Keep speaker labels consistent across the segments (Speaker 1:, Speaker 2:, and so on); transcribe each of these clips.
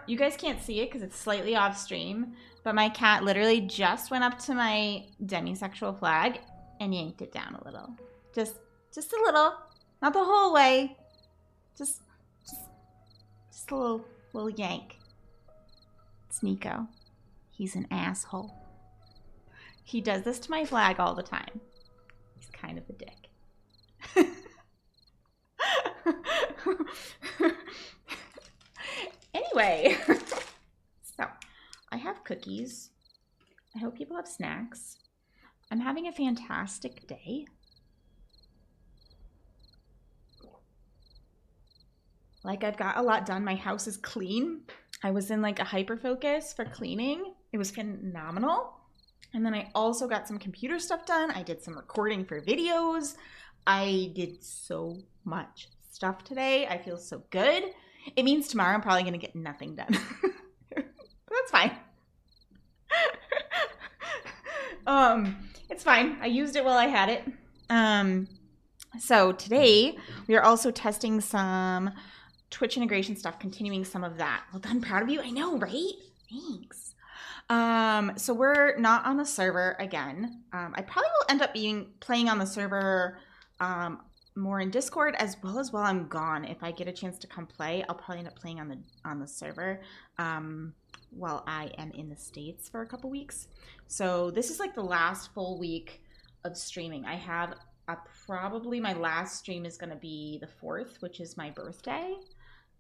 Speaker 1: you guys can't see it because it's slightly off stream, but my cat literally just went up to my demisexual flag and yanked it down a little. Just a little. Not the whole way. Just a little yank. It's Nico. He's an asshole. He does this to my flag all the time. He's kind of a dick. Anyway, so I have cookies. I hope people have snacks. I'm having a fantastic day. Like, I've got a lot done. My house is clean. I was in like a hyper focus for cleaning. It was phenomenal. And then I also got some computer stuff done. I did some recording for videos. I did so much stuff today. I feel so good. It means tomorrow I'm probably going to get nothing done. That's fine. It's fine. I used it while I had it. So today we are also testing some Twitch integration stuff, continuing some of that. Well done, proud of you. I know, right? Thanks. So we're not on the server again. I probably will end up playing on the server more in Discord as well as while I'm gone. If I get a chance to come play, I'll probably end up playing on the server while I am in the States for a couple weeks. So this is like the last full week of streaming. I have probably my last stream is going to be the 4th, which is my birthday.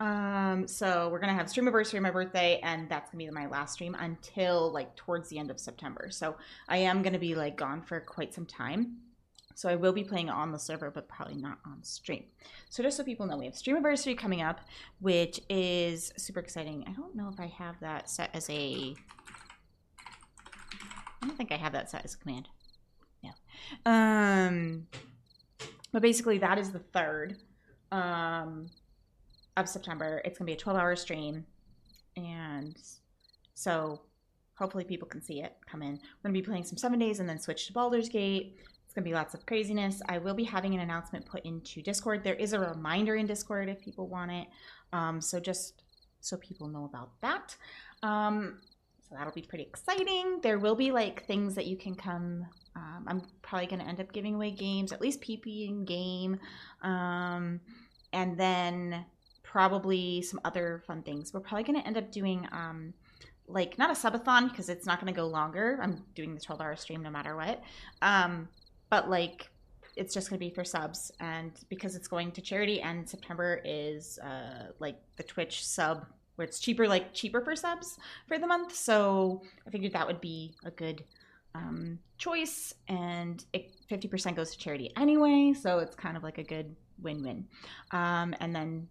Speaker 1: So we're going to have streamiversary on my birthday, and that's going to be my last stream until like towards the end of September. So I am going to be like gone for quite some time. So I will be playing on the server, but probably not on stream. So just so people know, we have streamiversary coming up, which is super exciting. I don't know if I have that set as a... I don't think I have that set as a command. No. But basically that is the 3rd of September. It's going to be a 12-hour stream. And so hopefully people can see it, come in. We're going to be playing some 7 days and then switch to Baldur's Gate. It's going to be lots of craziness. I will be having an announcement put into Discord. There is a reminder in Discord if people want it. So just so people know about that. So that'll be pretty exciting. There will be like things that you can come. I'm probably going to end up giving away games, at least PP in game. And then probably some other fun things. We're probably going to end up doing like not a subathon because it's not going to go longer. I'm doing the 12-hour stream no matter what. But like it's just going to be for subs, and because it's going to charity, and September is like the Twitch sub where it's cheaper for subs for the month. So I figured that would be a good choice, and 50% goes to charity anyway, so it's kind of like a good win-win. And then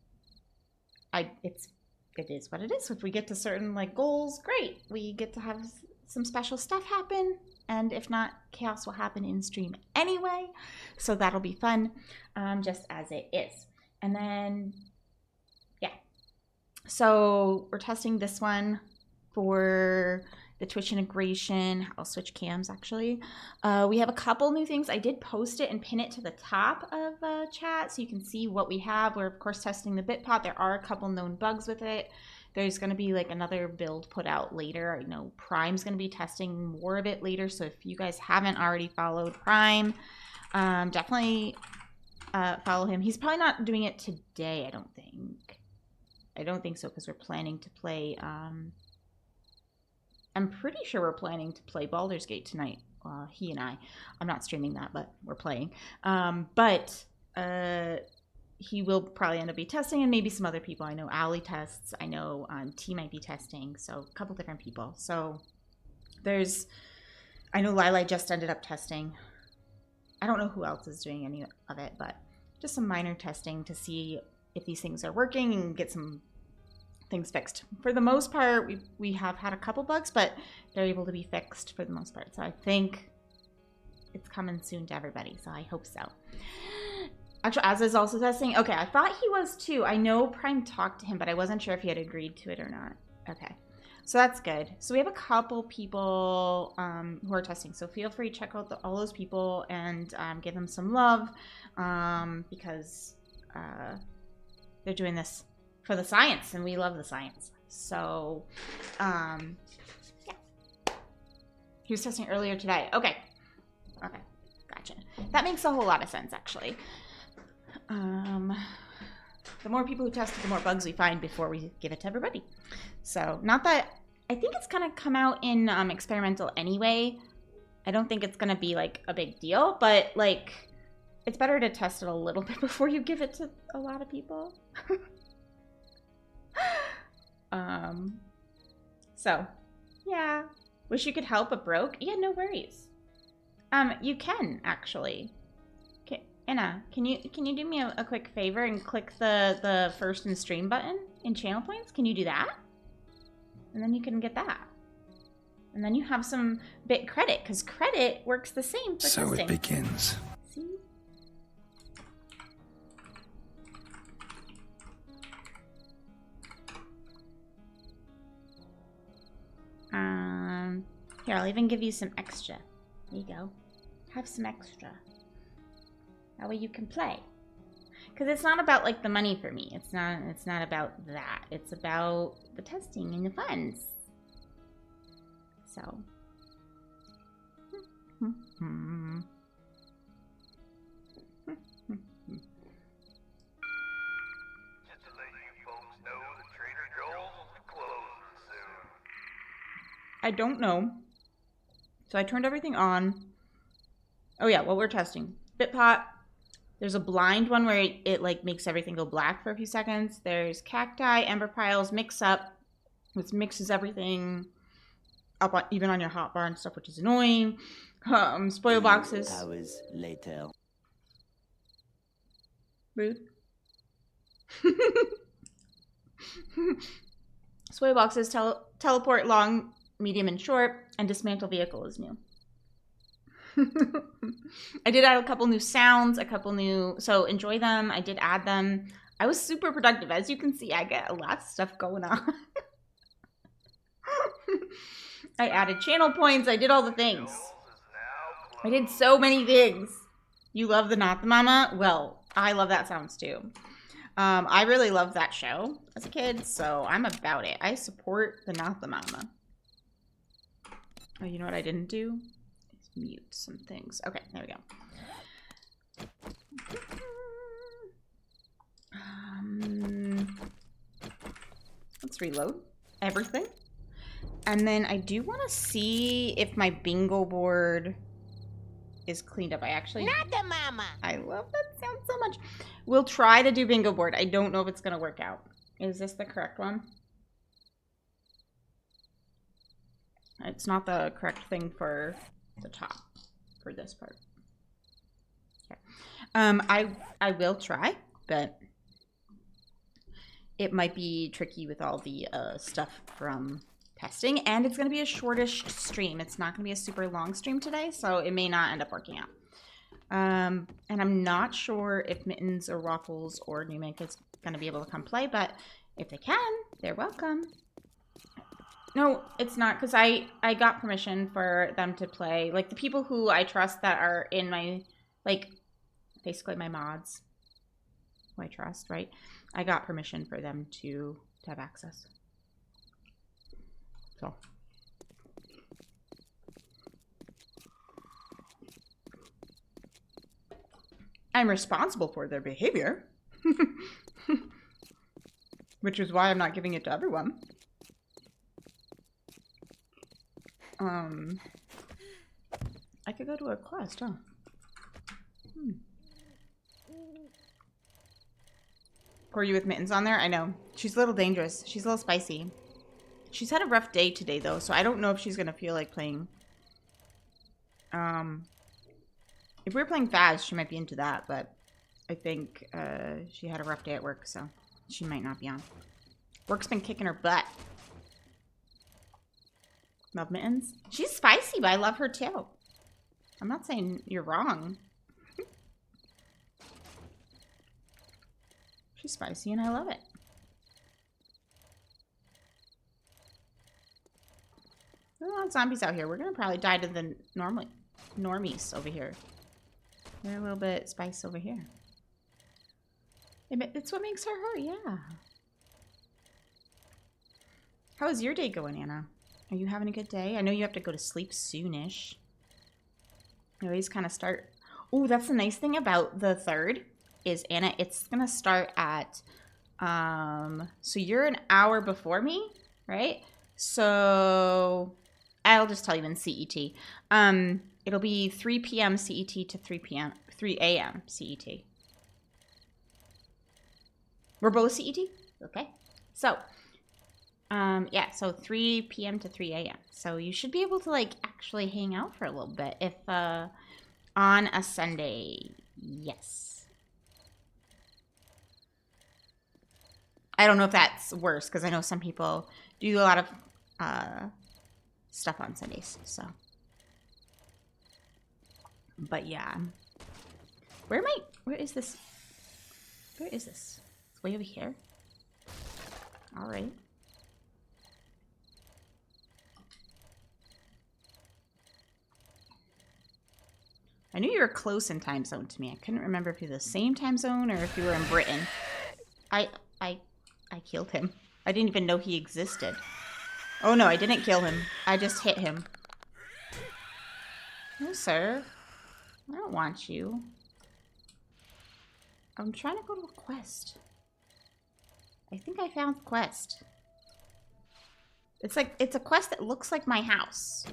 Speaker 1: it is what it is. If we get to certain like goals, great. We get to have some special stuff happen, and if not, chaos will happen in stream anyway, so that'll be fun, just as it is. And then yeah, so we're testing this one for the Twitch integration. I'll switch cams actually. We have a couple new things. I did post it and pin it to the top of chat so you can see what we have. We're of course testing the Bitpot. There are a couple known bugs with it. There's going to be like another build put out later. I know Prime's going to be testing more of it later. So if you guys haven't already followed Prime, definitely follow him. He's probably not doing it today, I don't think. I don't think so, because we're planning to play... I'm pretty sure we're planning to play Baldur's Gate tonight. He and I. I'm not streaming that, but we're playing. He will probably end up be testing, and maybe some other people. I know Allie tests. I know T might be testing. So a couple different people. So there's... I know Lila just ended up testing. I don't know who else is doing any of it, but just some minor testing to see if these things are working and get some things fixed. For the most part, we have had a couple bugs, but they're able to be fixed for the most part. So I think it's coming soon to everybody. So I hope so. Actually, Az is also testing. Okay, I thought he was too. I know Prime talked to him, but I wasn't sure if he had agreed to it or not. Okay, so that's good. So we have a couple people who are testing. So feel free to check out all those people and give them some love because they're doing this for the science, and we love the science. So, yeah. He was testing earlier today. Okay. Okay. Gotcha. That makes a whole lot of sense, actually. The more people who test it, the more bugs we find before we give it to everybody. So, not that... I think it's going to come out in experimental anyway. I don't think it's going to be, like, a big deal. But, like, it's better to test it a little bit before you give it to a lot of people. So, yeah. Wish you could help, but broke? Yeah, no worries. You can, actually. Anna, can you do me a quick favor and click the first in stream button in channel points? Can you do that? And then you can get that. And then you have some bit credit, because credit works the same for testing.
Speaker 2: So it begins.
Speaker 1: See? Here, I'll even give you some extra. There you go. Have some extra. That way you can play. Because it's not about, like, the money for me. It's not about that. It's about the testing and the funds. So.
Speaker 3: Just to let you folks know that Trader Joel's will be closing soon.
Speaker 1: I don't know. So I turned everything on. Oh yeah, what we're testing. BitPot. There's a blind one where it like makes everything go black for a few seconds. There's cacti, ember piles, mix up, which mixes everything up on, even on your hotbar and stuff, which is annoying. Spoil boxes.
Speaker 4: Hours later.
Speaker 1: Rude. Spoil boxes, teleport long, medium, and short, and dismantle vehicle is new. I did add a couple new sounds, so enjoy them. I did add them. I was super productive. As you can see, I get a lot of stuff going on. I added channel points. I did all the things. I did so many things. You love the Not the Mama? Well, I love that sounds too. I really loved that show as a kid, so I'm about it. I support the Not the Mama. Oh, you know what I didn't do? Mute some things. Okay, there we go. Let's reload everything. And then I do want to see if my bingo board is cleaned up. I actually...
Speaker 5: Not the mama!
Speaker 1: I love that sound so much. We'll try to do bingo board. I don't know if it's going to work out. Is this the correct one? It's not the correct thing for the top for this part. Okay. I will try, but it might be tricky with all the stuff from testing, and it's going to be a shortish stream. It's not going to be a super long stream today, so it may not end up working out. And I'm not sure if Mittens or Waffles or Newmake is going to be able to come play, but if they can, they're welcome. No, it's not, because I got permission for them to play. Like, the people who I trust that are in my, like, basically my mods, who I trust, right? I got permission for them to have access. So. I'm responsible for their behavior. Which is why I'm not giving it to everyone. I could go to a quest, huh? Were you with Mittens on there? I know. She's a little dangerous. She's a little spicy. She's had a rough day today, though, so I don't know if she's gonna feel like playing. If we were playing Faz, she might be into that, but I think she had a rough day at work, so she might not be on. Work's been kicking her butt. Love Mittens. She's spicy, but I love her too. I'm not saying you're wrong. She's spicy and I love it. There's a lot of zombies out here. We're gonna probably die to the normies over here. They're a little bit spice over here. It's what makes her, yeah. How is your day going, Anna? Are you having a good day? I know you have to go to sleep soonish. I always kind of start... Oh, that's the nice thing about the 3rd is, Anna, it's going to start at... so you're an hour before me, right? So I'll just tell you in CET. It'll be 3 p.m. CET to 3 a.m. CET. We're both CET? Okay. So, yeah, so 3 p.m. to 3 a.m. So you should be able to, like, actually hang out for a little bit if, on a Sunday. Yes. I don't know if that's worse, because I know some people do a lot of, stuff on Sundays, so. But, yeah. Where is this? Where is this? It's way over here. All right. I knew you were close in time zone to me. I couldn't remember if you were the same time zone or if you were in Britain. I killed him. I didn't even know he existed. Oh no, I didn't kill him. I just hit him. No, sir. I don't want you. I'm trying to go to a quest. I think I found the quest. It's like, it's a quest that looks like my house.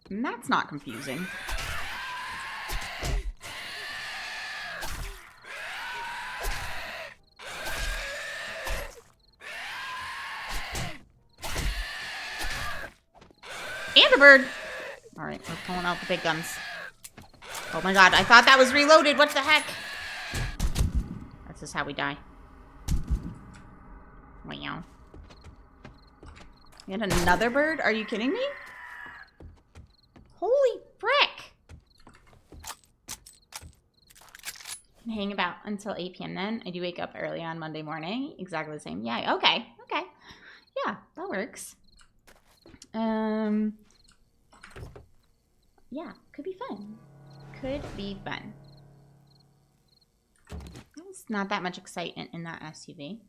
Speaker 1: And that's not confusing. And a bird! Alright, we're pulling out the big guns. Oh my god, I thought that was reloaded. What the heck? That's just how we die. Wow. And another bird? Are you kidding me? Holy frick! And hang about until 8 p.m. then. I do wake up early on Monday morning. Exactly the same. Yeah, okay. Okay. Yeah, that works. Yeah, could be fun. Could be fun. There's not that much excitement in that SUV.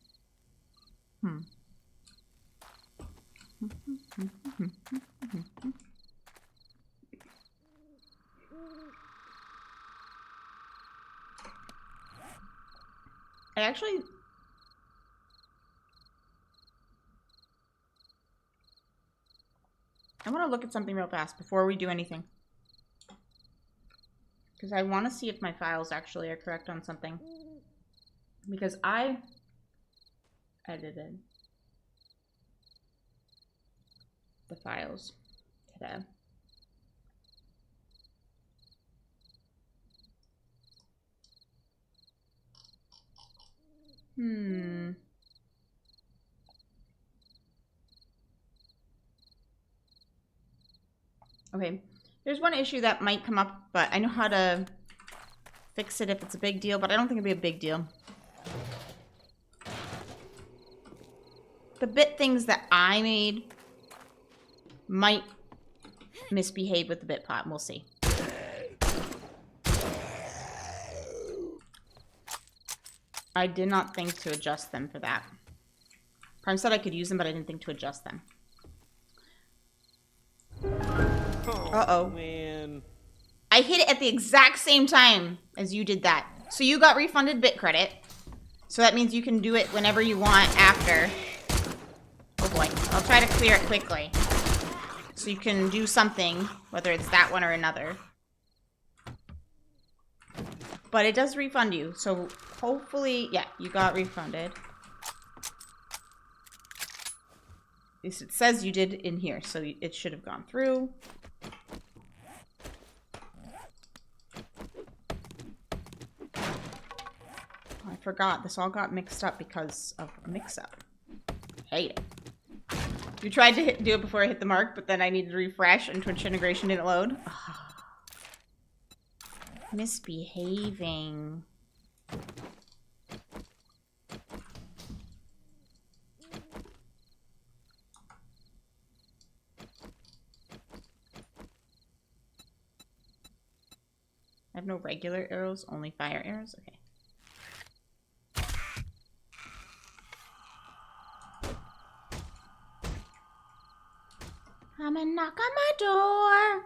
Speaker 1: I want to look at something real fast before we do anything. Because I want to see if my files actually are correct on something. Because I edited the files today. Okay, there's one issue that might come up, but I know how to fix it if it's a big deal, but I don't think it'll be a big deal. The bit things that I made might misbehave with the bit plot, and we'll see. I did not think to adjust them for that. Prime said I could use them, but I didn't think to adjust them. Uh-oh.
Speaker 2: Man.
Speaker 1: I hit it at the exact same time as you did that. So you got refunded bit credit. So that means you can do it whenever you want after. Oh boy. I'll try to clear it quickly. So you can do something, whether it's that one or another. But it does refund you. So hopefully, yeah, you got refunded. At least it says you did in here, so it should have gone through. I forgot. This all got mixed up because of a mix-up. Hate it. You tried to do it before I hit the mark, but then I needed to refresh and Twitch integration didn't load. Oh. Misbehaving. I have no regular arrows, only fire arrows? Okay. and knock on my door.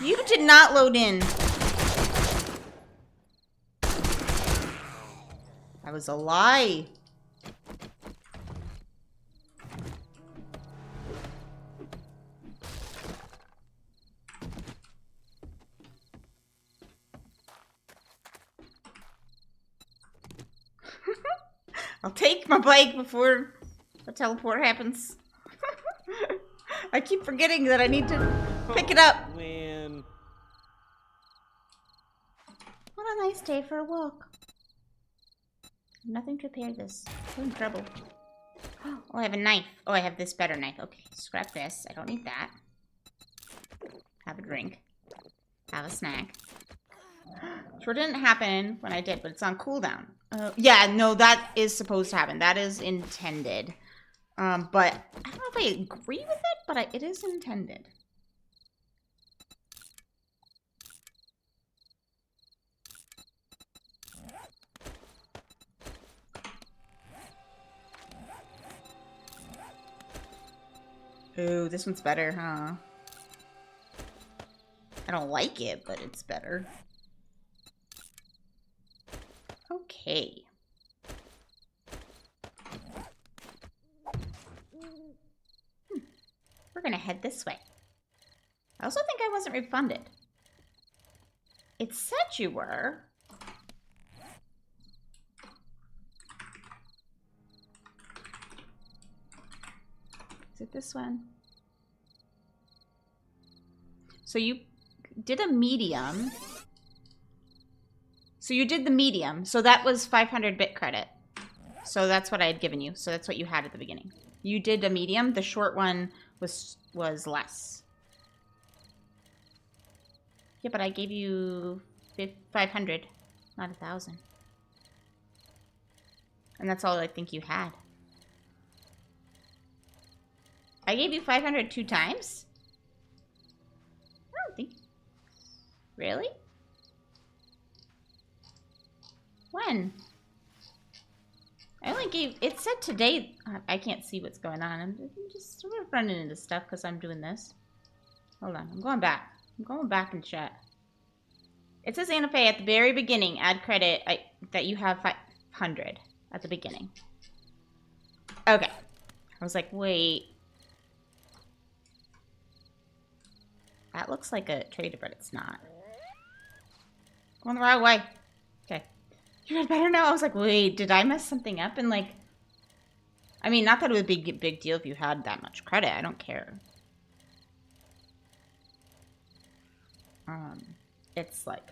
Speaker 1: You did not load in. That was a lie. I'll take my bike before the teleport happens. I keep forgetting that I need to pick it up.
Speaker 2: Man.
Speaker 1: What a nice day for a walk. Nothing to repair this. I'm in trouble. Oh, I have a knife. Oh, I have this better knife. Okay, scrap this. I don't need that. Have a drink. Have a snack. Sure didn't happen when I did, but it's on cooldown. Yeah, no, that is supposed to happen. That is intended. But I don't know if I agree with it, but it is intended. Ooh, this one's better, huh? I don't like it, but it's better. Okay. We're gonna head this way. I also think I wasn't refunded. It said you were. Is it this one? So you did a medium. So you did the medium. So that was 500 bit credit. So that's what I had given you. So that's what you had at the beginning. You did a medium. The short one was less. Yeah, but I gave you 500, not 1,000. And that's all I think you had. I gave you 500 2 times? I don't think... Really? When? I only gave... It said today... I can't see what's going on. I'm just sort of running into stuff because I'm doing this. Hold on. I'm going back. I'm going back in chat. It says, Anna Faye, at the very beginning, add credit that you have 500 at the beginning. Okay. I was like, wait... That looks like a trader, but it's not. Going the wrong way. Okay. You're better now. I was like, wait, did I mess something up? And like, I mean, not that it would be a big deal if you had that much credit. I don't care. It's like...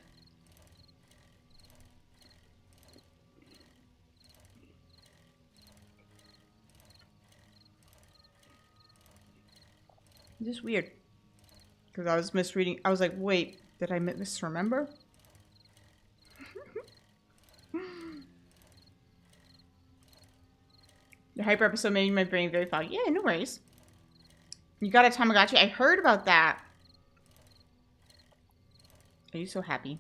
Speaker 1: Just weird. Because I was misreading. I was like, wait, did I misremember? The hyper episode made my brain very foggy. Yeah, no worries. You got a Tamagotchi? I heard about that. Are you so happy?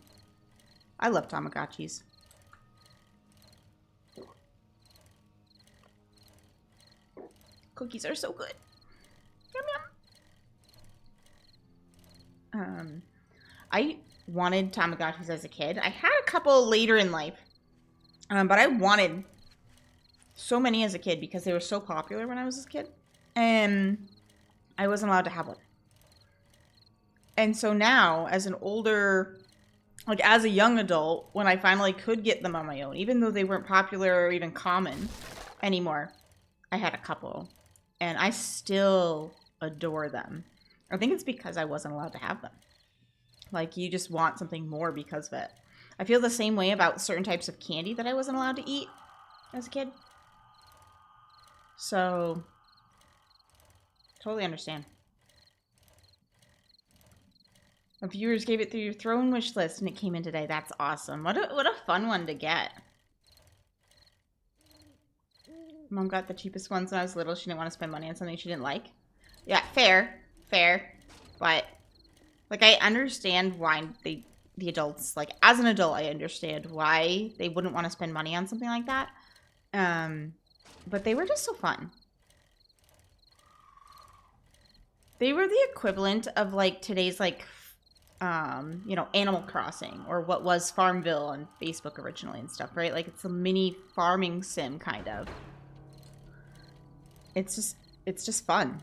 Speaker 1: I love Tamagotchis. Cookies are so good. Yum yum. I wanted Tamagotchis as a kid. I had a couple later in life. But I wanted so many as a kid because they were so popular when I was a kid. And I wasn't allowed to have one. And so now, as an older, like as a young adult, when I finally could get them on my own, even though they weren't popular or even common anymore, I had a couple. And I still adore them. I think it's because I wasn't allowed to have them. Like, you just want something more because of it. I feel the same way about certain types of candy that I wasn't allowed to eat as a kid. So, totally understand. A viewers gave it through your throne wish list and it came in today. That's awesome. What a fun one to get. Mom got the cheapest ones when I was little. She didn't want to spend money on something she didn't like. Yeah, fair. But, like, I understand why the adults, like, as an adult, I understand why they wouldn't want to spend money on something like that. But they were just so fun. They were the equivalent of like today's like you know, Animal Crossing or what was Farmville on Facebook originally and stuff, right? Like it's a mini farming sim kind of. It's just fun.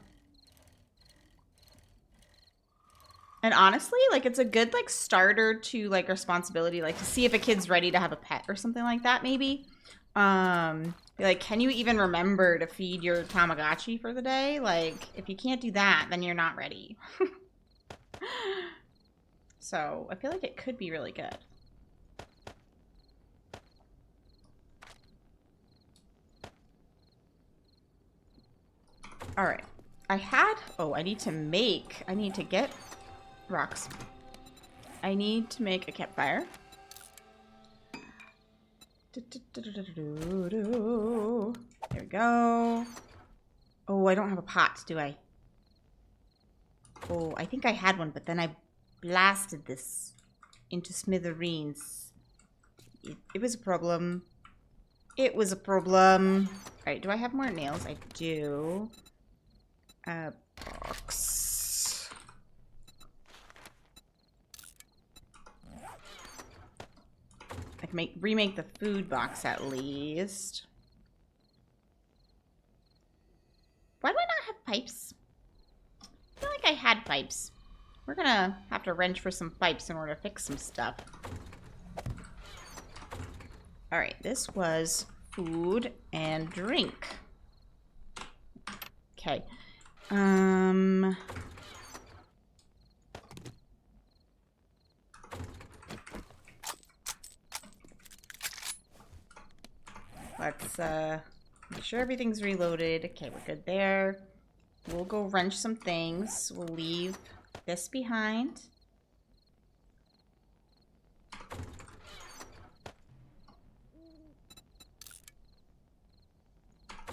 Speaker 1: And honestly, like it's a good like starter to like responsibility, like to see if a kid's ready to have a pet or something like that maybe. Like, can you even remember to feed your Tamagotchi for the day? Like, if you can't do that, then you're not ready. So, I feel like it could be really good. All right. I need to get rocks. I need to make a campfire. There we go. Oh, I don't have a pot, do I? Oh, I think I had one, but then I blasted this into smithereens. It was a problem. It was a problem. All right, do I have more nails? I do. Box. I can remake the food box at least. Why do I not have pipes? I feel like I had pipes. We're gonna have to wrench for some pipes in order to fix some stuff. Alright, this was food and drink. Okay. Let's make sure everything's reloaded. Okay, we're good there. We'll go wrench some things. We'll leave this behind.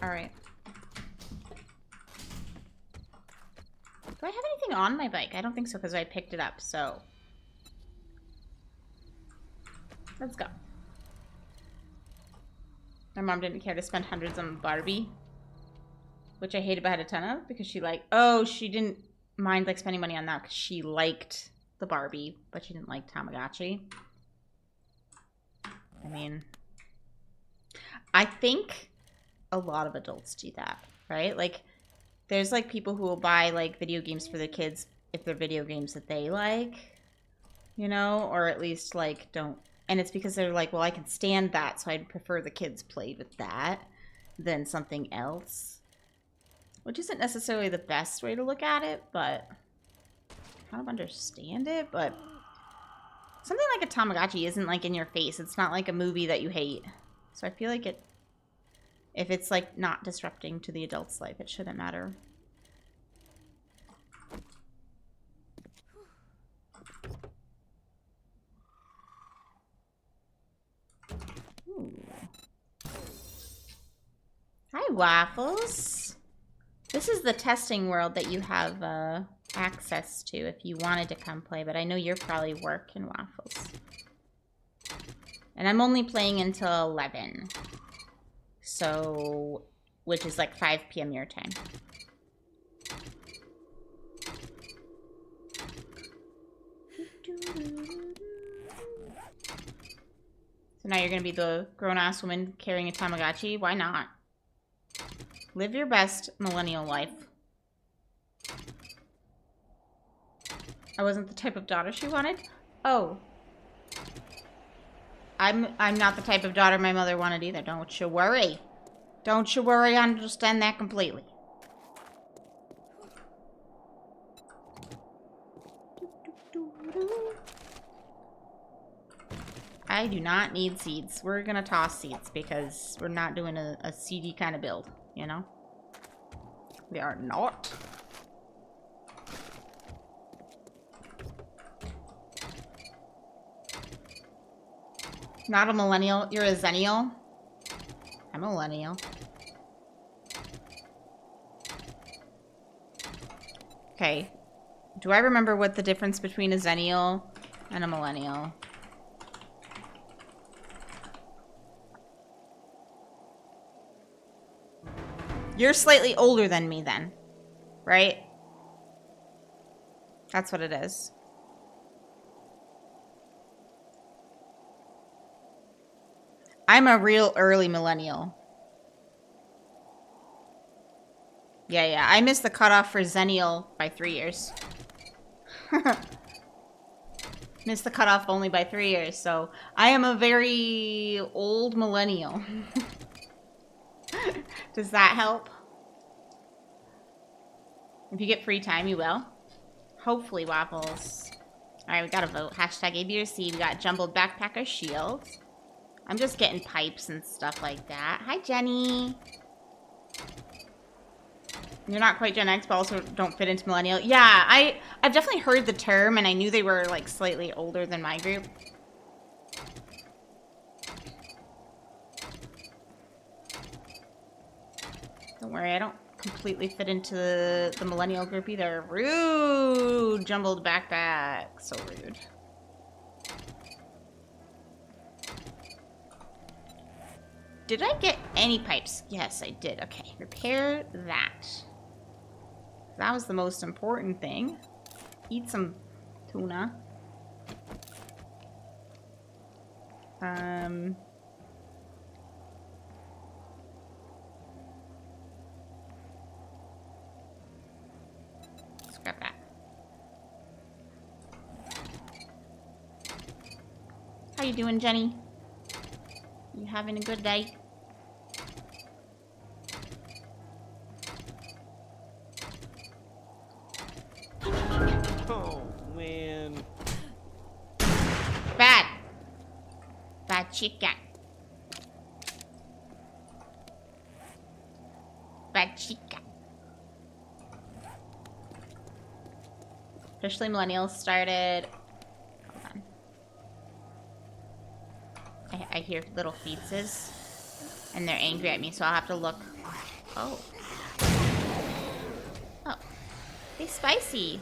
Speaker 1: Alright. Do I have anything on my bike? I don't think so because I picked it up, so. Let's go. My mom didn't care to spend hundreds on Barbie, which I hated but had a ton of because she she didn't mind like spending money on that because she liked the Barbie, but she didn't like Tamagotchi. I mean, I think a lot of adults do that, right? Like, there's like people who will buy like video games for their kids if they're video games that they like, you know, or at least like don't. And it's because they're like, well, I can stand that, so I'd prefer the kids played with that than something else. Which isn't necessarily the best way to look at it, but I kind of understand it. But something like a Tamagotchi isn't like in your face. It's not like a movie that you hate. So I feel like if it's like not disrupting to the adult's life, it shouldn't matter. Ooh. Hi, Waffles. This is the testing world that you have access to if you wanted to come play, but I know you're probably working, Waffles. And I'm only playing until 11. So, which is like 5 p.m. your time. So now you're gonna be the grown-ass woman carrying a Tamagotchi? Why not? Live your best millennial life. I wasn't the type of daughter she wanted? Oh. I'm not the type of daughter my mother wanted either. Don't you worry. Don't you worry, I understand that completely. I do not need seeds. We're gonna toss seeds because we're not doing a seedy kind of build, you know? We are not. Not a millennial. You're a zennial. I'm a millennial. Okay. Do I remember what the difference between a zennial and a millennial? You're slightly older than me then, right? That's what it is. I'm a real early millennial. Yeah. I missed the cutoff for Zennial by 3 years. Missed the cutoff only by 3 years, so I am a very old millennial. Does that help? If you get free time, you will. Hopefully, Waffles. Alright, we got a vote. Hashtag A, B, or C. We got Jumbled Backpacker Shield. I'm just getting pipes and stuff like that. Hi, Jenny. You're not quite Gen X, but also don't fit into millennial. Yeah, I've definitely heard the term, and I knew they were, like, slightly older than my group. Don't worry, I don't completely fit into the millennial group either. Rude! Jumbled backpack. So rude. Did I get any pipes? Yes, I did. Okay, repair that. That was the most important thing. Eat some tuna. Let's grab that. How you doing, Jenny? You having a good day?
Speaker 2: Oh, man.
Speaker 1: Bad. Bad chicken. Bad chicken. Officially millennials started. Hold on. I hear little feetses. And they're angry at me, so I'll have to look. Oh. Oh. They spicy.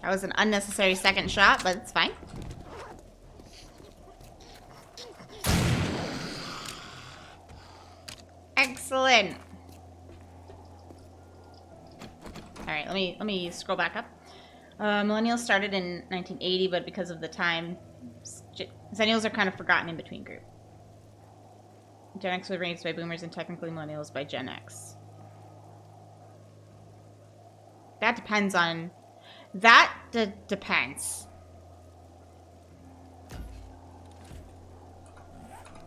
Speaker 1: That was an unnecessary second shot, but it's fine. Excellent. All right, let me scroll back up. Millennials started in 1980, but because of the time, Zennials are kind of forgotten in between group. Gen X was raised by Boomers and technically Millennials by Gen X. That depends on... That depends.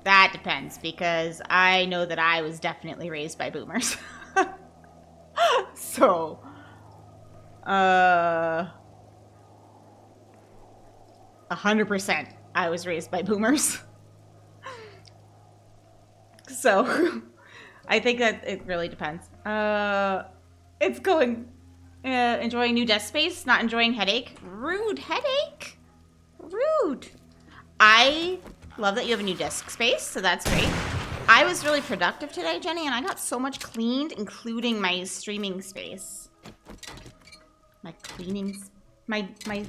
Speaker 1: That depends, because I know that I was definitely raised by Boomers. So... 100% I was raised by Boomers. So, I think that it really depends. It's going... enjoying new desk space, not enjoying headache. Rude headache. Rude. I love that you have a new desk space, so that's great. I was really productive today, Jenny, and I got so much cleaned, including my streaming space. My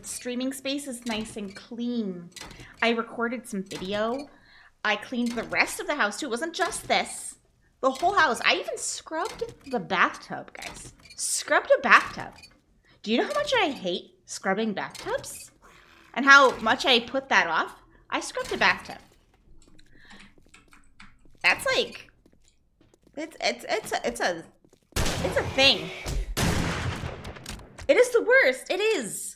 Speaker 1: streaming space is nice and clean. I recorded some video. I cleaned the rest of the house too. It wasn't just this. The whole house. I even scrubbed the bathtub, guys. Scrubbed a bathtub. Do you know how much I hate scrubbing bathtubs? And how much I put that off? I scrubbed a bathtub. That's like... It's a thing. It is the worst. It is.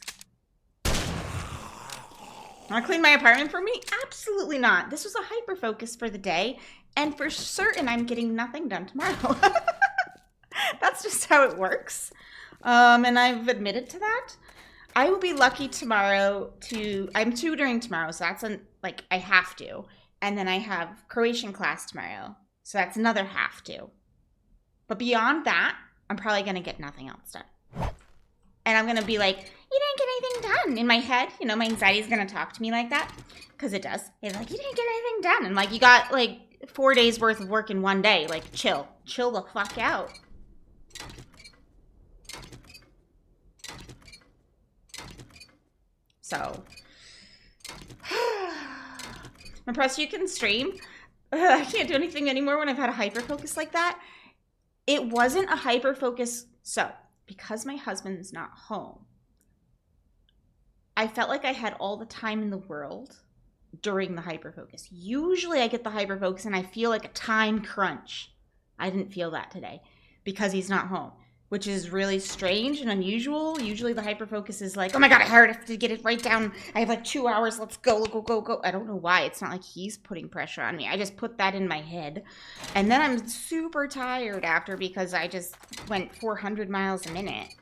Speaker 1: Want to clean my apartment for me? Absolutely not. This was a hyper focus for the day, and for certain I'm getting nothing done tomorrow. That's just how it works. And I've admitted to that. I will be lucky tomorrow I'm tutoring tomorrow, so that's like I have to. And then I have Croatian class tomorrow, so that's another have to. But beyond that, I'm probably going to get nothing else done. And I'm going to be like, you didn't get anything done. In my head, you know, my anxiety is going to talk to me like that. Because it does. It's like, you didn't get anything done. And like, you got like 4 days worth of work in one day. Like, chill. Chill the fuck out. So. I'm impressed you can stream. I can't do anything anymore when I've had a hyperfocus like that. It wasn't a hyperfocus. So, because my husband's not home, I felt like I had all the time in the world during the hyperfocus. Usually I get the hyperfocus and I feel like a time crunch. I didn't feel that today because he's not home, which is really strange and unusual. Usually the hyperfocus is like, oh my God, I have to get it right down. I have like 2 hours. Let's go, go, go, go. I don't know why. It's not like he's putting pressure on me. I just put that in my head. And then I'm super tired after because I just went 400 miles a minute.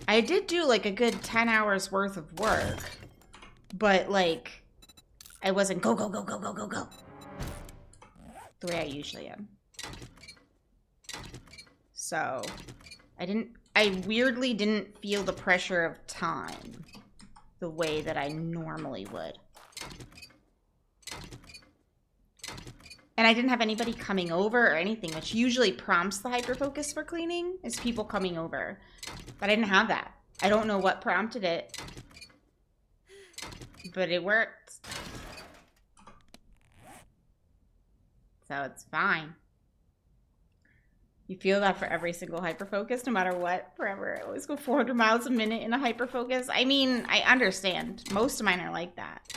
Speaker 1: I did do like a good 10 hours worth of work, but like I wasn't go, go, go, go, go, go, go the way I usually am. So I weirdly didn't feel the pressure of time the way that I normally would. And I didn't have anybody coming over or anything, which usually prompts the hyperfocus for cleaning, is people coming over. But I didn't have that. I don't know what prompted it, but it worked. So it's fine. You feel that for every single hyperfocus, no matter what, forever. I always go 400 miles a minute in a hyperfocus. I mean, I understand. Most of mine are like that.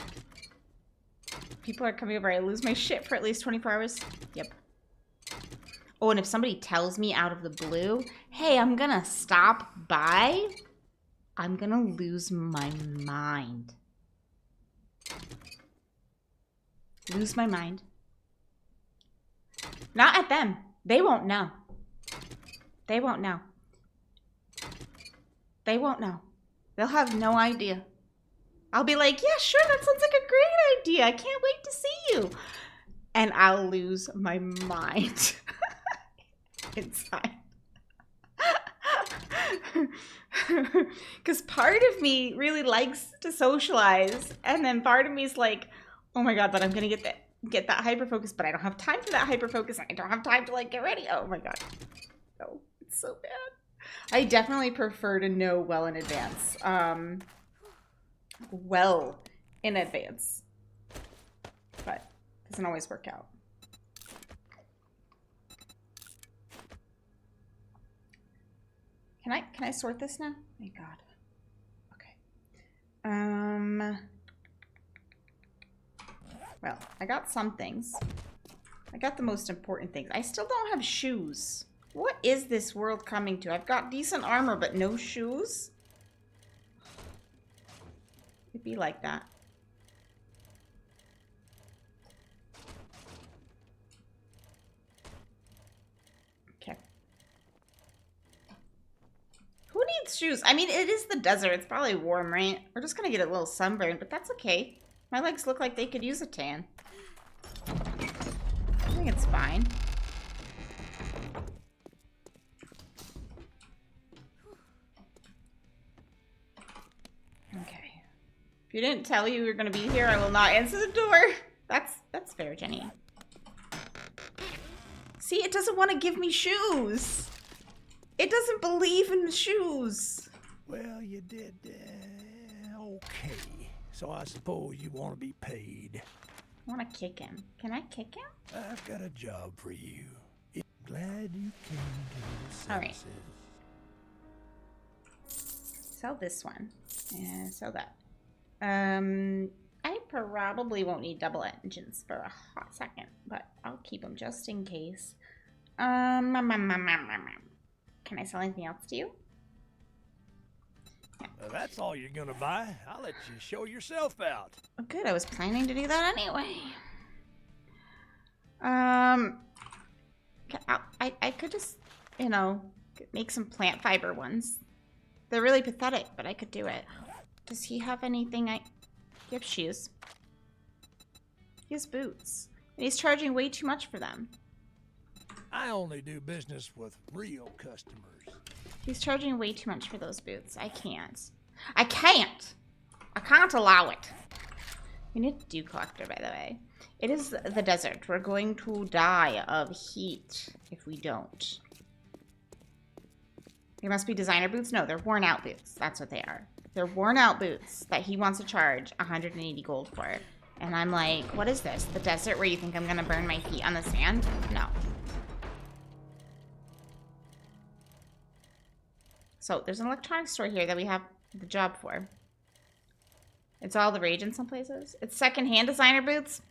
Speaker 1: People are coming over. I lose my shit for at least 24 hours. Yep. Oh, and if somebody tells me out of the blue, hey, I'm gonna stop by, I'm gonna lose my mind. Lose my mind. Not at them. They won't know. They won't know. They won't know. They'll have no idea. I'll be like, yeah, sure, that sounds like a great idea. I can't wait to see you. And I'll lose my mind inside. Because part of me really likes to socialize. And then part of me is like, oh my God, but I'm going to get that hyperfocus, but I don't have time for that hyperfocus. And I don't have time to like get ready. Oh my God. No, it's so bad. I definitely prefer to know well in advance. Well in advance, but it doesn't always work out. Can I sort this now? Thank God. Okay. Well, I got some things. I got the most important things. I still don't have shoes. What is this world coming to? I've got decent armor, but no shoes? It'd be like that. Okay. Who needs shoes? I mean, it is the desert. It's probably warm, right? We're just gonna get a little sunburn, but that's okay. My legs look like they could use a tan. I think it's fine. Okay. If you didn't tell you were gonna be here, I will not answer the door. That's fair, Jenny. See, it doesn't want to give me shoes. It doesn't believe in the shoes.
Speaker 2: Well, you did, okay. So I suppose you want to be paid.
Speaker 1: I want to kick him. Can I kick him?
Speaker 2: I've got a job for you. Glad you came to your senses.
Speaker 1: All right. Sell this one. And sell that. I probably won't need double engines for a hot second, but I'll keep them just in case. Can I sell anything else to you? Yeah.
Speaker 2: That's all you're gonna buy. I'll let you show yourself out.
Speaker 1: Oh, good. I was planning to do that anyway. I could just, you know, make some plant fiber ones. They're really pathetic, but I could do it. Does he have anything? He has shoes. He has boots. And he's charging way too much for them.
Speaker 2: I only do business with real customers.
Speaker 1: He's charging way too much for those boots. I can't. I can't! I can't allow it. We need a dew collector, by the way. It is the desert. We're going to die of heat if we don't. They must be designer boots? No, they're worn out boots. That's what they are. They're worn out boots that he wants to charge 180 gold for. And I'm like, what is this? The desert where you think I'm gonna burn my feet on the sand? No. So there's an electronics store here that we have the job for. It's all the rage in some places. It's secondhand designer boots.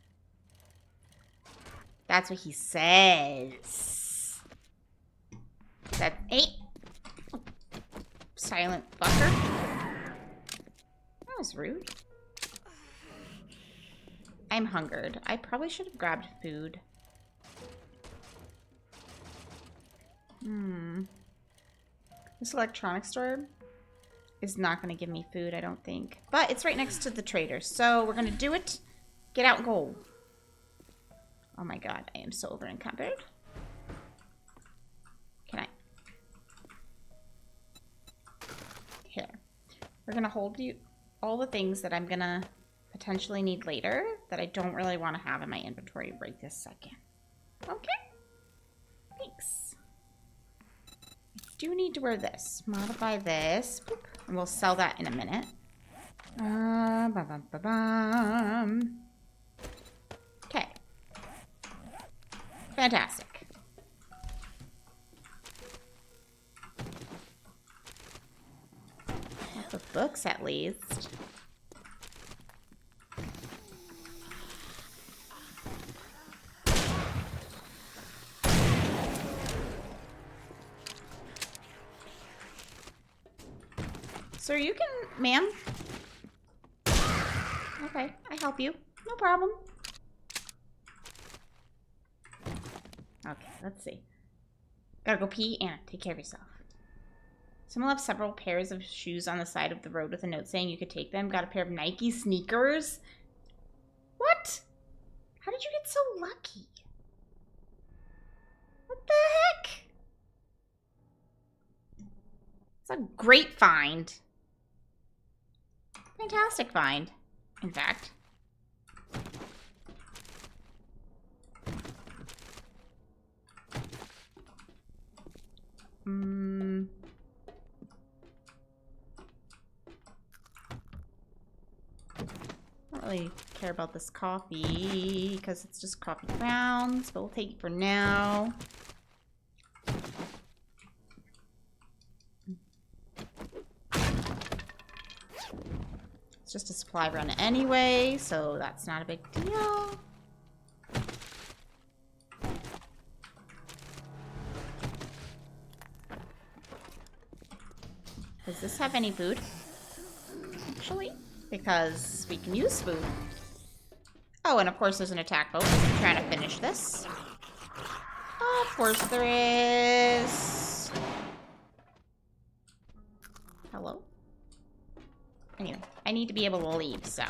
Speaker 1: That's what he says. That ain't silent fucker. That was rude. I'm hungered. I probably should have grabbed food. This electronics store is not going to give me food, I don't think. But it's right next to the trader, so we're going to do it. Get out and go. Oh my god, I am so over encumbered. Can I? Here. We're going to hold you all the things that I'm going to potentially need later that I don't really want to have in my inventory right this second. Okay. Thanks. I do need to wear this. Modify this. Boop. And we'll sell that in a minute. Okay. Fantastic. Lots of books, at least. Sir, you can, ma'am. Okay, I help you. No problem. Okay, let's see. Gotta go pee. Anna, take care of yourself. Someone left several pairs of shoes on the side of the road with a note saying you could take them. Got a pair of Nike sneakers. What? How did you get so lucky? What the heck? It's a great find. Fantastic find, in fact. I don't really care about this coffee because it's just coffee grounds, but we'll take it for now. It's just a supply run anyway, so that's not a big deal. Does this have any food? Actually, because we can use food. Oh, and of course there's an attack boat. I'm trying to finish this. Of course there is. Hello? Anyway, I need to be able to leave, so.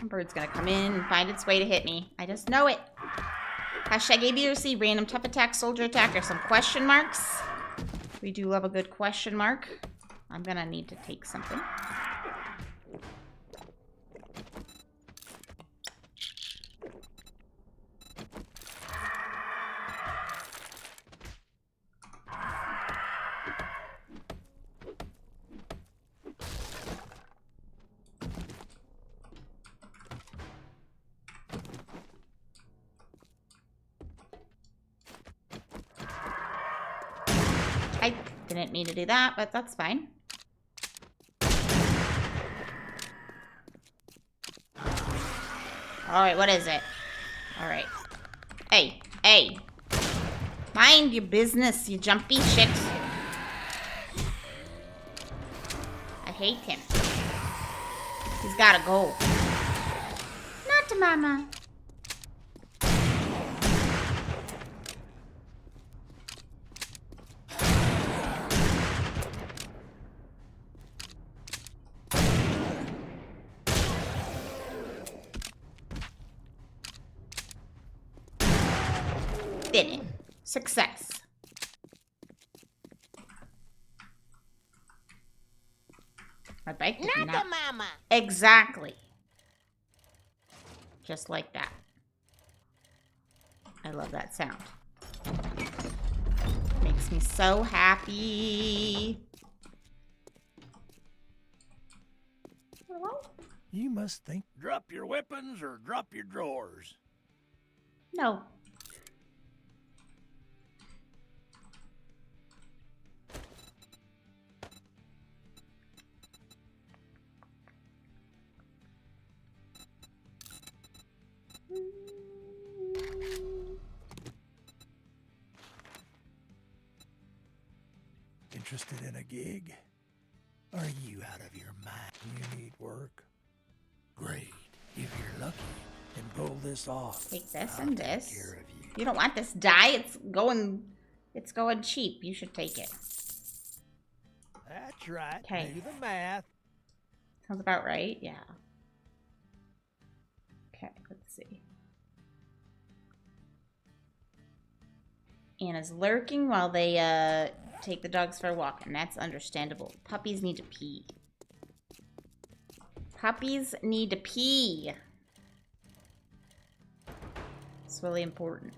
Speaker 1: A bird's gonna come in and find its way to hit me. I just know it. Hashtag ABOC, random tough attack, soldier attack, or some question marks. We do love a good question mark. I'm gonna need to take something. I didn't mean to do that, but that's fine. Alright, what is it? Alright. Hey, hey. Mind your business, you jumpy shit. I hate him. He's gotta go. Not to mama. Did it. Success. right? Did you
Speaker 4: Not the mama.
Speaker 1: Exactly. Just like that. I love that sound. Makes me so happy. Hello?
Speaker 2: You must think drop your weapons or drop your drawers.
Speaker 1: No.
Speaker 2: Interested in a gig? Are you out of your mind? You need work? Great. If you're lucky and pull this off,
Speaker 1: Take this
Speaker 2: I'll
Speaker 1: and
Speaker 2: take
Speaker 1: this.
Speaker 2: care of you.
Speaker 1: You don't want this dye. It's going cheap. You should take it.
Speaker 2: That's right.
Speaker 1: 'Kay.
Speaker 2: Do the math.
Speaker 1: Sounds about right. Yeah. Okay, let's see. Anna's lurking while they take the dogs for a walk, and that's understandable. Puppies need to pee. Puppies need to pee. It's really important.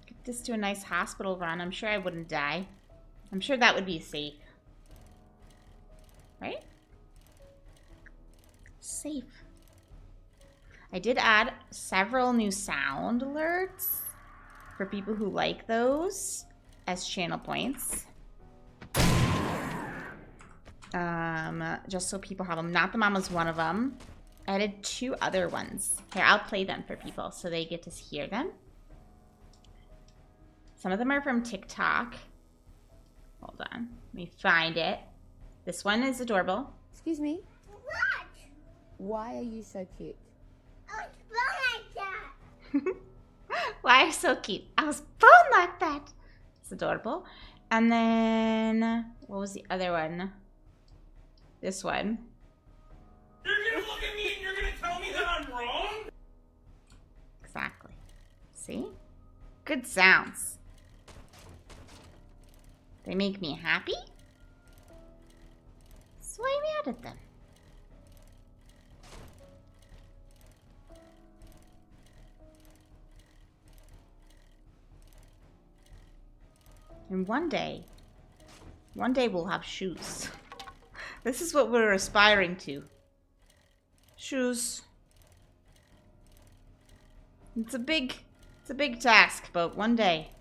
Speaker 1: Get this to a nice hospital run. I'm sure I wouldn't die. I'm sure that would be safe. Right? Safe. I did add several new sound alerts for people who like those as channel points. Just so people have them. Not the Mama's one of them. I added 2 other ones. Here, I'll play them for people so they get to hear them. Some of them are from TikTok. Hold on. Let me find it. This one is adorable.
Speaker 5: Excuse me?
Speaker 4: What?
Speaker 5: Why are you so cute?
Speaker 4: I was born like that.
Speaker 1: Why are you so cute? I was born like that. It's adorable. And then, what was the other one? This one.
Speaker 6: You're gonna look at me and you're gonna tell me that I'm wrong?
Speaker 1: Exactly. See? Good sounds. They make me happy. So I added them. And one day we'll have shoes. This is what we're aspiring to. Shoes. It's a big task, but one day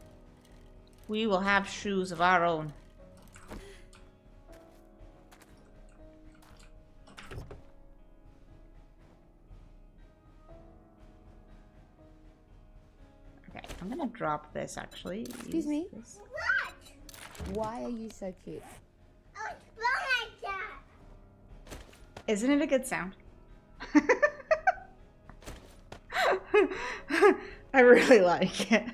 Speaker 1: we will have shoes of our own. Okay, I'm gonna drop this actually.
Speaker 5: Excuse me?
Speaker 1: This.
Speaker 4: What?
Speaker 5: Why are you so cute?
Speaker 4: I was born like that.
Speaker 1: Isn't it a good sound? I really like it.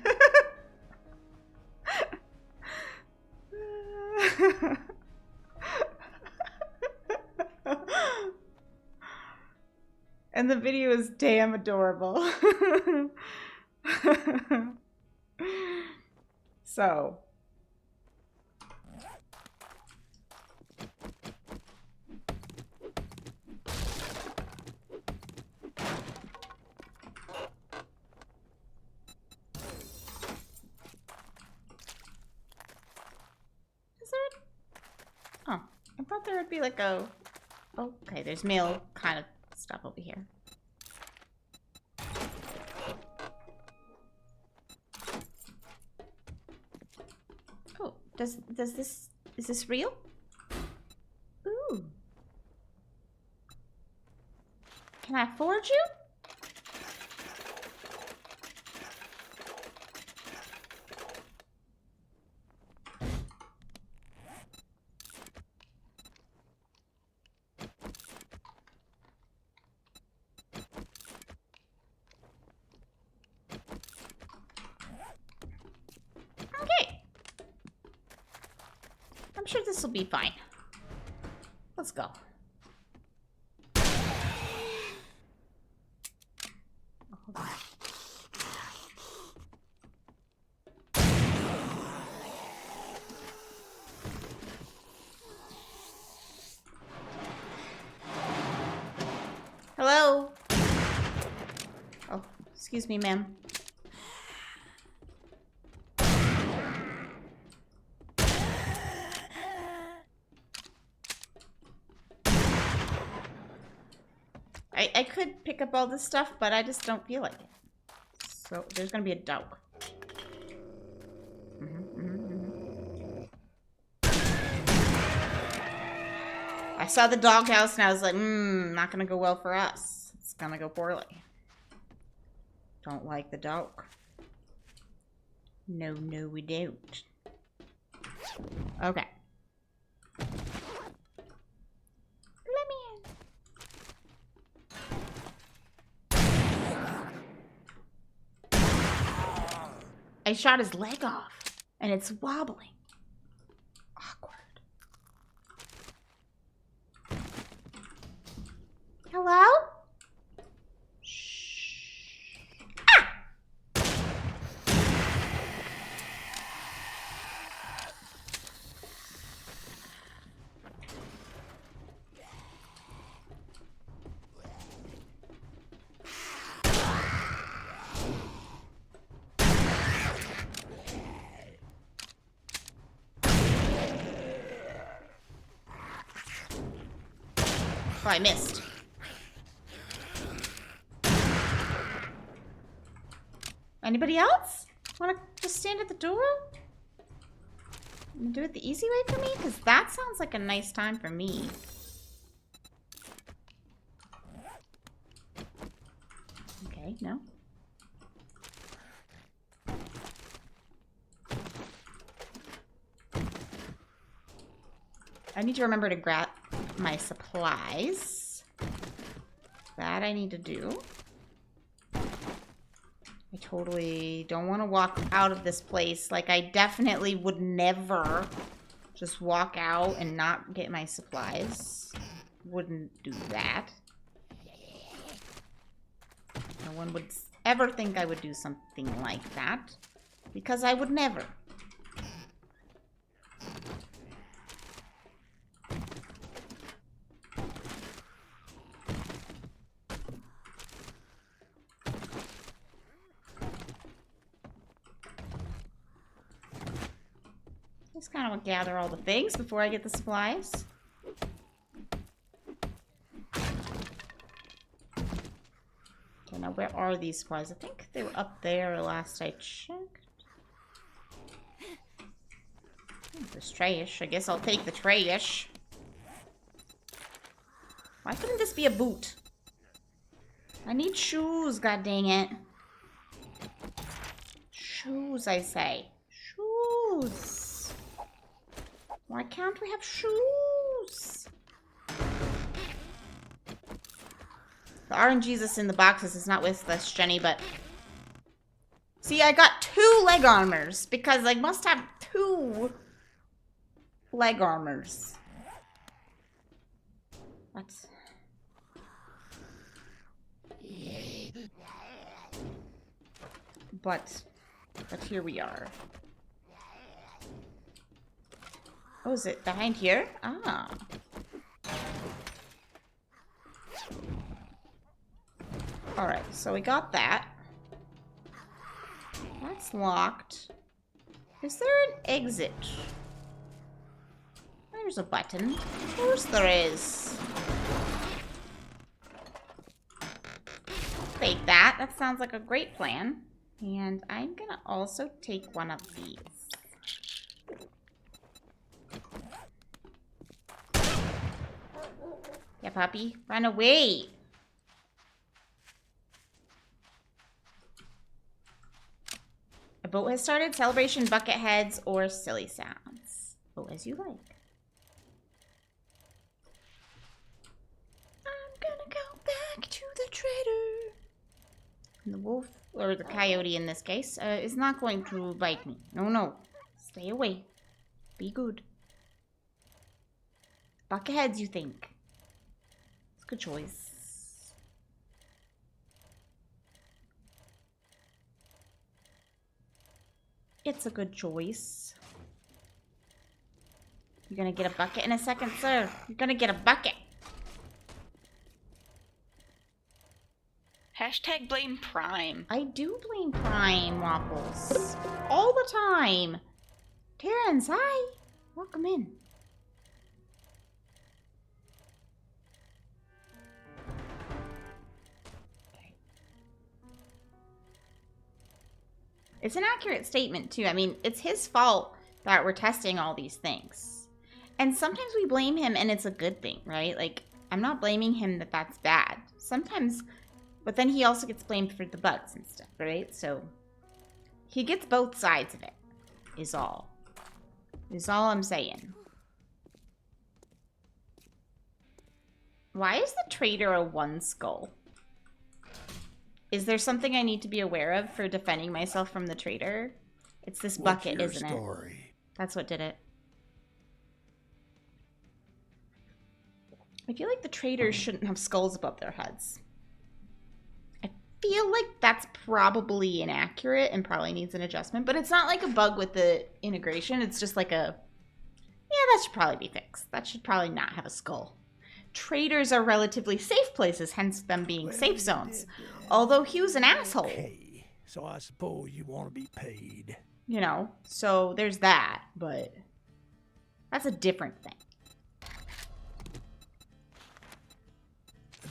Speaker 1: And the video is damn adorable. So. Is there? Oh, I thought there would be like a. Okay, there's mail kind of stuff over here. Oh, does this, is this real? Ooh. Can I forge you? I'm sure this will be fine. Let's go. Oh, hold on. Hello? Oh, excuse me, ma'am. I could pick up all this stuff, but I just don't feel like it. So there's gonna be a dog. I saw the doghouse and I was like, not gonna go well for us. It's gonna go poorly. Don't like the dog. No, no, we don't. Okay. Let me in. I shot his leg off, and it's wobbling. Awkward. Hello? Shh. Ah! Oh, I missed. Anybody else? Want to just stand at the door? And do it the easy way for me? Because that sounds like a nice time for me. Okay, no. I need to remember to grab my supplies. That I need to do. I totally don't want to walk out of this place. Like, I definitely would never just walk out and not get my supplies. Wouldn't do that. No one would ever think I would do something like that. Because I would never. Just kind of want to gather all the things before I get the supplies. Okay, now where are these supplies? I think they were up there last I checked. There's trash. I guess I'll take the trash. Why couldn't this be a boot? I need shoes, god dang it. Shoes, I say. Shoes. Why can't we have shoes? The RNG's that's in the boxes is not with us, Jenny, but... See, I got 2 leg armors, because I must have 2 leg armors. What? But here we are. Oh, is it behind here? Ah. Alright, so we got that. That's locked. Is there an exit? There's a button. Of course there is. Take that. That sounds like a great plan. And I'm gonna also take one of these. Yeah, puppy. Run away. A boat has started. Celebration, bucket heads, or silly sounds. Oh, as you like. I'm gonna go back to the trader. And the wolf, or the coyote in this case, is not going to bite me. No, no. Stay away. Be good. Bucketheads, you think? It's a good choice. It's a good choice. You're gonna get a bucket in a second, sir. You're gonna get a bucket.
Speaker 7: Hashtag blame Prime.
Speaker 1: I do blame Prime Waffles. All the time. Terrence, hi. Welcome in. Okay. It's an accurate statement, too. I mean, it's his fault that we're testing all these things. And sometimes we blame him and it's a good thing, right? Like, I'm not blaming him that that's bad. Sometimes, but then he also gets blamed for the bugs and stuff, right? So, he gets both sides of it, is all. Is all I'm saying. Why is the traitor a one skull? Is there something I need to be aware of for defending myself from the traitor? It's this bucket, isn't it? That's what did it. I feel like the traitors shouldn't have skulls above their heads. I feel like that's probably inaccurate and probably needs an adjustment, but it's not like a bug with the integration. It's just like a, yeah, that should probably be fixed. That should probably not have a skull. Traitors are relatively safe places, hence them being safe zones. Although he was an asshole.
Speaker 2: Okay, so I suppose you want to be paid.
Speaker 1: You know, so there's that, but that's a different thing.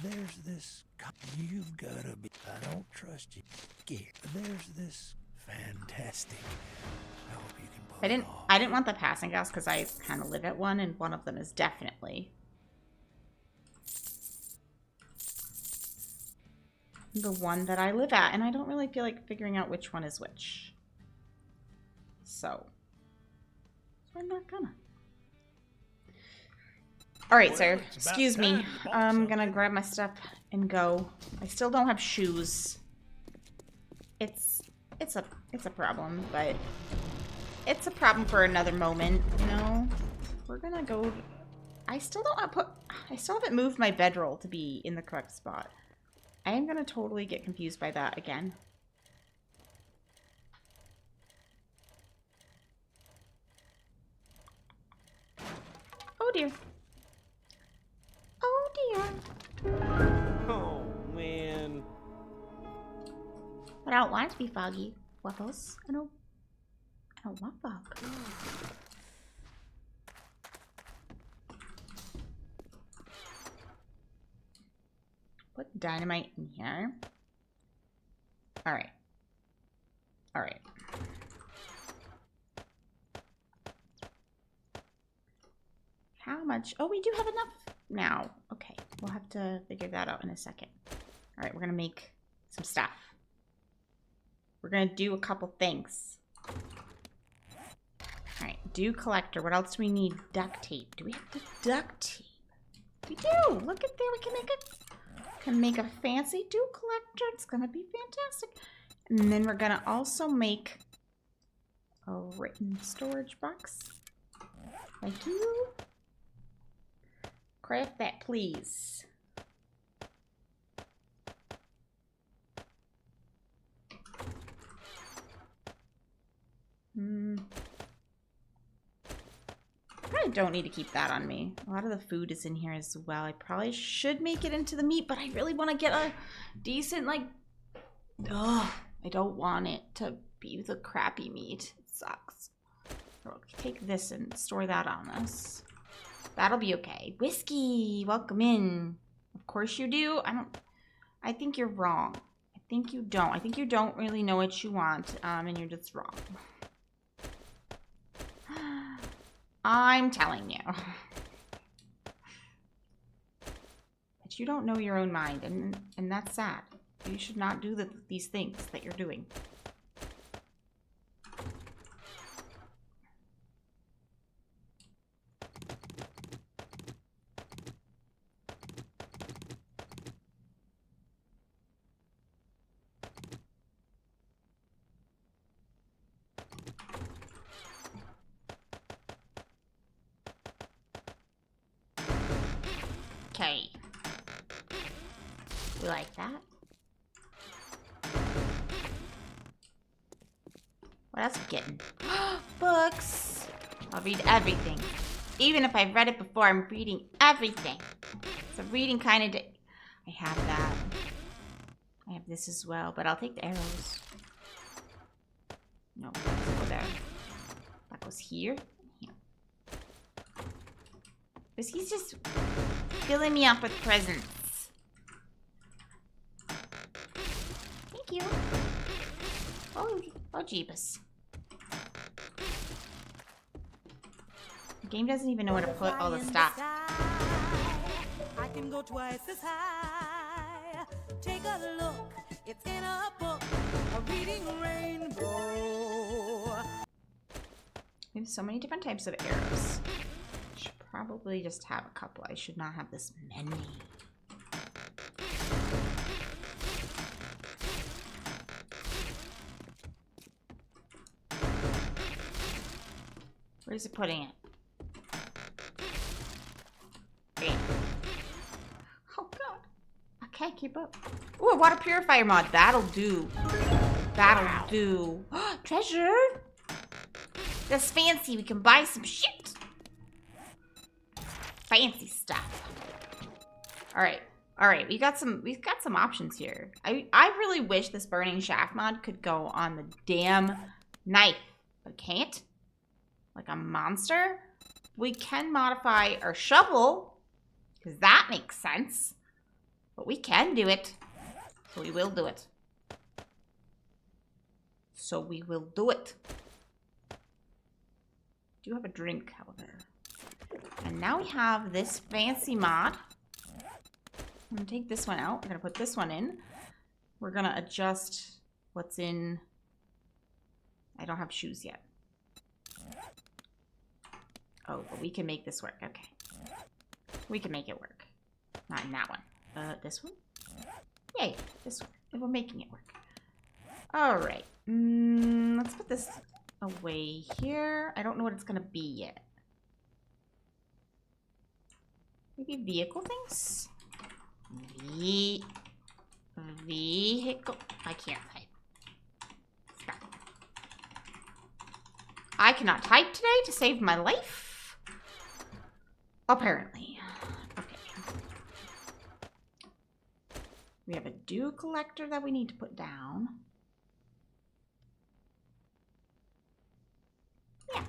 Speaker 2: There's this. You've gotta be. I don't trust you. There's this fantastic. I hope you can pull it off.
Speaker 1: I didn't want the passing gas because I kind of live at one, and one of them is definitely the one that I live at, and I don't really feel like figuring out which one is which. So I'm not gonna. All right, sir. Excuse me. I'm gonna grab my stuff and go. I still don't have shoes. It's a problem, but it's a problem for another moment, you know. We're gonna go. I still haven't moved my bedroll to be in the correct spot. I am gonna totally get confused by that again. Oh dear. Oh dear.
Speaker 6: Oh, man.
Speaker 1: But I don't want it to be foggy. Waffles. I don't want fog. Put dynamite in here. Alright. Alright. How much? Oh, we do have enough now. Okay. We'll have to figure that out in a second. Alright, we're gonna make some stuff. We're gonna do a couple things. Alright, dew collector. What else do we need? Duct tape. Do we have the duct tape? We do! Look at there, we can make a fancy dew collector. It's gonna be fantastic. And then we're gonna also make a written storage box. Thank you. Craft that, please. I don't need to keep that on me. A lot of the food is in here as well. I probably should make it into the meat, but I really want to get a decent, like... Ugh, I don't want it to be the crappy meat. It sucks. I'll take this and store that on us. That'll be okay. Whiskey, welcome in. Of course you do. I think you're wrong. I think you don't. I think you don't really know what you want, and you're just wrong. I'm telling you. But you don't know your own mind, and that's sad. You should not do these things that you're doing. Okay. We like that. What else are we getting? Books! I'll read everything. Even if I've read it before, I'm reading everything. It's a reading kind of day. I have that. I have this as well, but I'll take the arrows. No, let's go there. That goes here. Here. Because he's just filling me up with presents. Thank you. Oh, Jeebus. The game doesn't even know where to put all the stuff.
Speaker 8: I can go twice as high. Take a look, it's in a book, a reading rainbow.
Speaker 1: We have so many different types of arrows. I should probably just have a couple. I should not have this many. Where's it putting it? Okay. Oh god. I can't keep up. Ooh, a water purifier mod. That'll do. That'll do. Treasure! That's fancy. We can buy some shit. Fancy stuff. Alright. Alright, we've got some options here. I really wish this burning shaft mod could go on the damn knife. But can't. Like a monster. We can modify our shovel. Because that makes sense. But we can do it. So we will do it. So we will do it. Do have a drink, however. And now we have this fancy mod. I'm going to take this one out. We're going to put this one in. We're going to adjust what's in. I don't have shoes yet. Oh, but we can make this work. Okay. We can make it work. Not in that one. This one? Yay, this one. We're making it work. Alright. Let's put this away here. I don't know what it's going to be yet. Maybe vehicle things? Vehicle. I can't type. Stop. I cannot type today to save my life. Apparently. Okay. We have a dew collector that we need to put down. Yeah.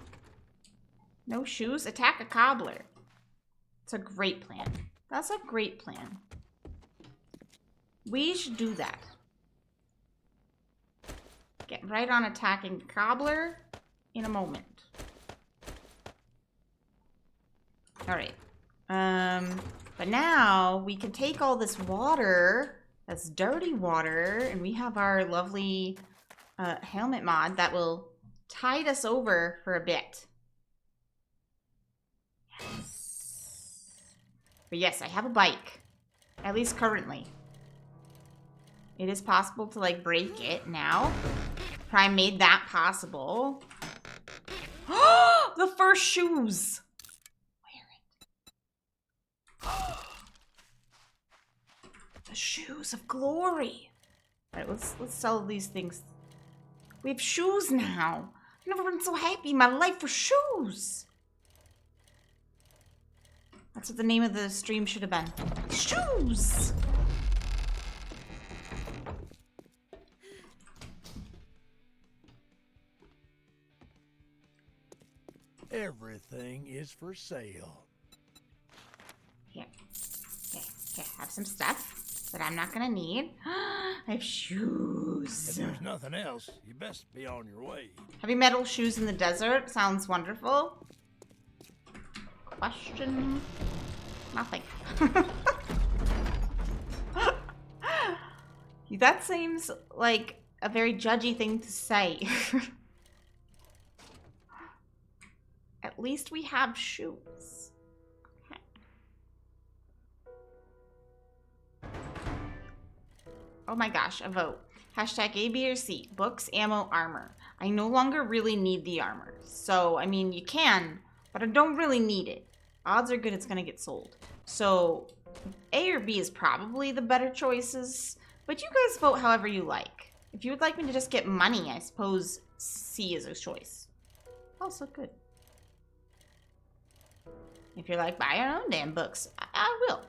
Speaker 1: No shoes. Attack a cobbler. It's a great plan. That's a great plan. We should do that. Get right on attacking the cobbler in a moment. Alright. But now we can take all this water, that's dirty water, and we have our lovely helmet mod that will tide us over for a bit. Yes. But yes, I have a bike. At least currently. It is possible to, like, break it now. Prime made that possible. The first shoes! Wear it. The shoes of glory. Alright, let's sell these things. We have shoes now. I've never been so happy in my life for shoes. That's what the name of the stream should have been. Shoes!
Speaker 2: Everything is for sale.
Speaker 1: Here. Here, have some stuff that I'm not gonna need. I have shoes.
Speaker 2: If there's nothing else, you best be on your way.
Speaker 1: Heavy metal shoes in the desert sounds wonderful. Question? Nothing. That seems like a very judgy thing to say. At least we have shoes. Okay. Oh my gosh, a vote. Hashtag A, B, or C. Books, ammo, armor. I no longer really need the armor. So, I mean, you can, but I don't really need it. Odds are good it's going to get sold. So, A or B is probably the better choices, but you guys vote however you like. If you would like me to just get money, I suppose C is a choice. Also good. If you're like, buy your own damn books, I will.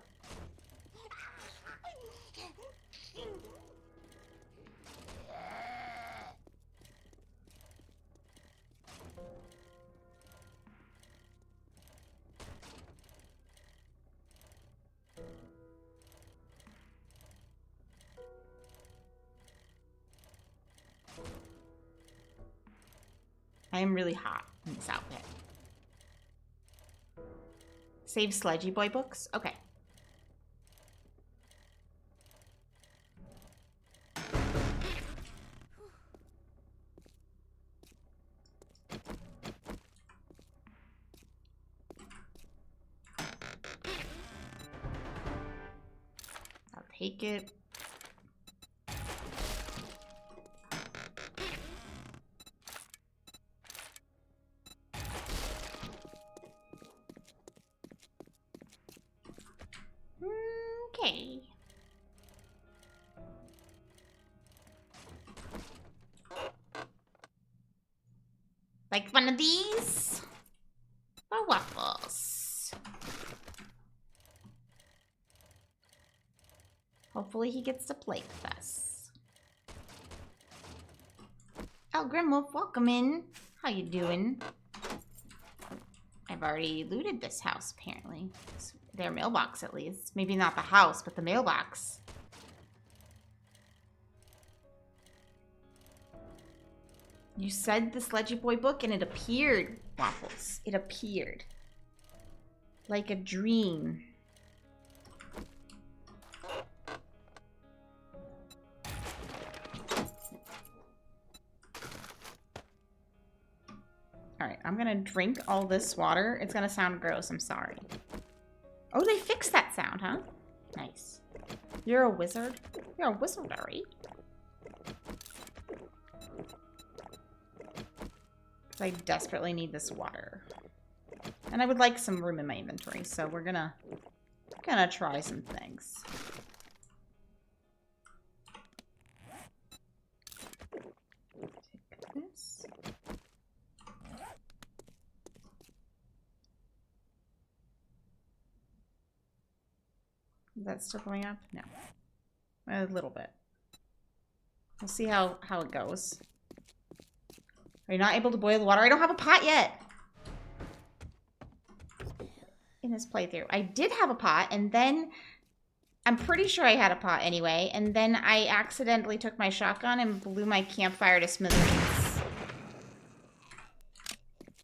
Speaker 1: I am really hot in this outfit. Save Sledgy Boy books? Okay. I'll take it. Okay. Like one of these? For waffles. Hopefully he gets to play with us. Oh, Grimwolf, welcome in. How you doing? I've already looted this house, apparently. It's their mailbox, at least. Maybe not the house, but the mailbox. You said the Sledgy Boy book, and it appeared, Waffles. It appeared. Like a dream. Alright, I'm gonna drink all this water. It's gonna sound gross, I'm sorry. Oh, they fixed that sound, huh? Nice. You're a wizard? You're a wizardary. I desperately need this water. And I would like some room in my inventory, so we're gonna try some things. Take this. Is that still going up? No. A little bit. We'll see how it goes. Are you not able to boil the water? I don't have a pot yet. In this playthrough. I did have a pot, and then I'm pretty sure I had a pot anyway, and then I accidentally took my shotgun and blew my campfire to smithereens.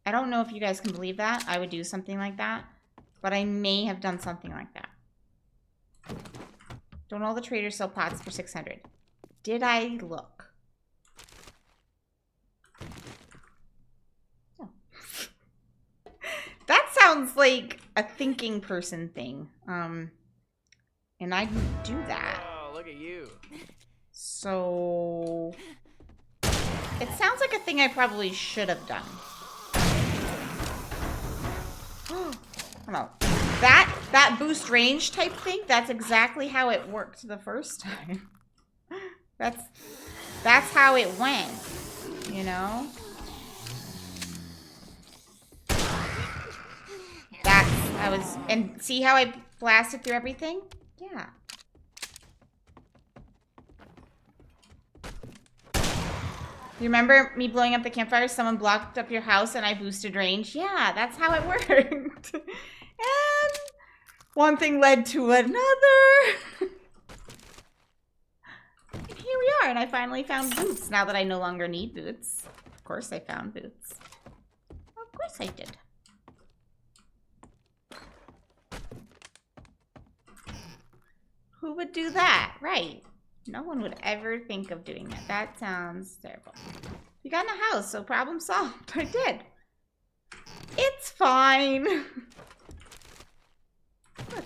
Speaker 1: I don't know if you guys can believe that. I would do something like that, but I may have done something like that. Don't all the traders sell pots for 600? Did I look? Oh. That sounds like a thinking person thing. And I didn't do that.
Speaker 6: Oh, look at you.
Speaker 1: So it sounds like a thing I probably should have done. No. That boost range type thing, that's exactly how it worked the first time. That's how it went, you know? And see how I blasted through everything? Yeah. You remember me blowing up the campfire? Someone blocked up your house and I boosted range? Yeah, that's how it worked. And one thing led to another. And here we are, and I finally found boots now that I no longer need boots. Of course I found boots. Of course I did. Who would do that? Right. No one would ever think of doing that. That sounds terrible. You got in a house, so problem solved. I did. It's fine. Look.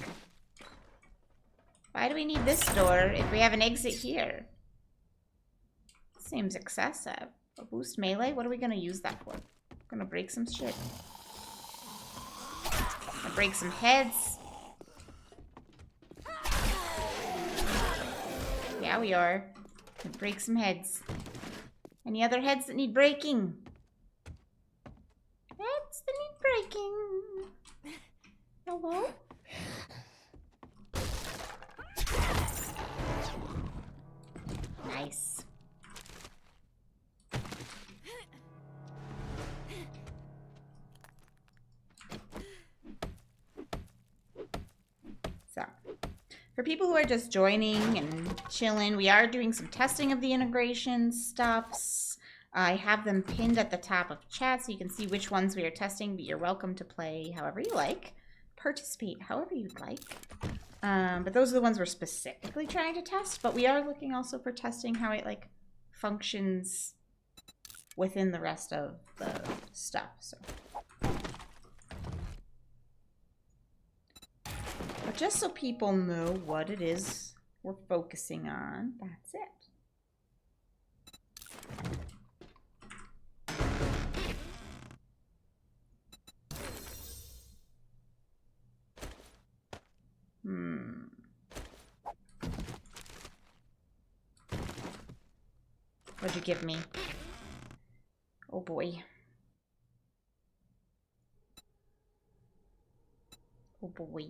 Speaker 1: Why do we need this door if we have an exit here? Seems excessive. A boost melee? What are we gonna use that for? Gonna break some shit. Gonna break some heads. Yeah, we are. Gonna break some heads. Any other heads that need breaking? Heads that need breaking. Hello? Nice. So, for people who are just joining and chilling, we are doing some testing of the integration stuffs. I have them pinned at the top of chat so you can see which ones we are testing, but you're welcome to play however you like. Participate however you'd like. But those are the ones we're specifically trying to test, but we are looking also for testing how it like functions within the rest of the stuff. So, but just so people know what it is we're focusing on, that's it. What'd you give me? Oh boy. Oh boy.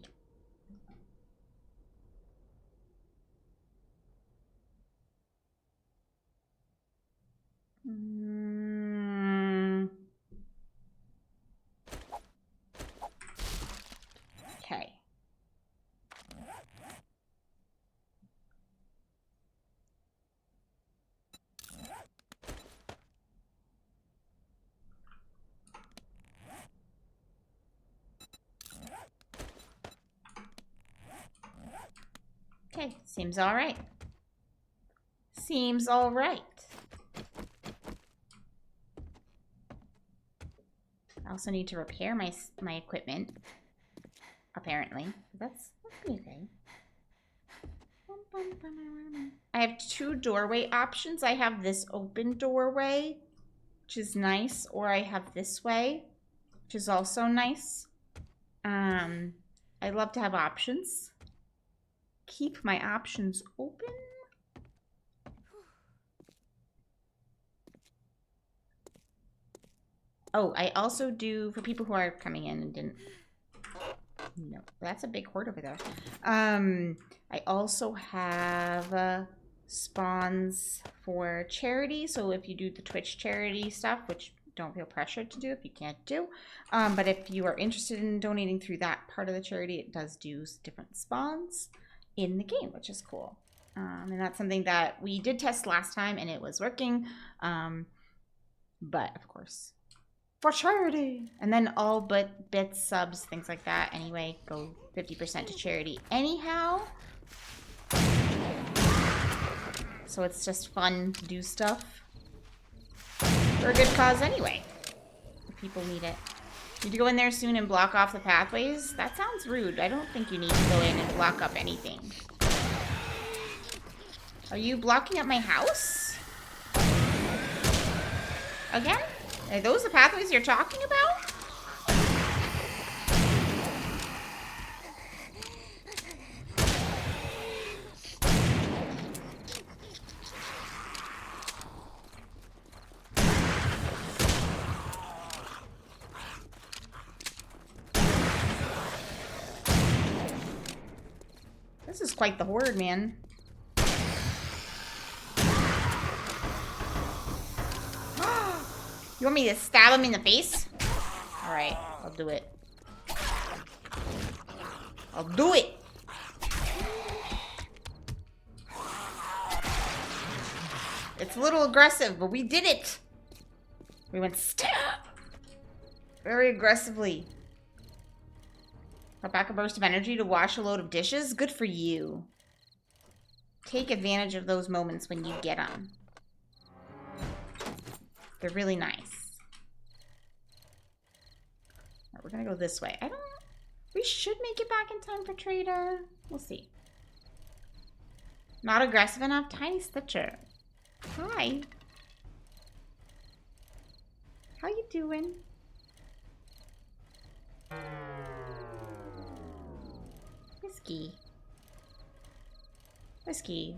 Speaker 1: Okay. Okay, seems all right. Seems all right. I also need to repair my equipment. Apparently, that's okay. I have 2 doorway options. I have this open doorway, which is nice, or I have this way, which is also nice. I love to have options. Keep my options open. Oh, I also do, for people who are coming in and didn't... No, that's a big horde over there. I also have spawns for charity. So if you do the Twitch charity stuff, which don't feel pressured to do if you can't do. But if you are interested in donating through that part of the charity, it does do different spawns in the game, which is cool. And that's something that we did test last time and it was working. But of course, for charity. And then all but bits, subs, things like that, anyway, go 50% to charity anyhow. So it's just fun to do stuff for a good cause anyway. If people need it. Need to go in there soon and block off the pathways? That sounds rude. I don't think you need to go in and block up anything. Are you blocking up my house? Again? Are those the pathways you're talking about? This is quite the horde, man. You want me to stab him in the face? Alright, I'll do it. I'll do it! It's a little aggressive, but we did it! We went stab! Very aggressively. Got back a burst of energy to wash a load of dishes? Good for you. Take advantage of those moments when you get them. They're really nice. Alright, we're gonna go this way. We should make it back in time for Trader. We'll see. Not aggressive enough? Tiny Stitcher. Hi. How you doing? Whiskey. Whiskey.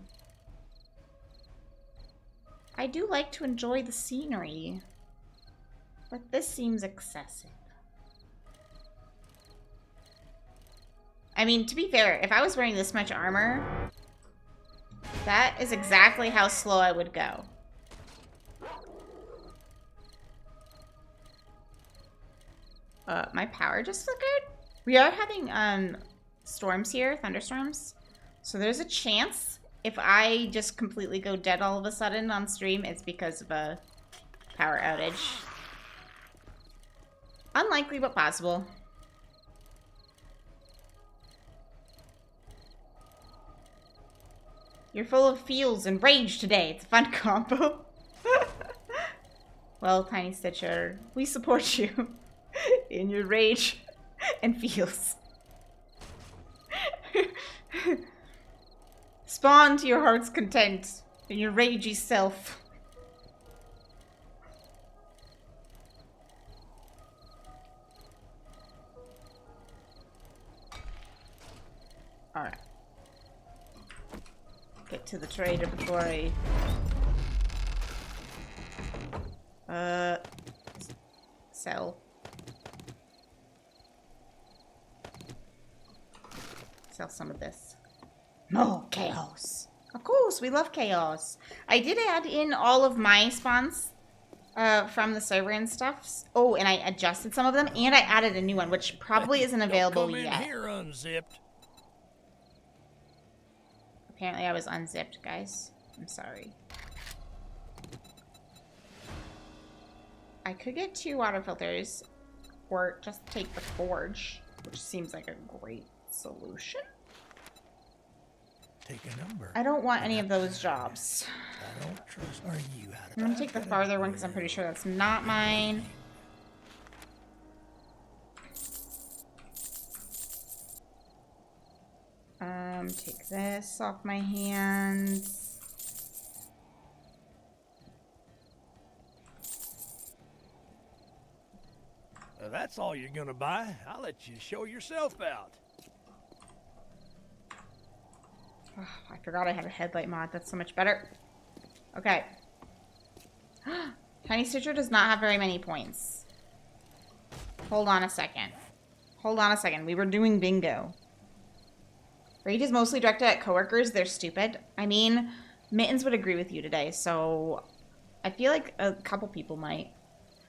Speaker 1: I do like to enjoy the scenery, but this seems excessive. I mean, to be fair, if I was wearing this much armor, that is exactly how slow I would go. My power just flickered? We are having, storms here, thunderstorms. So there's a chance if I just completely go dead all of a sudden on stream, it's because of a power outage. Unlikely, but possible. You're full of feels and rage today. It's a fun combo. Well, Tiny Stitcher, we support you in your rage and feels. Spawn to your heart's content in your ragey self. Alright. Get to the trader before I... Sell. Sell some of this. More chaos. Of course, we love chaos. I did add in all of my spawns from the server and stuff. Oh, and I adjusted some of them, and I added a new one, which probably isn't available
Speaker 2: Don't come
Speaker 1: yet.
Speaker 2: in here unzipped.
Speaker 1: Apparently I was unzipped, guys. I'm sorry. I could get 2 water filters, or just take the forge, which seems like a great solution.
Speaker 2: Take a number.
Speaker 1: I don't want any of those jobs.
Speaker 2: I don't trust. Are you out of
Speaker 1: I'm gonna take the farther one because I'm pretty sure that's not mine. Take this off my hands.
Speaker 2: That's all you're gonna buy. I'll let you show yourself out.
Speaker 1: Oh, I forgot I had a headlight mod. That's so much better. Okay. Tiny Stitcher does not have very many points. Hold on a second. Hold on a second. We were doing bingo. Rage is mostly directed at coworkers. They're stupid. I mean, Mittens would agree with you today, so I feel like a couple people might.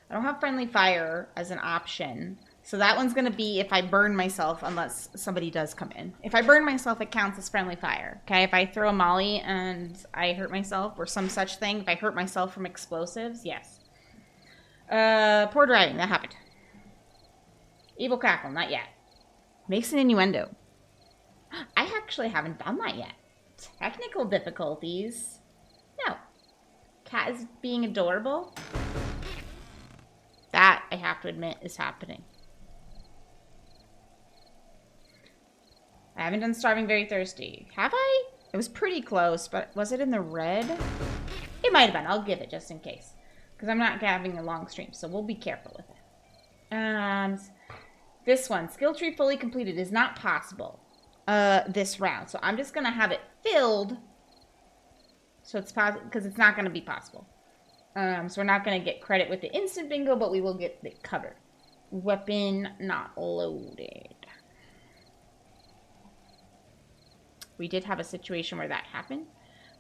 Speaker 1: I don't have friendly fire as an option, so that one's going to be if I burn myself unless somebody does come in. If I burn myself, it counts as friendly fire, okay? If I throw a molly and I hurt myself or some such thing, if I hurt myself from explosives, yes. Poor driving, that happened. Evil cackle, not yet. Makes an innuendo. I actually haven't done that yet. Technical difficulties? No. Cat is being adorable? That, I have to admit, is happening. I haven't done Starving Very Thirsty. Have I? It was pretty close, but was it in the red? It might have been. I'll give it just in case. Because I'm not having a long stream, so we'll be careful with it. And this one, skill tree fully completed, is not possible this round. So I'm just going to have it filled. So it's possible, because it's not going to be possible. So we're not going to get credit with the instant bingo, but we will get it covered. Weapon not loaded. We did have a situation where that happened.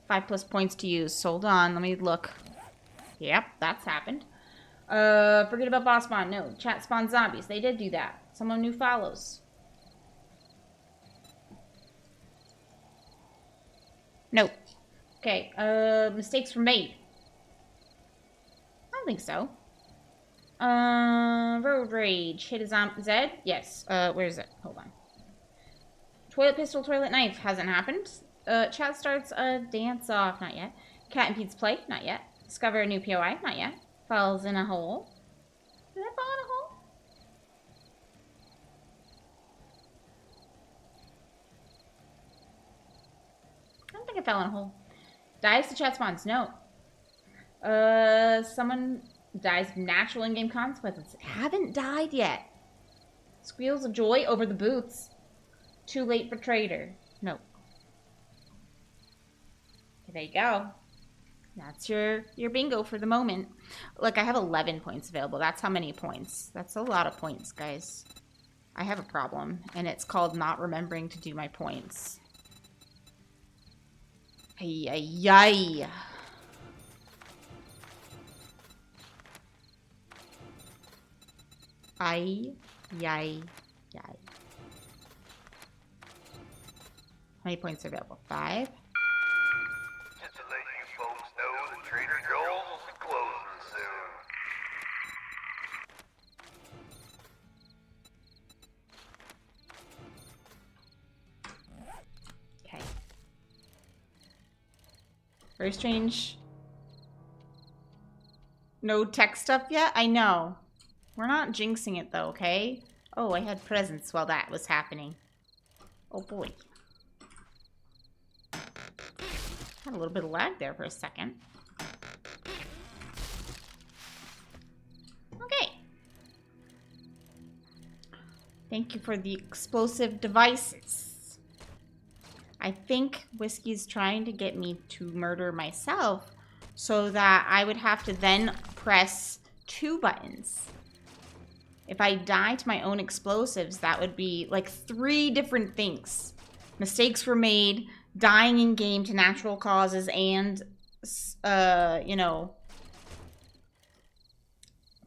Speaker 1: 5+ points to use. Hold on, let me look. Yep, that's happened. Forget about boss spawn. No, chat spawn zombies. They did do that. Someone new follows. Nope. Okay, mistakes were made. I don't think so. Road rage. Hit a Zed? Yes. Where is it? Hold on. Toilet pistol, toilet knife. Hasn't happened. Chat starts a dance off. Not yet. Cat and Pete's play. Not yet. Discover a new POI. Not yet. Falls in a hole. Did I fall in a hole? I don't think I fell in a hole. Dies to chat spawns. No. Someone dies of natural in-game consequences. Haven't died yet. Squeals of joy over the boots. Too late for trader. Nope. Okay, there you go. That's your bingo for the moment. Look, I have 11 points available. That's how many points. That's a lot of points, guys. I have a problem, and it's called not remembering to do my points. Ay, ay, ay. Ay, yay, yay. How many points are available? 5?
Speaker 3: Just to let you folks know that Trader Joel's will be closing soon.
Speaker 1: Okay. Very strange. No tech stuff yet? I know. We're not jinxing it though, okay? Oh, I had presents while that was happening. Oh boy. Had a little bit of lag there for a second. Okay. Thank you for the explosive devices. I think Whiskey's trying to get me to murder myself so that I would have to then press 2 buttons. If I die to my own explosives, that would be like 3 different things. Mistakes were made, dying in game to natural causes, and, you know,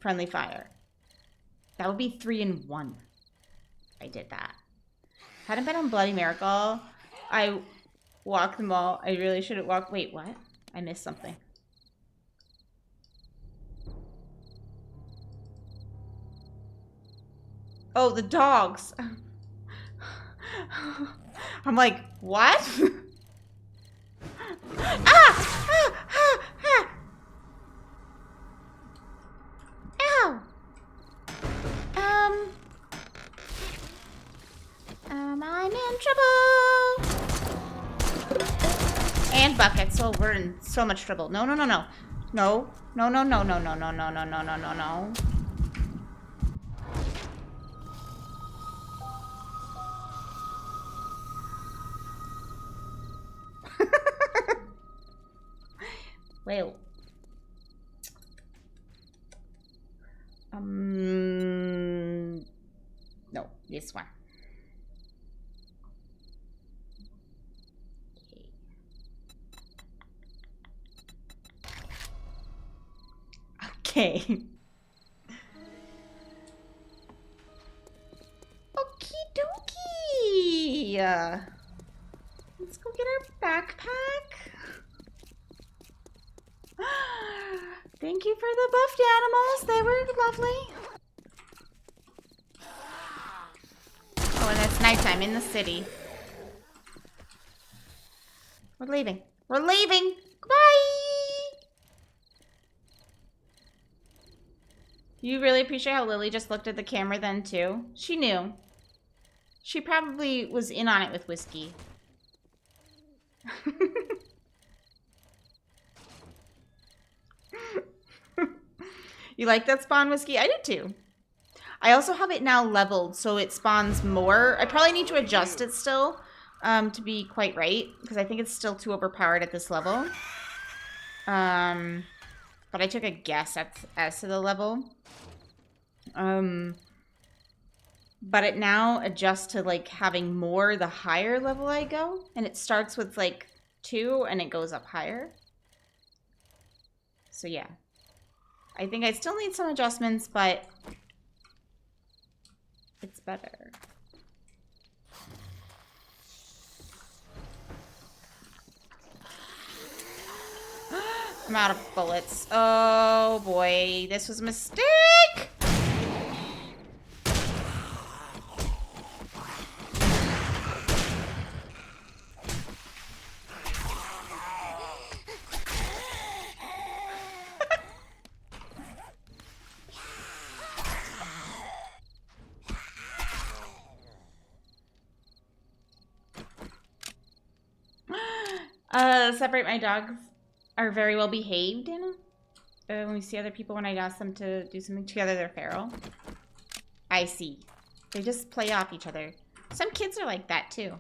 Speaker 1: friendly fire. That would be 3 in 1. I did that. Hadn't been on Bloody Miracle. I walked them all. I really should have walked. Wait, what? I missed something. Oh, the dogs. I'm like, what? Ow. I'm in trouble. And buckets. Oh, we're in so much trouble. No, no, no, no. No. No, no, no, no, no, no, no, no, no, no, no, no. Well. No, this one. Okay. Okie dokie. Let's go get our backpack. Thank you for the buffed animals. They were lovely. Oh, and it's nighttime in the city. We're leaving. We're leaving. Goodbye. You really appreciate how Lily just looked at the camera then, too? She knew. She probably was in on it with Whiskey. You like that spawn, Whiskey? I did too. I also have it now leveled, so it spawns more. I probably need to adjust it still to be quite right, because I think it's still too overpowered at this level. But I took a guess as to the level. But it now adjusts to like having more the higher level I go, and it starts with like 2 and it goes up higher. So yeah, I think I still need some adjustments, but it's better. I'm out of bullets. Oh boy, this was a mistake! Separate my dogs are very well behaved, Anna. When we see other people, when I ask them to do something together, they're feral. I see. They just play off each other. Some kids are like that, too.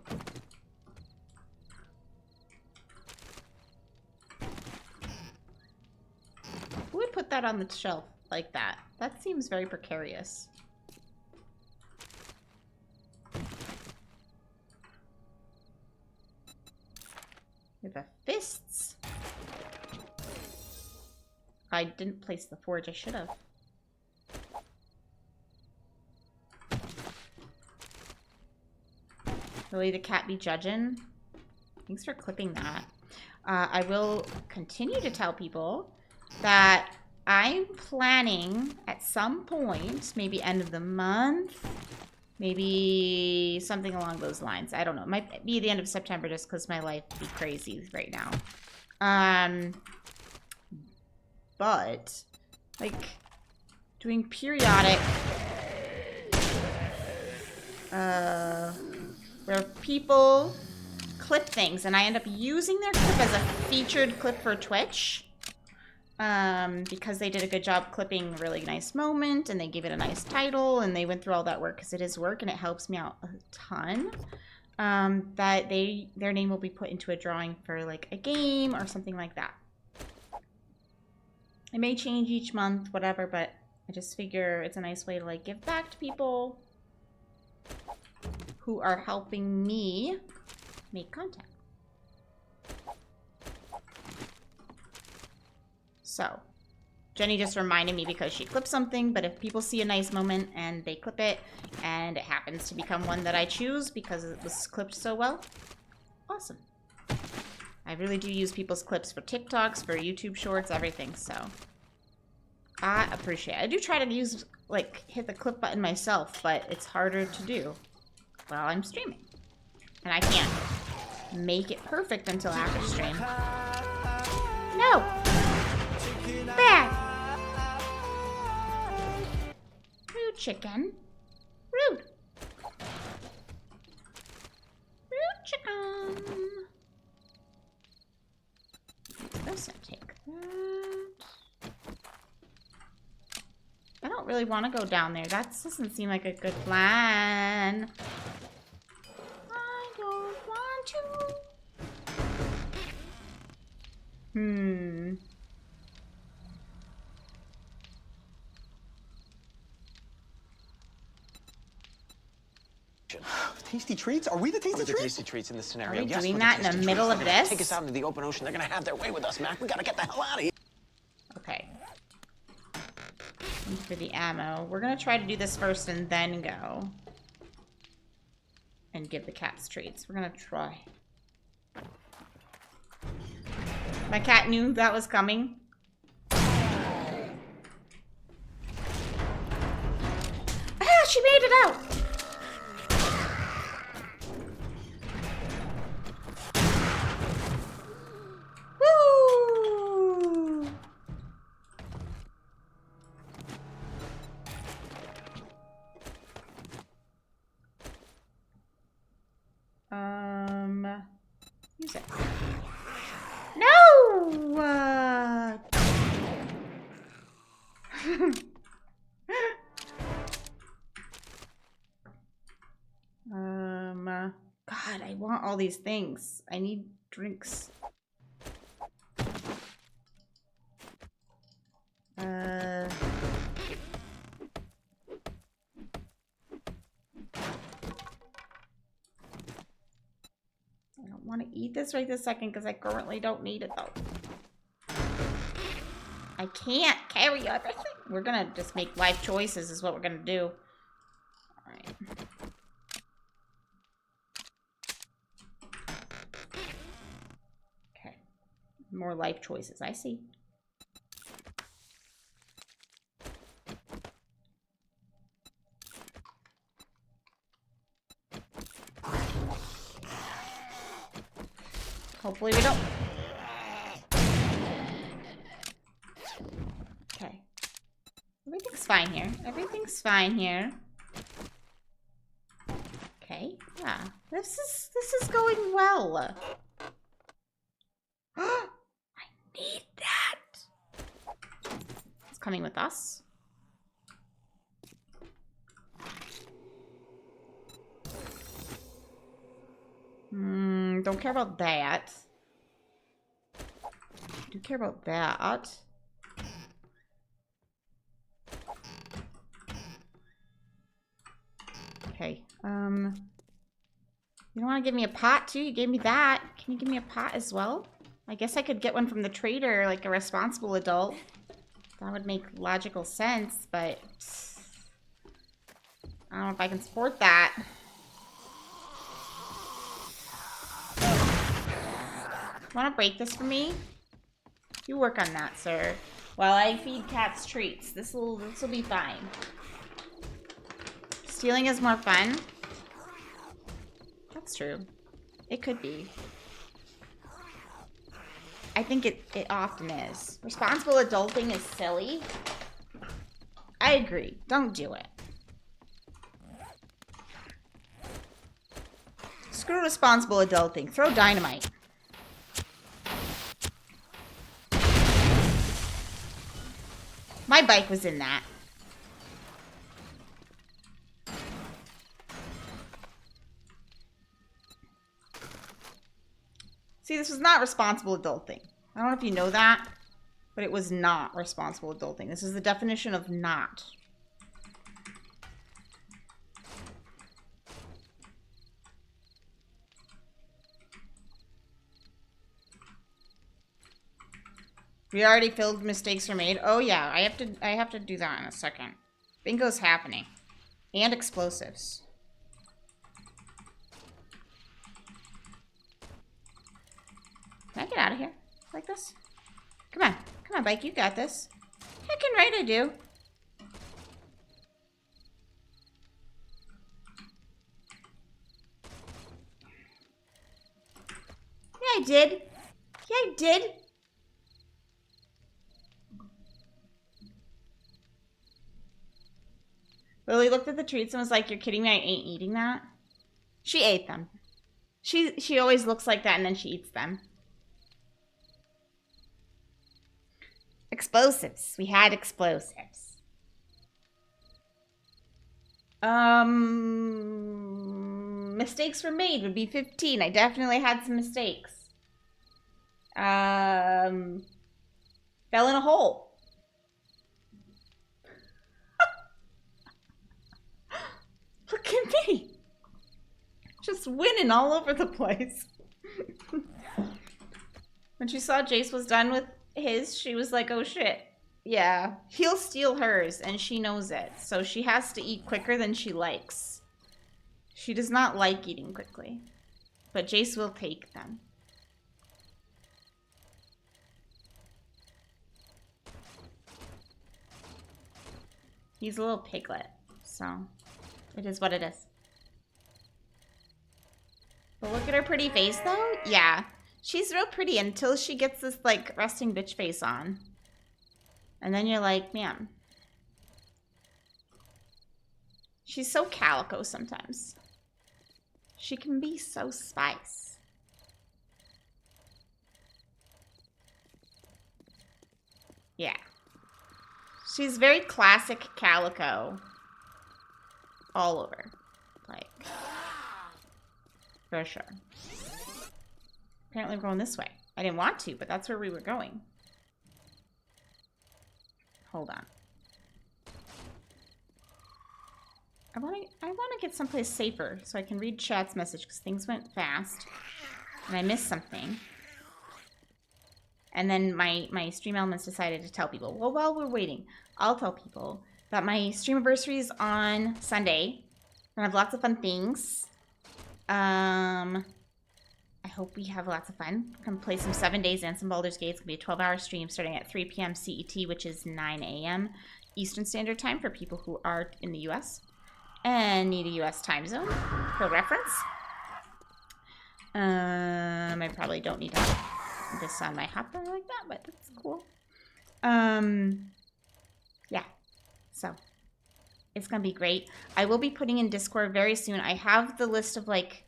Speaker 1: Who would put that on the shelf like that? That seems very precarious. We have a fists. I didn't place the forge. I should have. Really, the cat be judging? Thanks for clipping that. I will continue to tell people that I'm planning at some point, maybe end of the month, maybe something along those lines. I don't know. It might be the end of September just because my life be crazy right now. But, like, doing periodic, where people clip things and I end up using their clip as a featured clip for Twitch. Because they did a good job clipping a really nice moment and they gave it a nice title and they went through all that work because it is work and it helps me out a ton. That their name will be put into a drawing for like a game or something like that. It may change each month, whatever, but I just figure it's a nice way to like give back to people who are helping me make content. So, Jenny just reminded me because she clipped something, but if people see a nice moment and they clip it, and it happens to become one that I choose because it was clipped so well, awesome. I really do use people's clips for TikToks, for YouTube shorts, everything, so I appreciate it. I do try to use, like, hit the clip button myself, but it's harder to do while I'm streaming. And I can't make it perfect until after stream. No! Bad! Rude, chicken. Rude. Rude, chicken. This and take that. I don't really want to go down there. That doesn't seem like a good plan. I don't want to.
Speaker 9: Tasty treats? Are we the tasty treats?
Speaker 10: Tasty treats in this
Speaker 1: Are
Speaker 10: scenario.
Speaker 1: we
Speaker 10: Yes,
Speaker 1: doing
Speaker 10: we're
Speaker 1: that in
Speaker 10: tasty
Speaker 1: the
Speaker 10: treats.
Speaker 1: middle of
Speaker 10: They're gonna
Speaker 1: this?
Speaker 10: Take us out into the open ocean. They're gonna have their way with us, Mac. We gotta get the hell out of here.
Speaker 1: Okay. And for the ammo, we're gonna try to do this first and then go and give the cats treats. We're gonna try. My cat knew that was coming. Ah, she made it out. Woo! Music. No! God, I want all these things. I need drinks. I don't want to eat this right this second because I currently don't need it though. I can't carry everything. We're gonna just make life choices is what we're gonna do. Alright. Okay. More life choices, I see. Hopefully we don't. Okay. Everything's fine here. Everything's fine here. Okay. Yeah. This is going well. I need that. It's coming with us. Don't care about that. Do care about that. Okay. You don't want to give me a pot too? You gave me that. Can you give me a pot as well? I guess I could get one from the trader, like a responsible adult. That would make logical sense, but I don't know if I can support that. Want to break this for me? You work on that, sir. While I feed cats treats. This'll be fine. Stealing is more fun. That's true. It could be. I think it often is. Responsible adulting is silly. I agree. Don't do it. Screw responsible adulting. Throw dynamite. My bike was in that. See, this was not responsible adulting. I don't know if you know that, but it was not responsible adulting. This is the definition of not. We already filled mistakes were made. Oh yeah, I have to do that in a second. Bingo's happening. And explosives. Can I get out of here? Like this? Come on. Come on, bike. You got this. Heckin' right I do. Yeah, I did. Yeah, I did. Lily looked at the treats and was like, "You're kidding me, I ain't eating that." She ate them. She always looks like that and then she eats them. Explosives. We had explosives. Mistakes were made would be 15. I definitely had some mistakes. Fell in a hole. Look at me. Just winning all over the place. When she saw Jace was done with his, she was like, oh shit. Yeah, he'll steal hers and she knows it. So she has to eat quicker than she likes. She does not like eating quickly. But Jace will take them. He's a little piglet, so it is what it is. But look at her pretty face, though. Yeah, she's real pretty until she gets this, like, resting bitch face on. And then you're like, man. She's so calico sometimes. She can be so spice. Yeah. She's very classic calico. All over. Like, for sure. Apparently we're going this way. I didn't want to, but that's where we were going. Hold on. I want to get someplace safer so I can read chat's message because things went fast and I missed something. And then my stream elements decided to tell people, well, while we're waiting, I'll tell people that my stream anniversary is on Sunday. We're gonna have lots of fun things. I hope we have lots of fun. We're gonna play some 7 days and some Baldur's Gate. It's gonna be a 12-hour stream starting at 3 p.m. CET, which is 9 a.m. Eastern Standard Time for people who are in the U.S. and need a U.S. time zone for reference. I probably don't need to have this on my hopper like that, but that's cool. Yeah, so it's gonna be great. I will be putting in Discord very soon. I have the list of like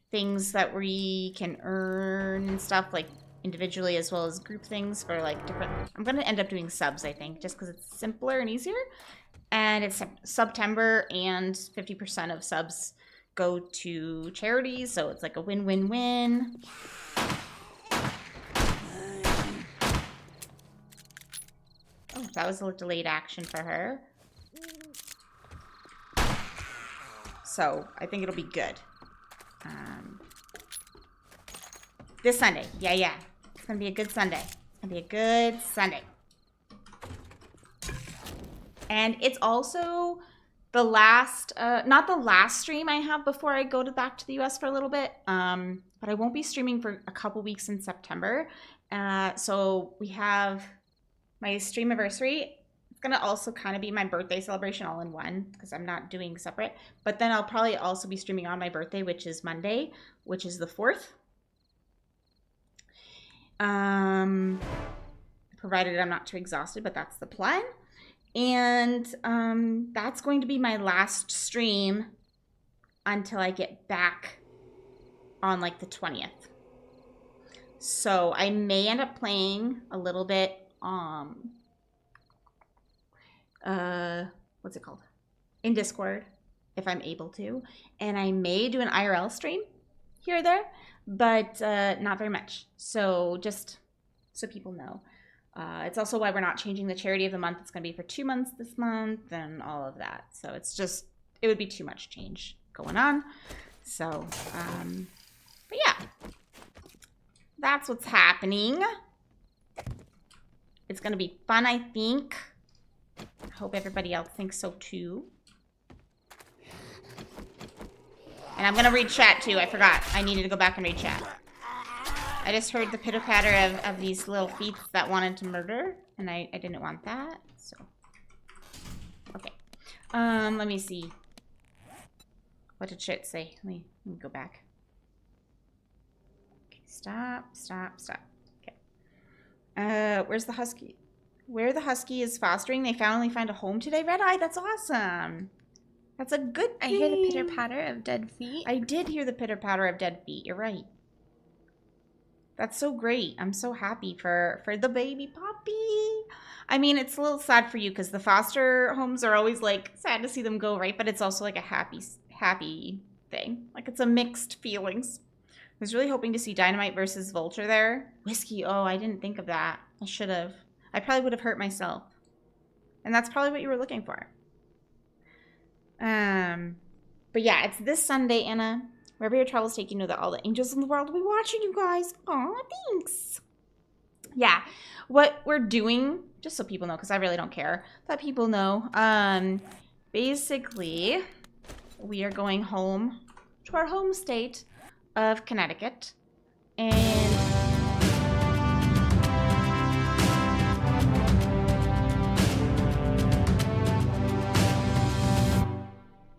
Speaker 1: things that we can earn and stuff, like individually as well as group things for like different. I'm gonna end up doing subs, I think, just because it's simpler and easier. And it's September, and 50% of subs go to charities, so it's like a win-win-win. Oh, that was a delayed action for her. So I think it'll be good. This Sunday. Yeah. It's going to be a good Sunday. It's going to be a good Sunday. And it's also the last, not the last stream I have before I go back to the US for a little bit. But I won't be streaming for a couple weeks in September. So we have my stream anniversary. It's going to also kind of be my birthday celebration all in one because I'm not doing separate. But then I'll probably also be streaming on my birthday, which is Monday, which is the 4th. Provided I'm not too exhausted, but that's the plan. And that's going to be my last stream until I get back on like the 20th. So I may end up playing a little bit what's it called? In Discord, if I'm able to. And I may do an IRL stream here or there, but not very much. So just so people know. It's also why we're not changing the charity of the month. It's going to be for 2 months this month and all of that. So it's just, it would be too much change going on. So, but yeah, that's what's happening. It's going to be fun, I think. I hope everybody else thinks so too. And I'm going to read chat too. I forgot. I needed to go back and read chat. I just heard the pitter-patter of these little feet that wanted to murder, and I didn't want that, so. Okay. Let me see. What did chat say? Let me go back. Okay, stop. Okay. Where's the husky? Where the husky is fostering, they finally find a home today. Red Eye, that's awesome. That's a good thing.
Speaker 7: I hear the pitter-patter of dead feet.
Speaker 1: I did hear the pitter-patter of dead feet. You're right. That's so great. I'm so happy for the baby puppy. I mean, it's a little sad for you because the foster homes are always like sad to see them go, right? But it's also like a happy thing. Like it's a mixed feelings. I was really hoping to see Dynamite versus Vulture there. Whiskey. Oh, I didn't think of that. I should have. I probably would have hurt myself. And that's probably what you were looking for. But yeah, it's this Sunday, Anna. Wherever your travels take you, know that all the angels in the world will be watching you guys. Aw, thanks. Yeah, what we're doing, just so people know, because I really don't care, let people know. Basically, we are going home to our home state of Connecticut. And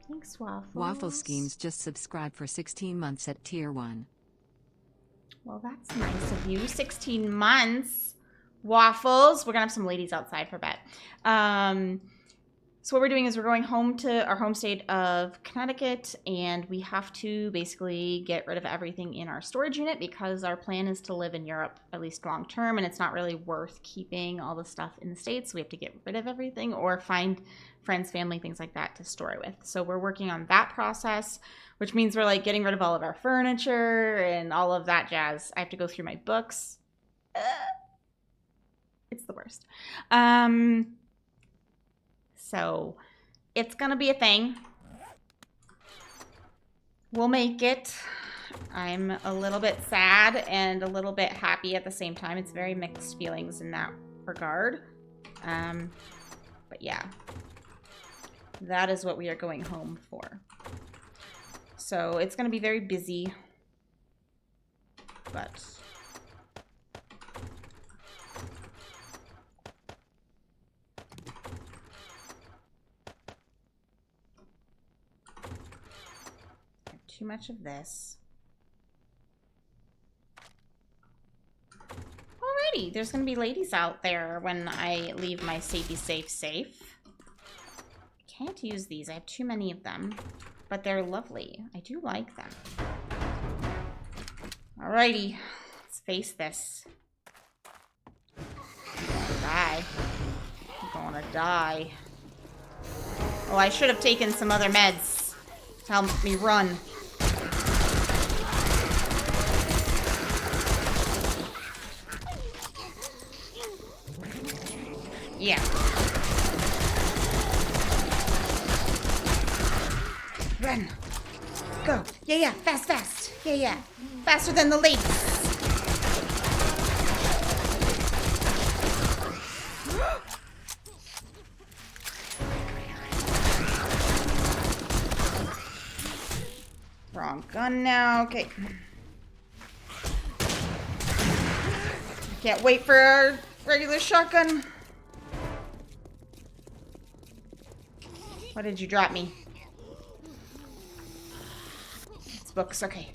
Speaker 1: thanks, Waffles.
Speaker 11: Waffle Schemes just subscribed for 16 months at Tier 1.
Speaker 1: Well, that's nice of you. 16 months. Waffles. We're going to have some ladies outside for a bet. So what we're doing is we're going home to our home state of Connecticut, and we have to basically get rid of everything in our storage unit because our plan is to live in Europe, at least long term, and it's not really worth keeping all the stuff in the States. So we have to get rid of everything or find friends, family, things like that to store it with. So we're working on that process, which means we're like getting rid of all of our furniture and all of that jazz. I have to go through my books. It's the worst. So it's going to be a thing. We'll make it. I'm a little bit sad and a little bit happy at the same time. It's very mixed feelings in that regard. But yeah, that is what we are going home for. So it's going to be very busy, but too much of this. Alrighty, there's gonna be ladies out there when I leave my safety safe. I can't use these. I have too many of them, but they're lovely. I do like them. Alrighty, let's face this. I'm gonna die. I'm gonna die. Oh, I should have taken some other meds to help me run. Yeah. Run. Go. Yeah. Fast. Yeah. Faster than the ladies. Wrong gun now. Okay. Can't wait for our regular shotgun. What did you drop me? It's books. Okay.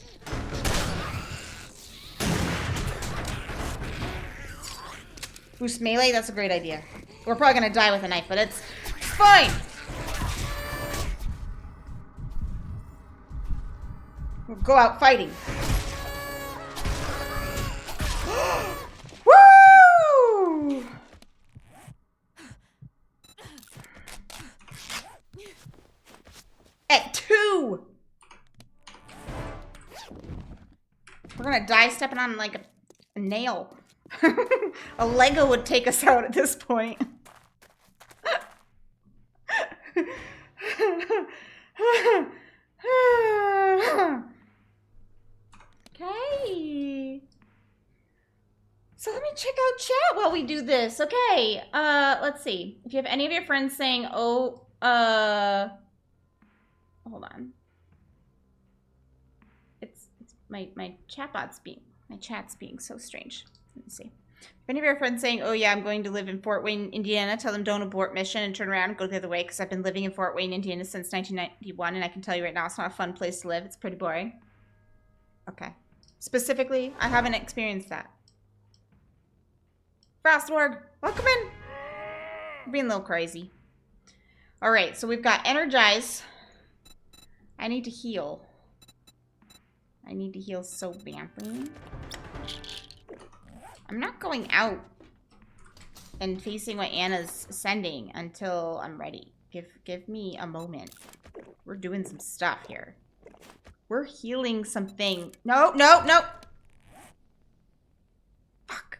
Speaker 1: Boost melee? That's a great idea. We're probably gonna die with a knife, but it's fine! We'll go out fighting. Woo! At 2! We're gonna die stepping on like a nail. A Lego would take us out at this point. Okay. So let me check out chat while we do this. Okay. Let's see. If you have any of your friends saying, oh, hold on. It's my chat's being so strange. Let me see. If any of your friends saying, oh yeah, I'm going to live in Fort Wayne, Indiana, tell them don't abort mission and turn around and go the other way, because I've been living in Fort Wayne, Indiana since 1991, and I can tell you right now it's not a fun place to live. It's pretty boring. Okay. Specifically, I haven't experienced that. Frostward, welcome in. I'm being a little crazy. Alright, so we've got Energize. I need to heal. I need to heal so badly. I'm not going out and facing what Anna's sending until I'm ready. Give me a moment. We're doing some stuff here. We're healing something. No. Fuck.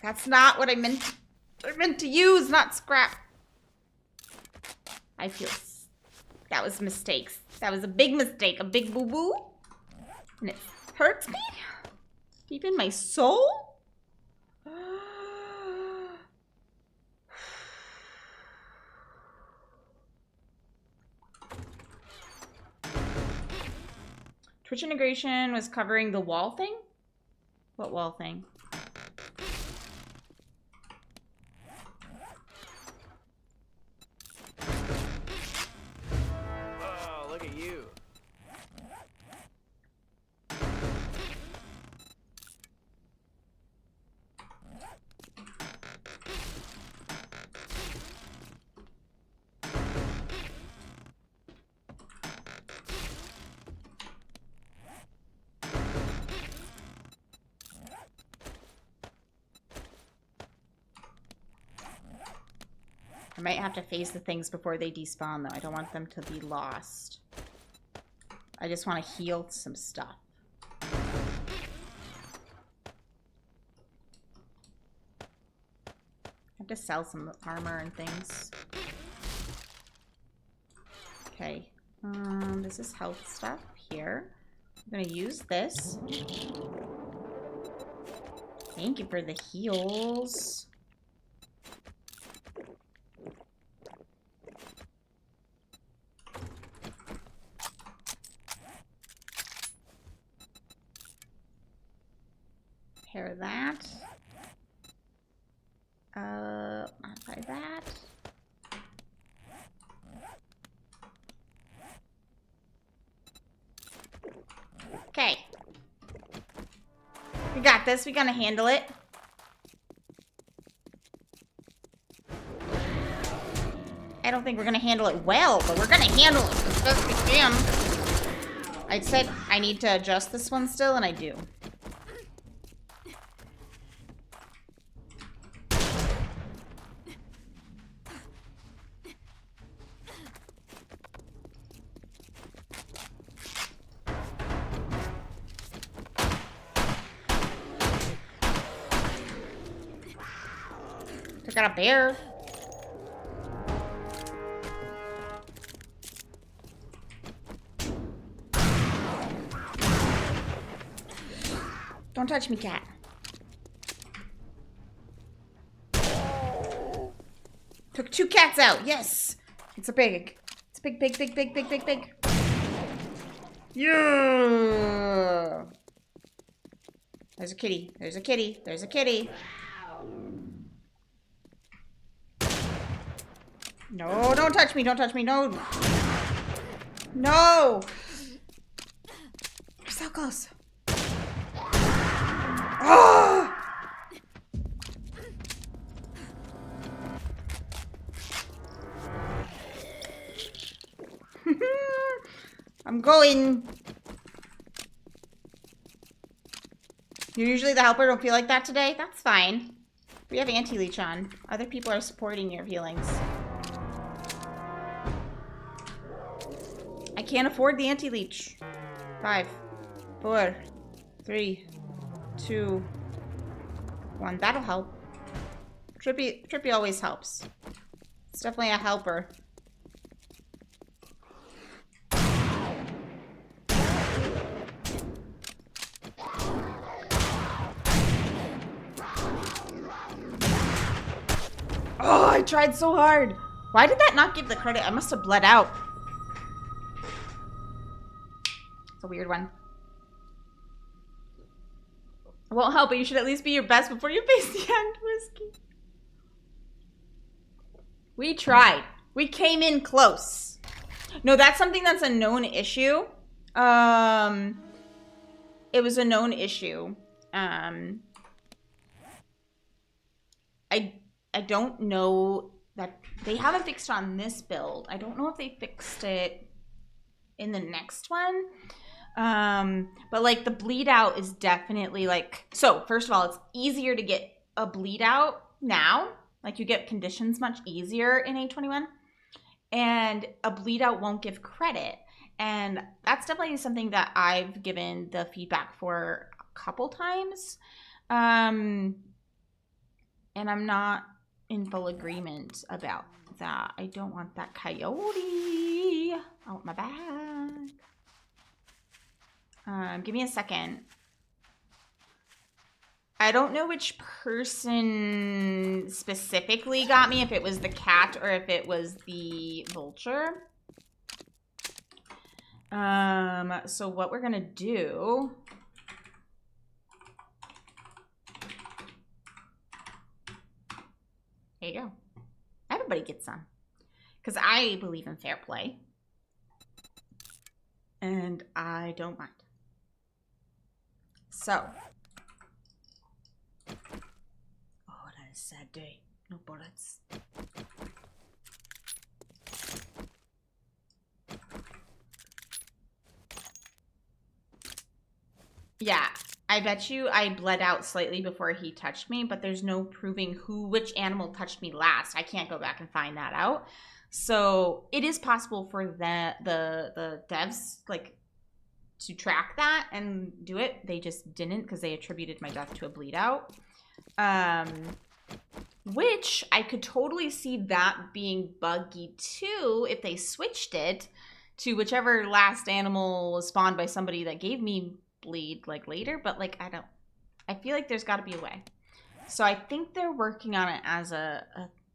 Speaker 1: That's not what I meant. I meant to use, not scrap. I feel that was mistakes. That was a big mistake, a big boo-boo. And it hurts me. Deep in my soul? Twitch integration was covering the wall thing? What wall thing?
Speaker 10: Oh, look at you.
Speaker 1: I might have to face the things before they despawn, though. I don't want them to be lost. I just want to heal some stuff. I have to sell some armor and things. Okay. This is health stuff here. I'm gonna use this. Thank you for the heals. Repair that. Modify that. Okay. We got this. We're gonna handle it. I don't think we're gonna handle it well, but we're gonna handle it as best we can. I said I need to adjust this one still, and I do. I got a bear. Don't touch me, cat. Took 2 cats out. Yes. It's a big. It's big, big, big, big, big, big, big. Yeah. There's a kitty. There's a kitty. There's a kitty. No, don't touch me. Don't touch me. No. No. You're so close. Oh! I'm going. You're usually the helper. Don't feel like that today? That's fine. We have anti-leech on. Other people are supporting your feelings. I can't afford the anti-leech. 5, 4, 3, 2, 1. That'll help. Trippy always helps. It's definitely a helper. Oh, I tried so hard. Why did that not give the credit? I must have bled out. It's a weird one. It won't help, but you should at least be your best before you face the end, Whiskey. We tried. We came in close. No, that's something that's a known issue. It was a known issue. I don't know that they haven't fixed it on this build. I don't know if they fixed it in the next one. But like the bleed out is definitely like, so first of all, it's easier to get a bleed out now. Like you get conditions much easier in 821, and a bleed out won't give credit. And that's definitely something that I've given the feedback for a couple times. And I'm not in full agreement about that. I don't want that coyote out my bag. Give me a second. I don't know which person specifically got me, if it was the cat or if it was the vulture. So what we're gonna do... There you go. Everybody gets some. Because I believe in fair play. And I don't mind. So. Oh, that is a sad day. No bullets. Yeah. I bet you I bled out slightly before he touched me, but there's no proving which animal touched me last. I can't go back and find that out. So it is possible for the devs like to track that and do it. They just didn't because they attributed my death to a bleed out. Which I could totally see that being buggy too if they switched it to whichever last animal was spawned by somebody that gave me bleed like later, but like I feel like there's got to be a way. So I think they're working on it as a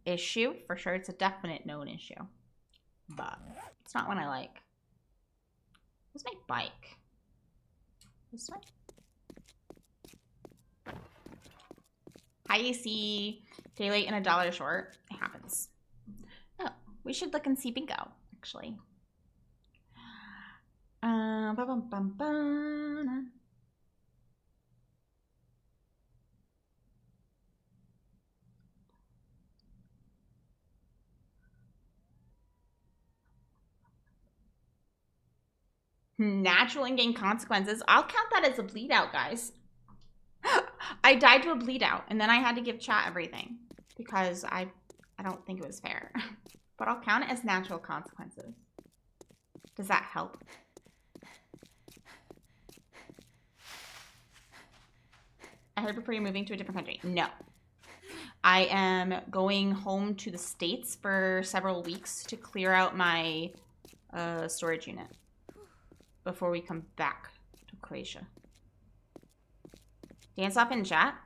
Speaker 1: issue for sure. It's a definite known issue, but it's not one I like. Where's my bike? This way. Hi AC. Day late and $1 short. It happens. Oh, we should look and see bingo actually. Natural in-game consequences. I'll count that as a bleed out, guys. I died to a bleed out, and then I had to give chat everything because I don't think it was fair. But I'll count it as natural consequences. Does that help? I heard before you're moving to a different country. No. I am going home to the States for several weeks to clear out my storage unit before we come back to Croatia. Dance off in chat.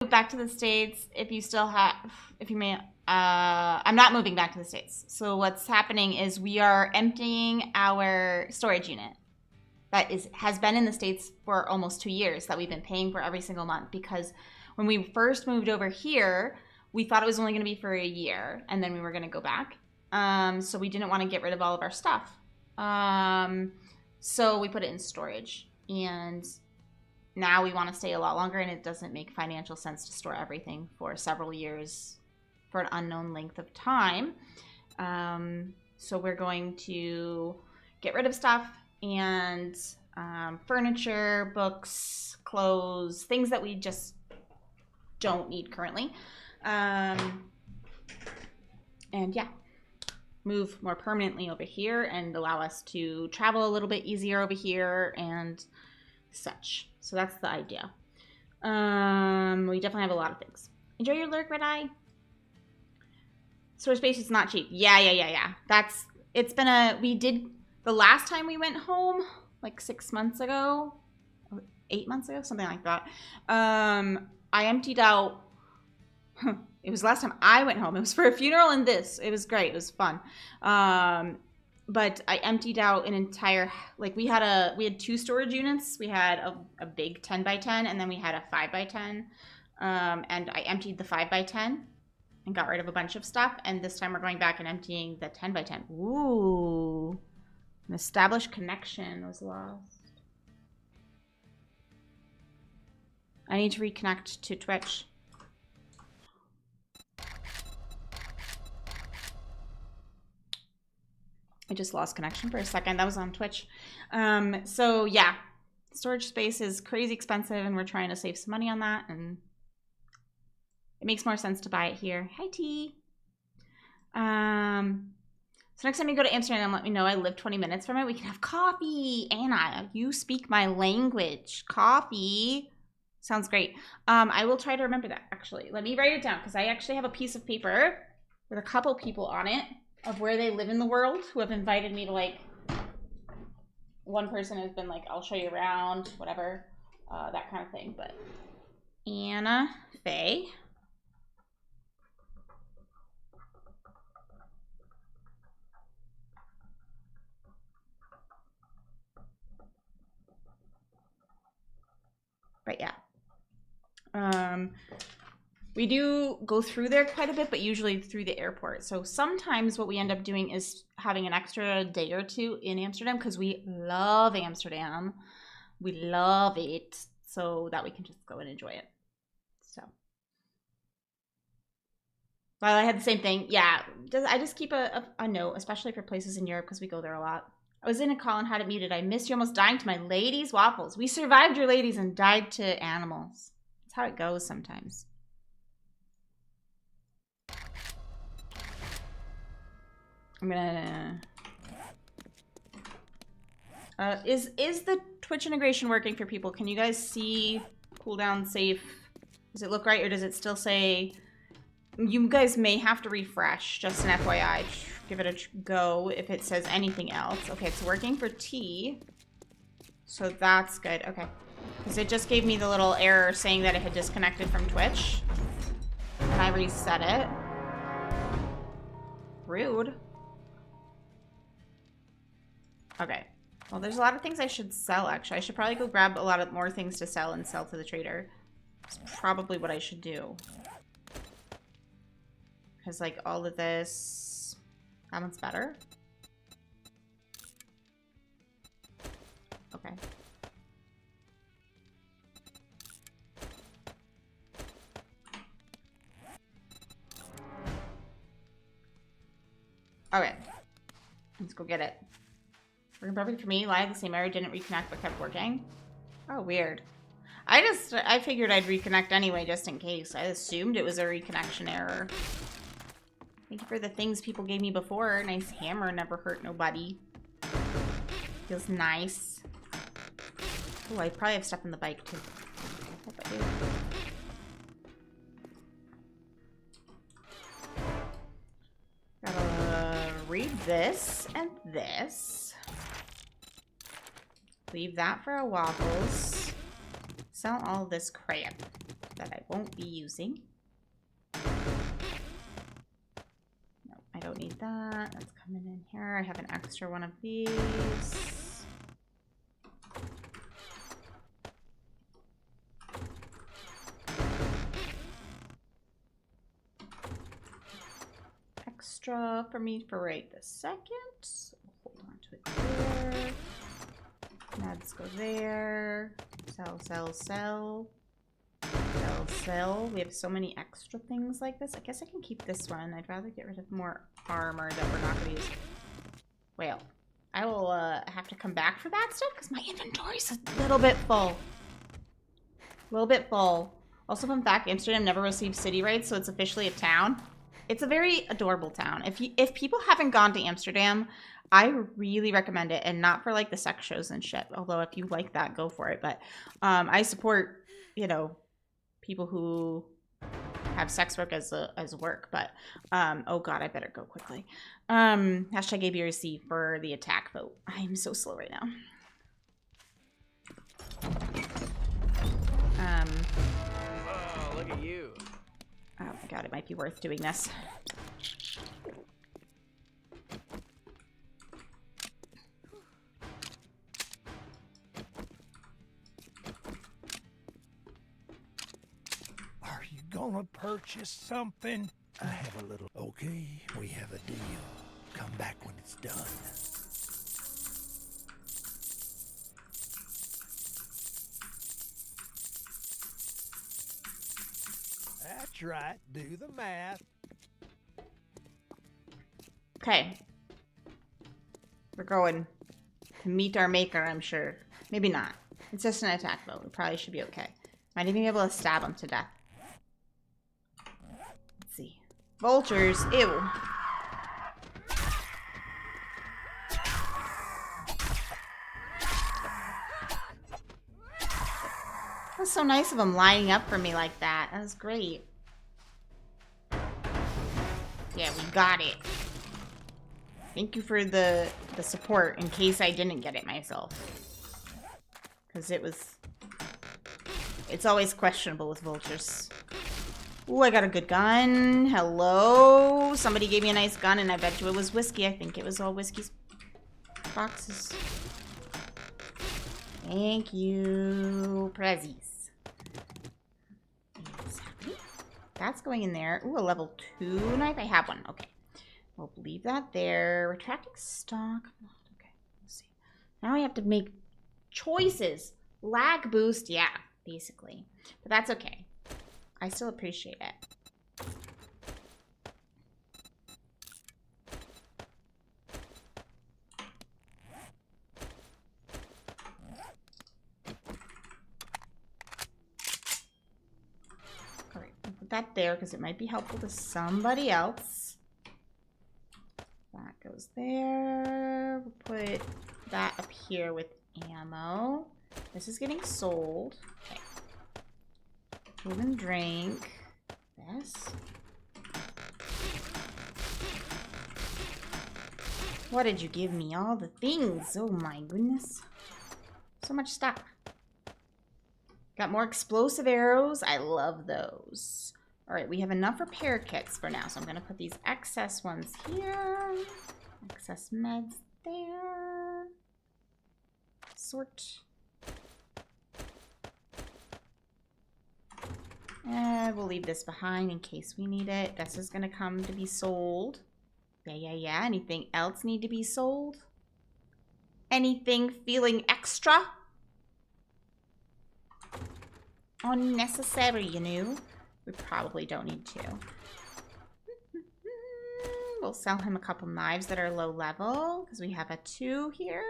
Speaker 1: Back to the States if you still have, if you may, I'm not moving back to the States. So what's happening is we are emptying our storage unit that has been in the States for almost 2 years that we've been paying for every single month, because when we first moved over here, we thought it was only going to be for a year and then we were going to go back. So we didn't want to get rid of all of our stuff. So we put it in storage, and now we want to stay a lot longer, and it doesn't make financial sense to store everything for several years for an unknown length of time. So we're going to get rid of stuff and furniture, books, clothes, things that we just don't need currently. And yeah, move more permanently over here and allow us to travel a little bit easier over here and such. So that's the idea. We definitely have a lot of things. Enjoy your lurk, Red Eye. Storage space is not cheap. Yeah. We did, the last time we went home, like 6 months ago, 8 months ago, something like that. I emptied out, it was last time I went home. It was for a funeral and this. It was great. It was fun. But I emptied out an entire, like we had 2 storage units. We had a big 10 by 10, and then we had a 5 by 10. And I emptied the 5 by 10 and got rid of a bunch of stuff. And this time we're going back and emptying the 10 by 10. Ooh, an established connection was lost. I need to reconnect to Twitch. I just lost connection for a second. That was on Twitch. So yeah, storage space is crazy expensive, and we're trying to save some money on that, and it makes more sense to buy it here. Hi, T. So next time you go to Amsterdam, let me know. I live 20 minutes from it. We can have coffee. Anna, you speak my language. Coffee. Sounds great. I will try to remember that, actually. Let me write it down, because I actually have a piece of paper with a couple people on it of where they live in the world who have invited me to, like, one person has been like, I'll show you around, whatever, that kind of thing. But Anna Faye. But yeah. We do go through there quite a bit, but usually through the airport. So sometimes what we end up doing is having an extra day or two in Amsterdam because we love Amsterdam. We love it. So that we can just go and enjoy it. So. Well, I had the same thing. Yeah, I just keep a note, especially for places in Europe because we go there a lot. I was in a call and had it muted. I missed you almost dying to my ladies' waffles. We survived your ladies and died to animals. That's how it goes sometimes. I'm gonna... is the Twitch integration working for people? Can you guys see cooldown safe? Does it look right or does it still say... You guys may have to refresh, just an FYI. Give it a go if it says anything else. Okay, it's working for T. So that's good. Okay. Because it just gave me the little error saying that it had disconnected from Twitch. And I reset it. Rude. Okay. Well, there's a lot of things I should sell, actually. I should probably go grab a lot of more things to sell and sell to the trader. It's probably what I should do. Because, like, all of this... That one's better. Okay. Okay. Let's go get it. Working perfect for me. Live the same error. Didn't reconnect but kept working. Oh, weird. I figured I'd reconnect anyway just in case. I assumed it was a reconnection error. Thank you for the things people gave me before. Nice hammer, never hurt nobody. Feels nice. Oh, I probably have stuff in the bike too. I hope I do. Gotta read this and this. Leave that for our waffles. Sell all this crap that I won't be using. No, I don't need that. That's coming in here. I have an extra one of these. Extra for me for right this second. Hold on to it there. Meds go there. Sell, sell, sell. Sell, sell. We have so many extra things like this. I guess I can keep this one. I'd rather get rid of more armor that we're not going to use. Well, I will have to come back for that stuff because my inventory's a little bit full. A little bit full. Also, fun fact, Amsterdam never received city rights, so it's officially a town. It's a very adorable town. If people haven't gone to Amsterdam, I really recommend it, and not for like the sex shows and shit. Although if you like that, go for it. But I support, you know, people who have sex work as work. But oh god, I better go quickly. Hashtag ABRC for the attack vote. I'm so slow right now.
Speaker 10: Oh, look at you.
Speaker 1: Oh my god, it might be worth doing this.
Speaker 2: Are you gonna purchase something? I have a little... Okay, we have a deal. Come back when it's done. That's right. Do the math.
Speaker 1: Okay. We're going to meet our maker, I'm sure. Maybe not. It's just an attack vote. We probably should be okay. Might even be able to stab him to death. Let's see. Vultures. Ew. That was so nice of him lining up for me like that. That was great. Yeah, we got it. Thank you for the support in case I didn't get it myself. Because it's always questionable with vultures. Ooh, I got a good gun. Hello. Somebody gave me a nice gun and I bet you it was whiskey. I think it was all whiskey's boxes. Thank you. Prezzies. That's going in there. Ooh, a level 2 knife. I have one. Okay. We'll leave that there. Retracting stock. Okay. Let's see. Now I have to make choices. Lag boost. Yeah, basically. But that's okay. I still appreciate it. That there because it might be helpful to somebody else. That goes there. We'll put that up here with ammo. This is getting sold. Okay. Food and drink. This. What did you give me? All the things. Oh my goodness. So much stuff. Got more explosive arrows. I love those. All right, we have enough repair kits for now, so I'm going to put these excess ones here. Excess meds there. Sort. And we'll leave this behind in case we need it. This is going to come to be sold. Yeah. Anything else need to be sold? Anything feeling extra? Unnecessary, you know? We probably don't need to. We'll sell him a couple knives that are low level because we have a 2 here.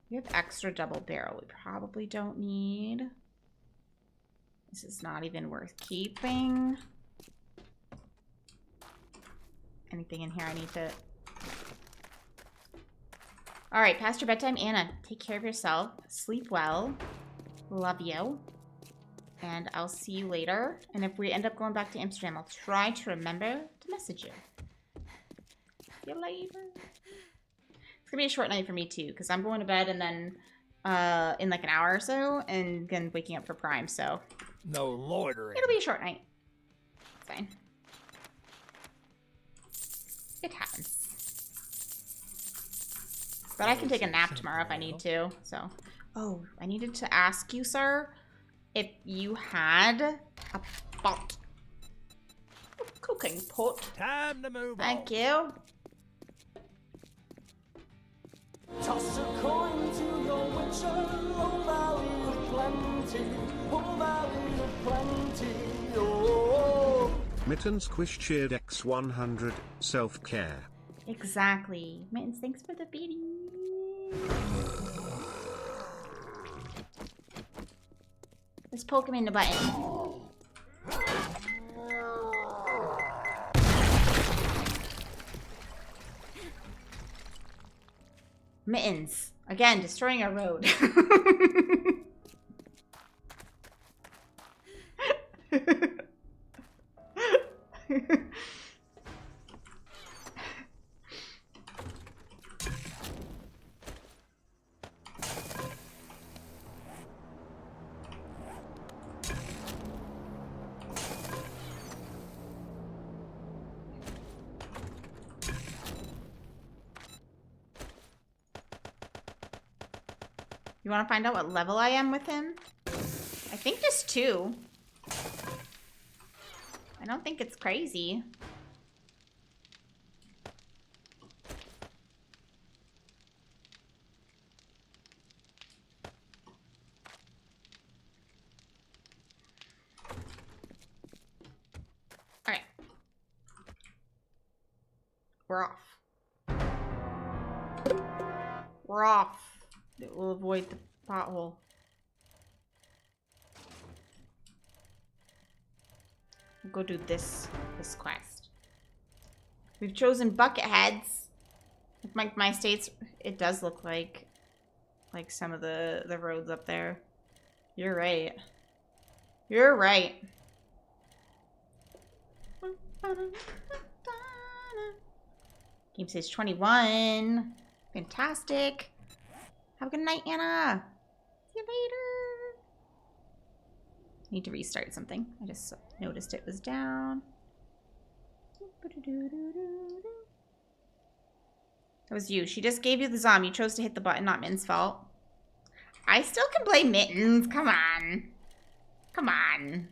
Speaker 1: We have extra double barrel. We probably don't need. This is not even worth keeping. Anything in here I need to... All right, past your bedtime, Anna. Take care of yourself. Sleep well. Love you. And I'll see you later. And if we end up going back to Amsterdam, I'll try to remember to message you. See you later. It's gonna be a short night for me too, because I'm going to bed and then in like an hour or so, and then waking up for Prime, so.
Speaker 2: No loitering.
Speaker 1: It'll be a short night. It's fine. It happens. But I can take a nap tomorrow if I need to, so. Oh, I needed to ask you, sir, if you had a pot. A cooking pot.
Speaker 2: Time to move on.
Speaker 1: Thank you.
Speaker 12: Toss a coin to your witcher, oh valley of plenty, oh valley of plenty, oh.
Speaker 13: Mittens Quiz cheered X100, self-care.
Speaker 1: Exactly. Mittens, thanks for the beating. Let's poke him in the button. Mittens. Again, destroying our road. You want to find out what level I am with him? I think just 2. I don't think it's crazy. All right. We're off. We're off. It will avoid the pothole. We'll go do this quest. We've chosen bucket heads. My states, it does look like some of the roads up there. You're right. You're right. Game stage 21. Fantastic. Have a good night, Anna. See you later. Need to restart something. I just noticed it was down. That was you. She just gave you the zombie. You chose to hit the button, not Mittens' fault. I still can blame Mittens. Come on. Come on.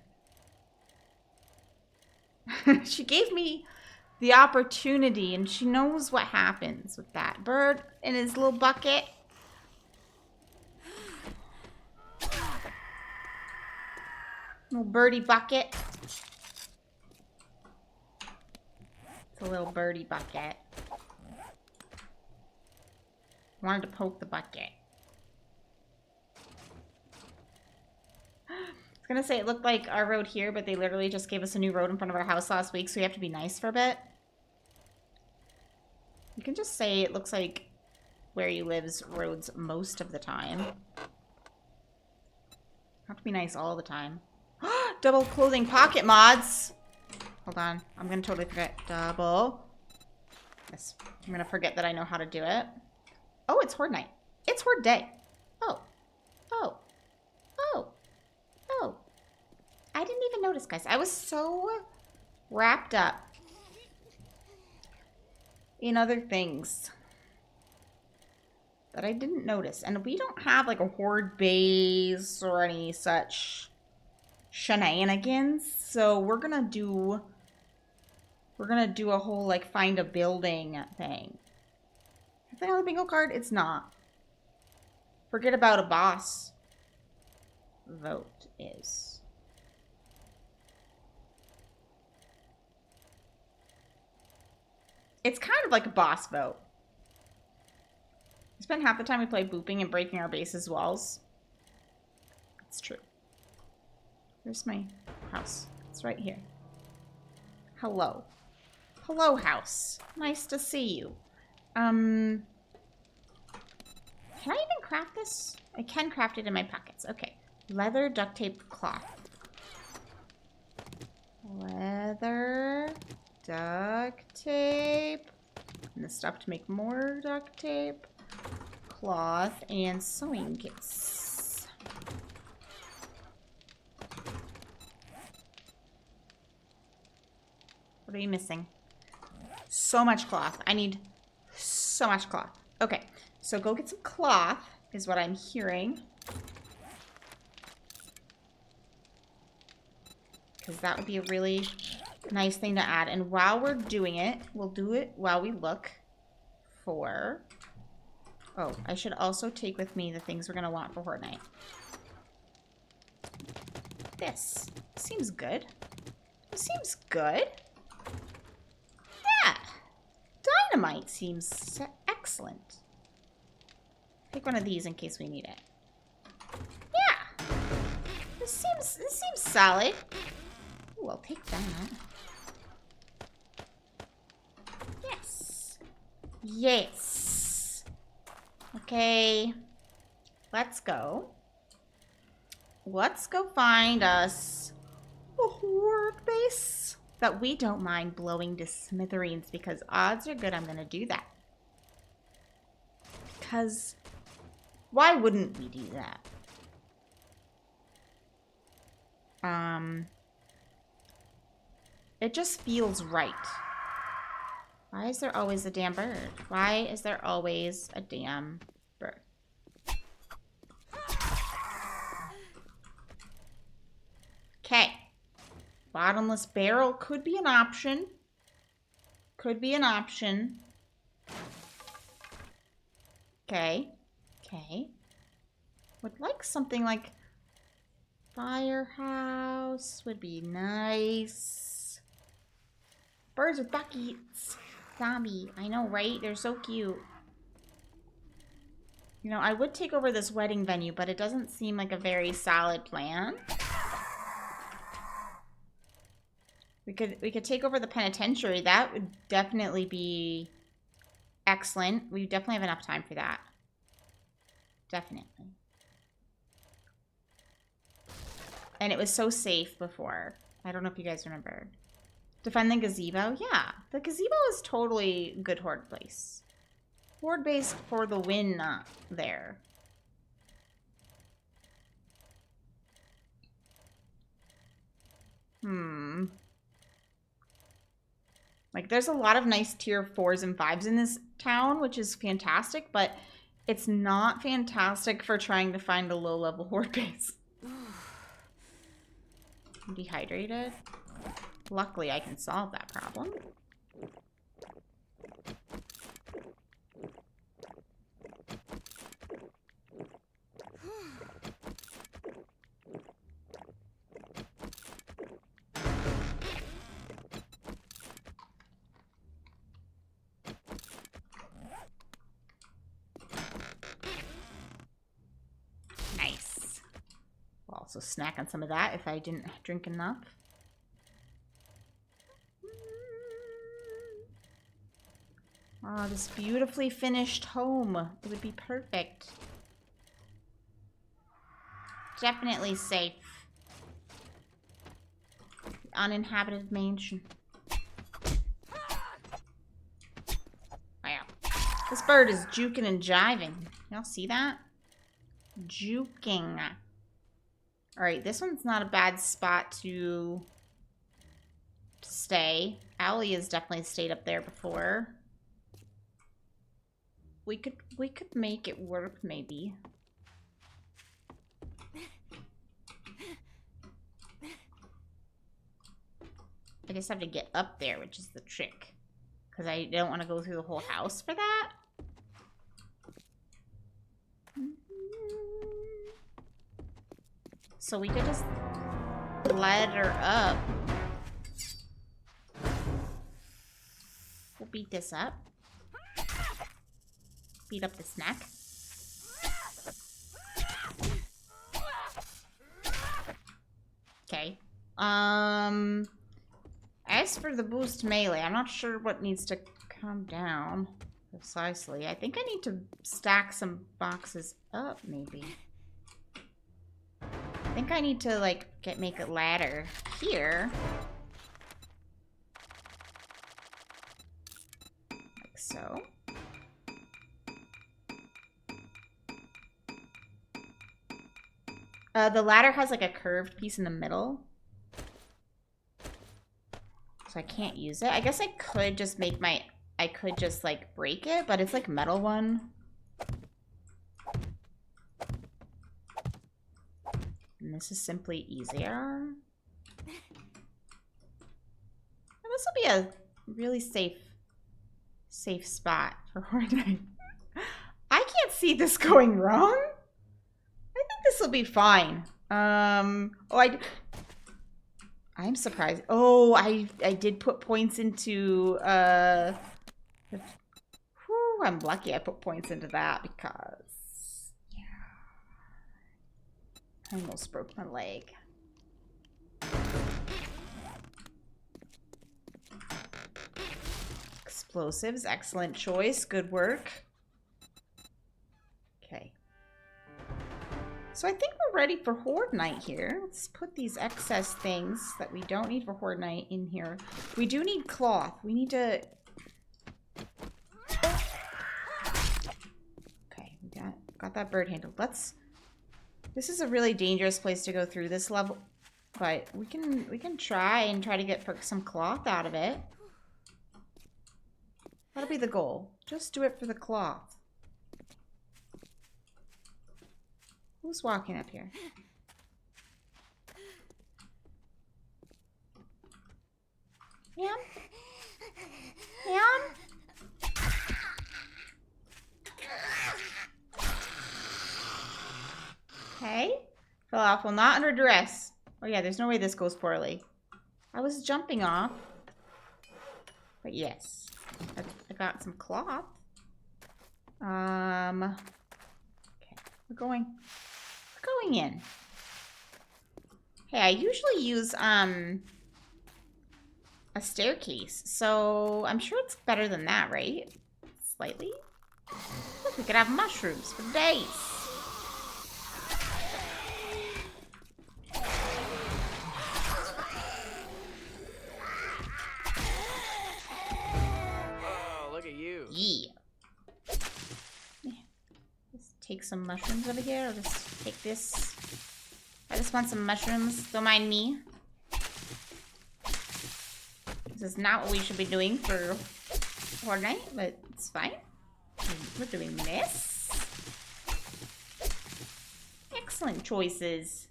Speaker 1: She gave me the opportunity, and she knows what happens with that. Bird in his little bucket. Little birdie bucket. It's a little birdie bucket. Wanted to poke the bucket. I was gonna say it looked like our road here, but they literally just gave us a new road in front of our house last week, so we have to be nice for a bit. You can just say it looks like where you live's roads most of the time. Have to be nice all the time. Double clothing pocket mods! Hold on. I'm gonna totally forget. Double. Yes. I'm gonna forget that I know how to do it. Oh, it's Horde night. It's Horde day. Oh. Oh. Oh. Oh. I didn't even notice, guys. I was so wrapped up in other things that I didn't notice. And we don't have like a Horde base or any such shenanigans. So we're gonna do a whole like find a building thing. Is that on the bingo card? It's not. Forget about a boss vote is. It's kind of like a boss vote. We spend half the time we play booping and breaking our base's walls. It's true. Where's my house? It's right here. Hello. Hello, house. Nice to see you. Can I even craft this? I can craft it in my pockets. Okay. Leather, duct tape, cloth. Leather, duct tape. And the stuff to make more duct tape. Cloth and sewing kits. What are you missing? So much cloth. I need so much cloth. Okay, so go get some cloth is what I'm hearing. Because that would be a really nice thing to add. And while we're doing it, we'll do it while we look for... Oh, I should also take with me the things we're going to want for Horde Night. This seems good. This seems good. Yeah. Dynamite seems excellent. Take one of these in case we need it. Yeah. This seems solid. Ooh, I'll take that. Yes. Yes. Okay. Let's go. Let's go find us a Horde base that we don't mind blowing to smithereens, because odds are good I'm going to do that. Because why wouldn't we do that? It just feels right. Why is there always a damn bird? Why is there always a damn bird? Okay. Bottomless barrel could be an option. Could be an option. Okay. Okay. Would like something like firehouse would be nice. Birds with buckets. Zombie. I know, right? They're so cute. You know, I would take over this wedding venue, but it doesn't seem like a very solid plan. We could take over the penitentiary. That would definitely be excellent. We definitely have enough time for that. Definitely. And it was so safe before. I don't know if you guys remember. Defend the gazebo? Yeah. The gazebo is totally good Horde place. Horde base for the win there. Like, there's a lot of nice tier 4s and 5s in this town, which is fantastic, but it's not fantastic for trying to find a low-level Horde base. I'm dehydrated. Luckily, I can solve that problem. Nice. I'll also snack on some of that if I didn't drink enough. Oh, this beautifully finished home. It would be perfect. Definitely safe. Uninhabited mansion. Wow. This bird is juking and jiving. Y'all see that? Juking. Alright, this one's not a bad spot to stay. Allie has definitely stayed up there before. We could make it work, maybe. I just have to get up there, which is the trick. Because I don't want to go through the whole house for that. So we could just ladder up. We'll beat this up. Beat up this neck. Okay. As for the boost melee, I'm not sure what needs to come down precisely. I think I need to stack some boxes up, maybe. I think I need to, like, make a ladder here. Like so. The ladder has like a curved piece in the middle. So I can't use it. I guess I could just make my... I could just like break it, but it's like metal one. And this is simply easier. And this will be a really safe spot for Hornet. I can't see this going wrong. This will be fine. I'm surprised. Oh, I did put points into whew, I'm lucky I put points into that because yeah. I almost broke my leg. Explosives, excellent choice. Good work. Okay. So I think we're ready for Horde Night here. Let's put these excess things that we don't need for Horde Night in here. We do need cloth. We need to... Okay, we got that bird handled. Let's... This is a really dangerous place to go through this level, but we can try to get some cloth out of it. That'll be the goal. Just do it for the cloth. Who's walking up here? Yum? Yum? Okay. Fell off. Well, not under duress. Oh yeah, there's no way this goes poorly. I was jumping off. But yes. I got some cloth. Okay. We're going in. Hey, I usually use a staircase, so I'm sure it's better than that, right? Slightly. Look, we could have mushrooms for days.
Speaker 10: Oh, look at you.
Speaker 1: Yeah. Take some mushrooms over here. I'll just take this. I just want some mushrooms. Don't mind me. This is not what we should be doing for Horde Night, but it's fine. We're doing this. Excellent choices.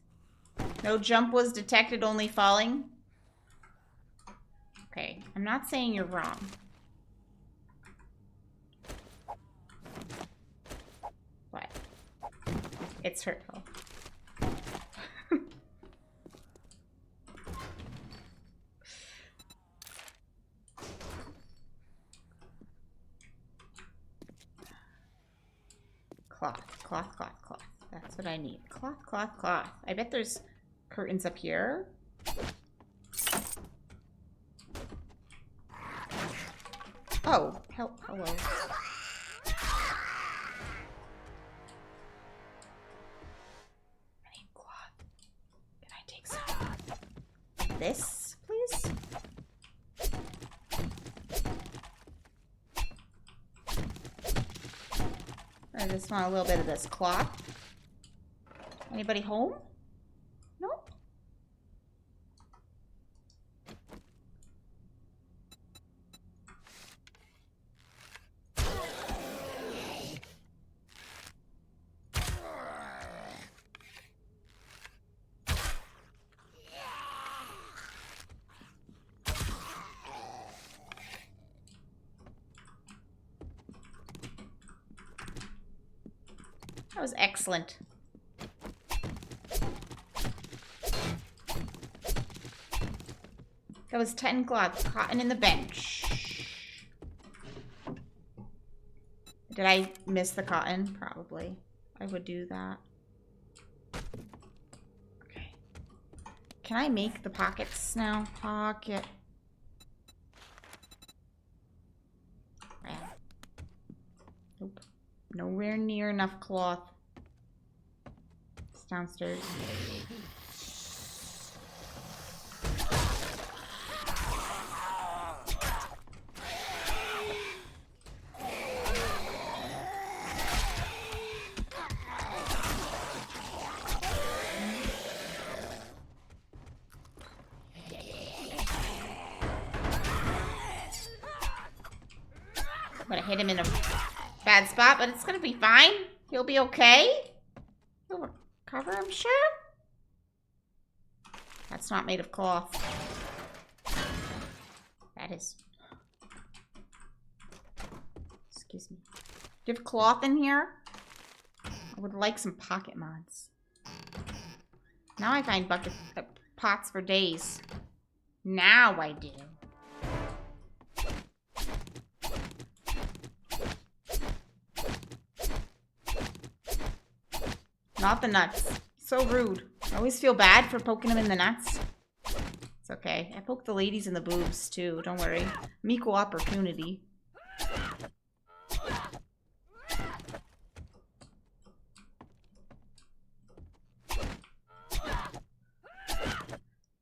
Speaker 1: No jump was detected, only falling. Okay, I'm not saying you're wrong. But it's hurtful. Cloth. That's what I need. Cloth. I bet there's curtains up here. Oh, hello. I need cloth. Can I take some of this, please? I just want a little bit of this cloth. Anybody home? No? That was excellent. That was 10 cloth, cotton in the bench. Did I miss the cotton? Probably. I would do that. Okay. Can I make the pockets now? Pocket. Nope. Nowhere near enough cloth. It's downstairs. I'm gonna hit him in a bad spot, but it's gonna be fine. He'll be okay. He'll recover, I'm sure. That's not made of cloth. That is. Excuse me. Do you have cloth in here? I would like some pocket mods. Now I find pots for days. Now I do. Not the nuts. So rude. I always feel bad for poking them in the nuts. It's okay. I poke the ladies in the boobs too. Don't worry. I'm equal opportunity.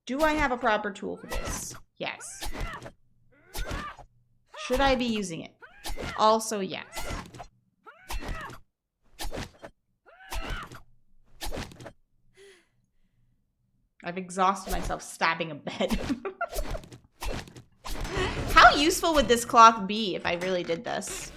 Speaker 1: Do I have a proper tool for this? Yes. Should I be using it? Also, yes. I've exhausted myself stabbing a bed. How useful would this cloth be if I really did this?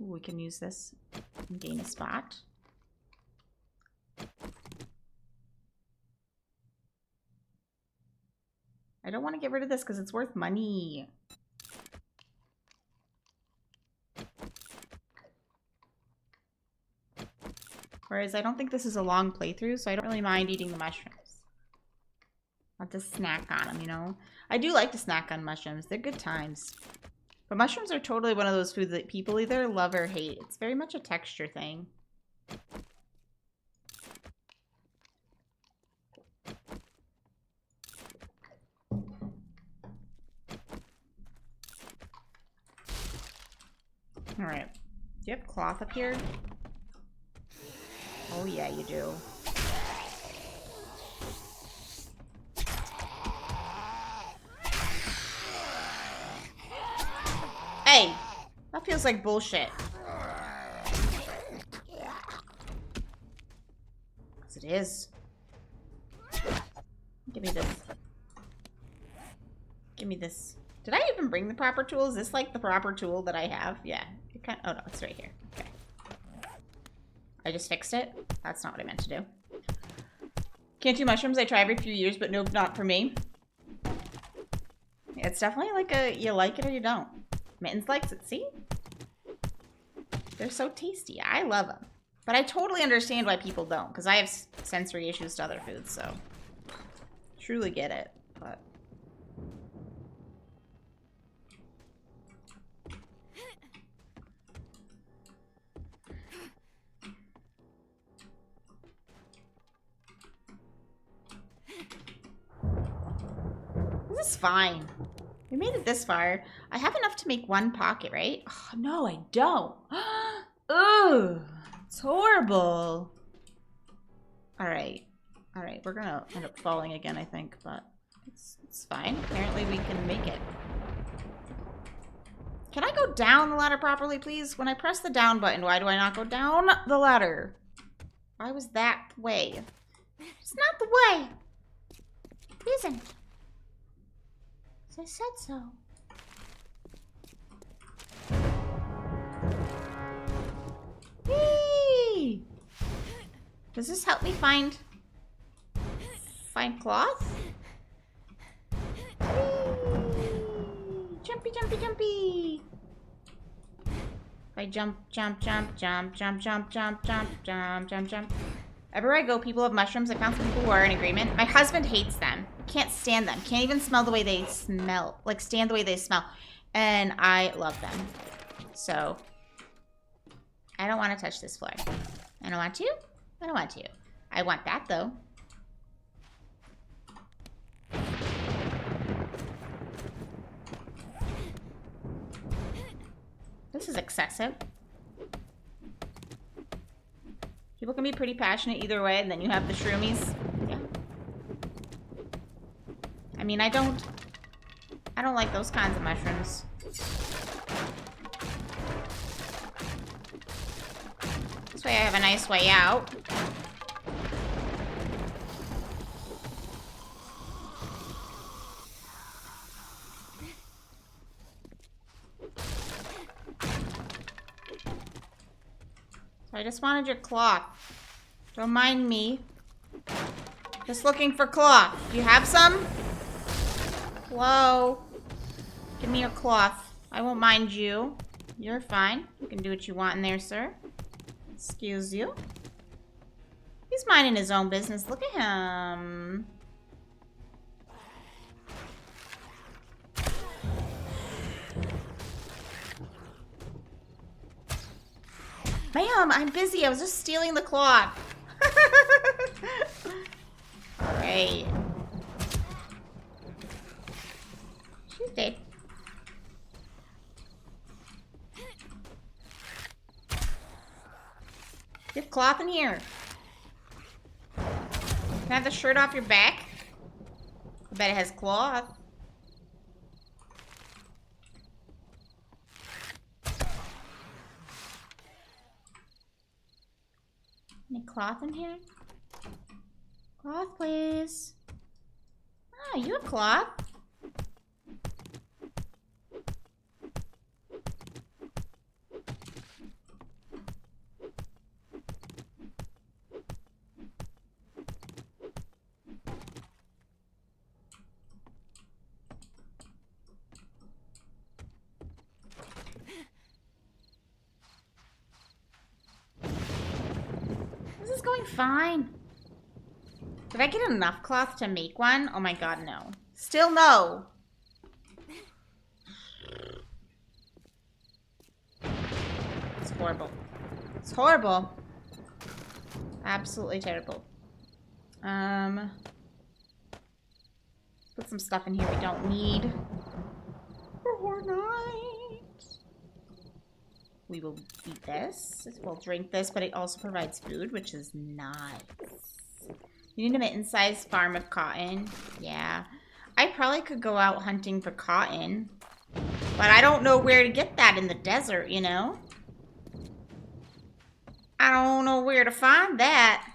Speaker 1: Ooh, we can use this and gain a spot. I don't want to get rid of this because it's worth money. Whereas I don't think this is a long playthrough, so I don't really mind eating the mushrooms. I'll just snack on them, you know? I do like to snack on mushrooms. They're good times. But mushrooms are totally one of those foods that people either love or hate. It's very much a texture thing. Alright. Do you have cloth up here? Oh yeah, you do. Hey! That feels like bullshit. It is. Give me this. Give me this. Did I even bring the proper tool? Is this like the proper tool that I have? Yeah. Oh no, it's right here. Okay. I just fixed it. That's not what I meant to do. Can't do mushrooms. I try every few years, but nope, not for me. It's definitely like a you like it or you don't. Mittens likes it. See? They're so tasty. I love them. But I totally understand why people don't, because I have sensory issues to other foods, so truly get it. But this is fine. We made it this far. I have enough to make one pocket, right? Oh, no, I don't. Ugh, it's horrible. All right. All right, we're gonna end up falling again, I think, but it's fine. Apparently we can make it. Can I go down the ladder properly, please? When I press the down button, why do I not go down the ladder? Why was that the way? It's not the way. It isn't. I said so. Whee! Does this help me find cloth? Whee! Jumpy, jumpy, jumpy. If I jump, jump, jump, jump, jump, jump, jump, jump, jump, jump, jump. Everywhere I go, people have mushrooms. I found some people who are in agreement. My husband hates them. Can't stand them. Can't even smell the way they smell. Like, stand the way they smell. And I love them. So, I don't want to touch this floor. I don't want to. I don't want to. I want that, though. This is excessive. People can be pretty passionate either way, and then you have the shroomies. Yeah. I mean, I don't like those kinds of mushrooms. This way I have a nice way out. I just wanted your cloth. Don't mind me. Just looking for cloth. Do you have some? Hello? Give me your cloth. I won't mind you. You're fine. You can do what you want in there, sir. Excuse you. He's minding his own business. Look at him. Ma'am, I'm busy. I was just stealing the cloth. Alright. She's dead. You have cloth in here. Can I have the shirt off your back? I bet it has cloth. Any cloth in here? Cloth, please. Ah, you have cloth. This is going fine. Did I get enough cloth to make one? Oh my god, no. Still no. It's horrible. It's horrible. Absolutely terrible. Put some stuff in here we don't need. For night. We will eat this. We'll drink this, but it also provides food, which is nice. You need a mitten-sized farm of cotton. Yeah. I probably could go out hunting for cotton. But I don't know where to get that in the desert, you know? I don't know where to find that.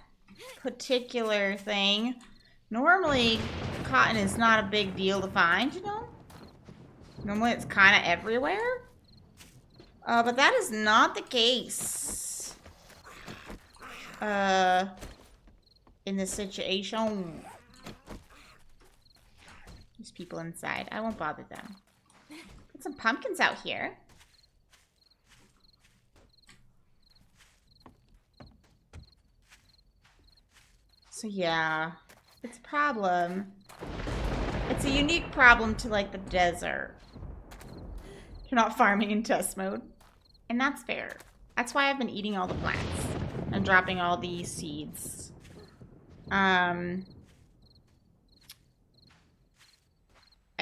Speaker 1: particular thing. Normally, cotton is not a big deal to find, you know? Normally it's kind of everywhere. But that is not the case. In this situation. There's people inside. I won't bother them. Put some pumpkins out here. So yeah, it's a problem. It's a unique problem to like the desert. You're not farming in test mode. And that's fair. That's why I've been eating all the plants and dropping all the seeds. I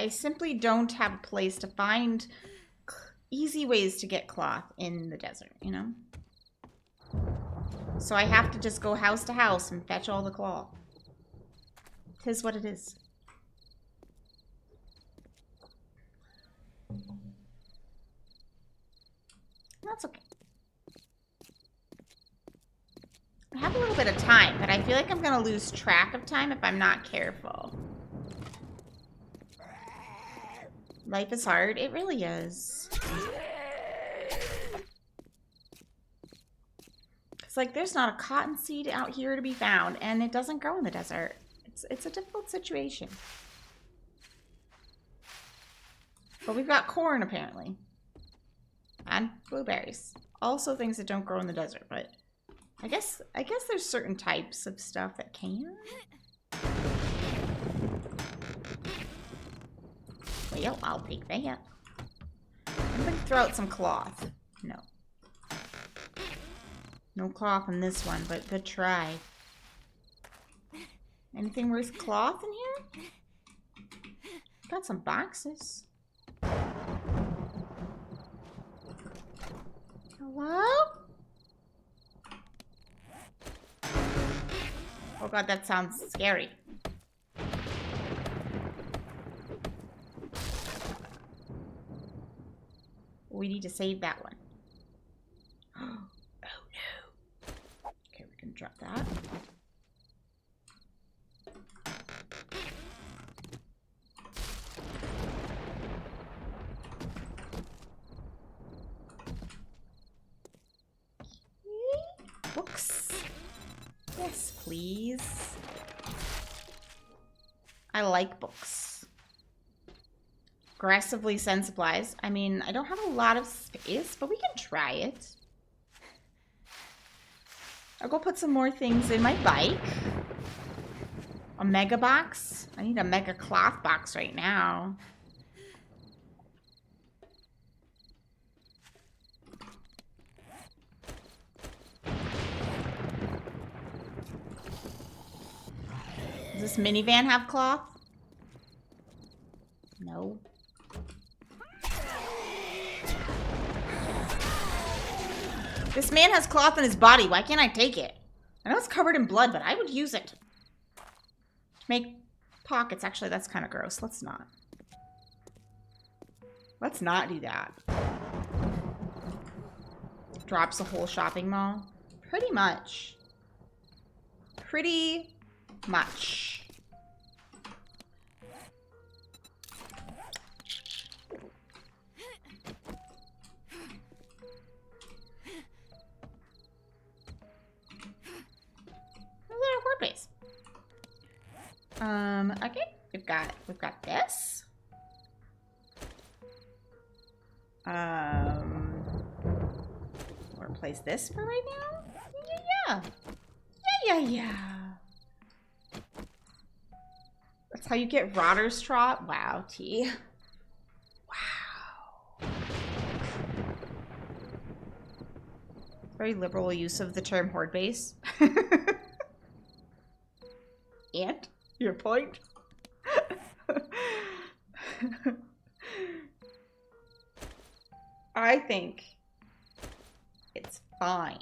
Speaker 1: simply don't have a place to find easy ways to get cloth in the desert, you know? So I have to just go house to house and fetch all the cloth. 'Tis what it is. That's okay. I have a little bit of time, but I feel like I'm gonna lose track of time if I'm not careful. Life is hard. It really is. It's like there's not a cotton seed out here to be found, and it doesn't grow in the desert. It's a difficult situation. But we've got corn, apparently. And blueberries. Also things that don't grow in the desert, but I guess there's certain types of stuff that can. Well, I'll take that. I'm gonna throw out some cloth. No. No cloth in this one, but good try. Anything worth cloth in here? Got some boxes. Hello? Oh god, that sounds scary. We need to save that one. Oh no. Okay, we can drop that. Books. Yes, please. I like books. Aggressively send supplies. I mean, I don't have a lot of space, but we can try it. I'll go put some more things in my bike. A mega box. I need a mega cloth box right now. Does this minivan have cloth? No. This man has cloth on his body. Why can't I take it? I know it's covered in blood, but I would use it. To make pockets. Actually, that's kind of gross. Let's not. Let's not do that. Drops a whole shopping mall. Pretty much. Pretty much. Base. Okay, we've got this. We'll replace this for right now. Yeah. That's how you get Rotter's Trot. Wow, T. Wow. Very liberal use of the term horde base. And your point? I think it's fine.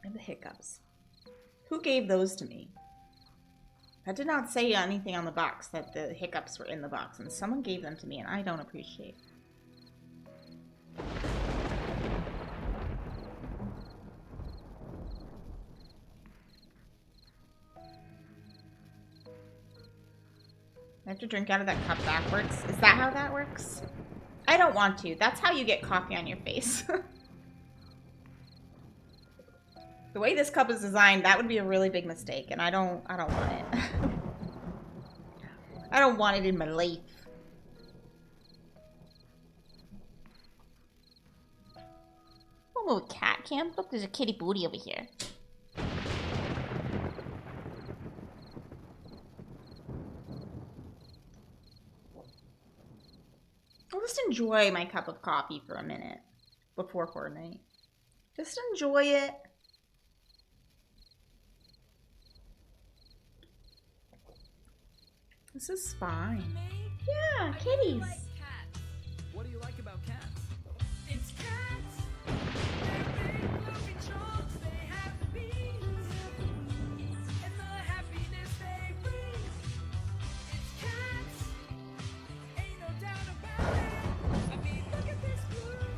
Speaker 1: And the hiccups. Who gave those to me? That did not say anything on the box that the hiccups were in the box, and someone gave them to me, and I don't appreciate. I have to drink out of that cup backwards. Is that how that works? I don't want to. That's how you get coffee on your face. The way this cup is designed, that would be a really big mistake, and I don't want it. I don't want it in my life. Oh, little cat cam. Look, there's a kitty booty over here. I'll just enjoy my cup of coffee for a minute before Fortnite. Just enjoy it. This is fine. Yeah, kitties.
Speaker 12: What do you like about cats?
Speaker 8: It's cats. They're big fluffy chunks. They have the beans and the happiness they bring. It's cats. Ain't no doubt about it. I mean, look at this groove.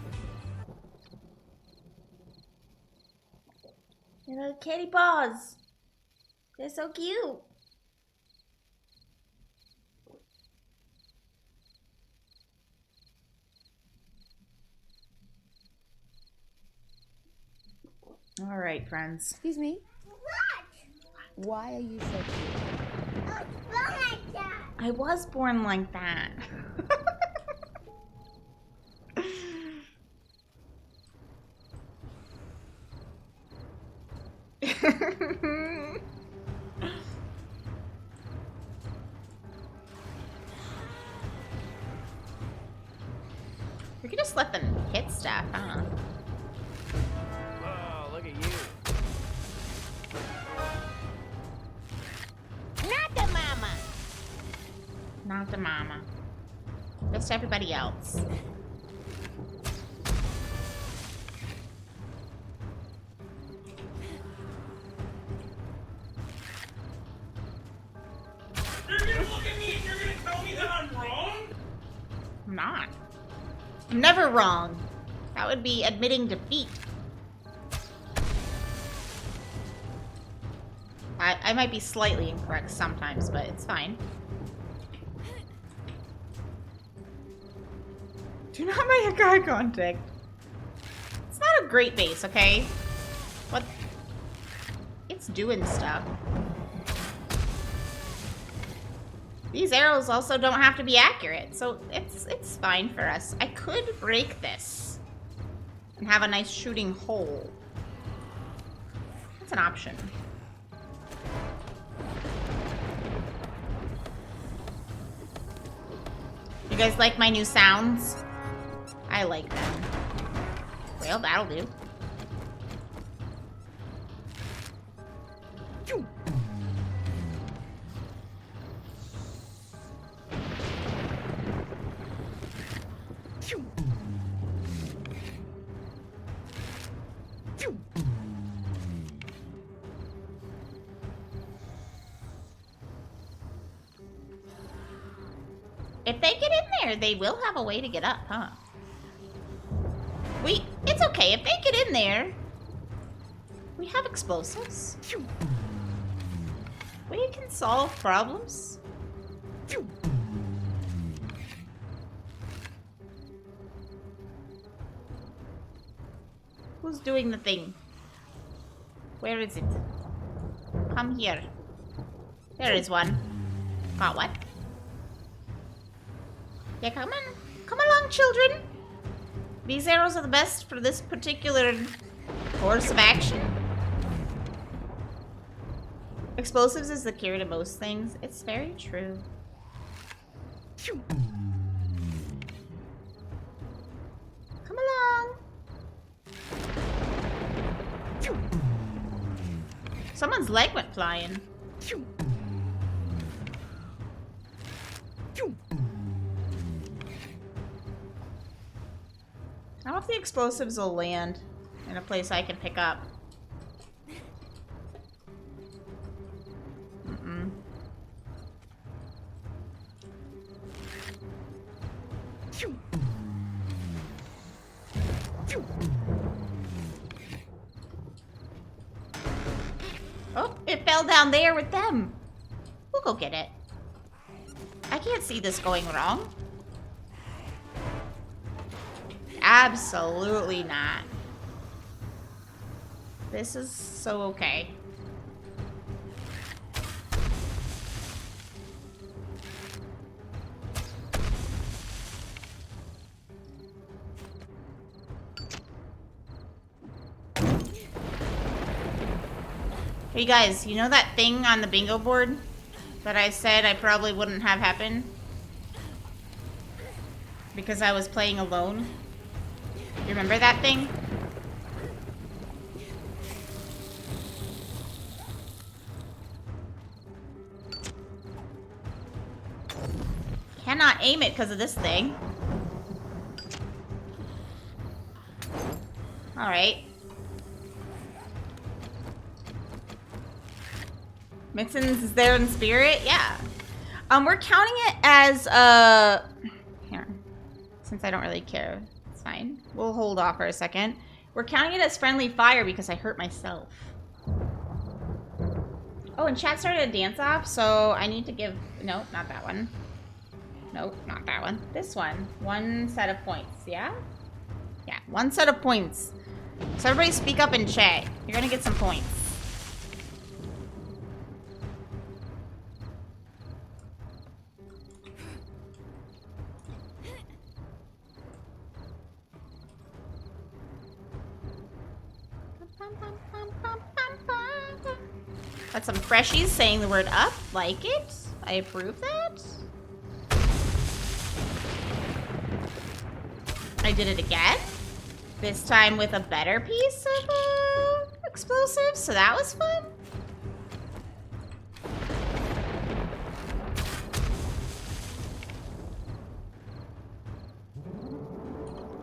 Speaker 1: Your little kitty paws. They're so cute. All right, friends.
Speaker 5: Excuse me?
Speaker 4: What?
Speaker 5: Why are you so cute?
Speaker 4: I was born like that.
Speaker 1: I was born like that. We could just let them hit stuff, huh?
Speaker 12: Oh, look at you.
Speaker 4: Not the mama.
Speaker 1: Not the mama. Just everybody else.
Speaker 6: You're gonna look at me and you're gonna tell me that I'm wrong?
Speaker 1: I'm not. I'm never wrong. That would be admitting defeat. I might be slightly incorrect sometimes, but it's fine. Do not make eye contact. It's not a great base, okay? But it's doing stuff. These arrows also don't have to be accurate, so it's fine for us. I could break this and have a nice shooting hole. That's an option. You guys like my new sounds? I like them. Well, that'll do. If they get in there, they will have a way to get up, huh? It's okay. If they get in there, we have explosives. We can solve problems. Who's doing the thing? Where is it? Come here. There is one. Got what? Yeah, come on. Come along, children. These arrows are the best for this particular course of action. Explosives is the cure to most things. It's very true. Come along. Someone's leg went flying. I don't know if the explosives will land in a place I can pick up. Oh, it fell down there with them. We'll go get it. I can't see this going wrong. Absolutely not. This is so okay. Hey guys, you know that thing on the bingo board that I said I probably wouldn't have happen? Because I was playing alone? You remember that thing? Cannot aim it because of this thing. Alright. Mixins is there in spirit? Yeah. We're counting it as, here. Since I don't really care. It's fine. We'll hold off for a second. We're counting it as friendly fire because I hurt myself. Oh, and chat started a dance off, so I need to give... Nope, not that one. Nope, not that one. This one. One set of points, yeah? Yeah, one set of points. So everybody speak up in chat. You're gonna get some points. Got some freshies saying the word up. Like it. I approve that. I did it again. This time with a better piece of explosives, so that was fun.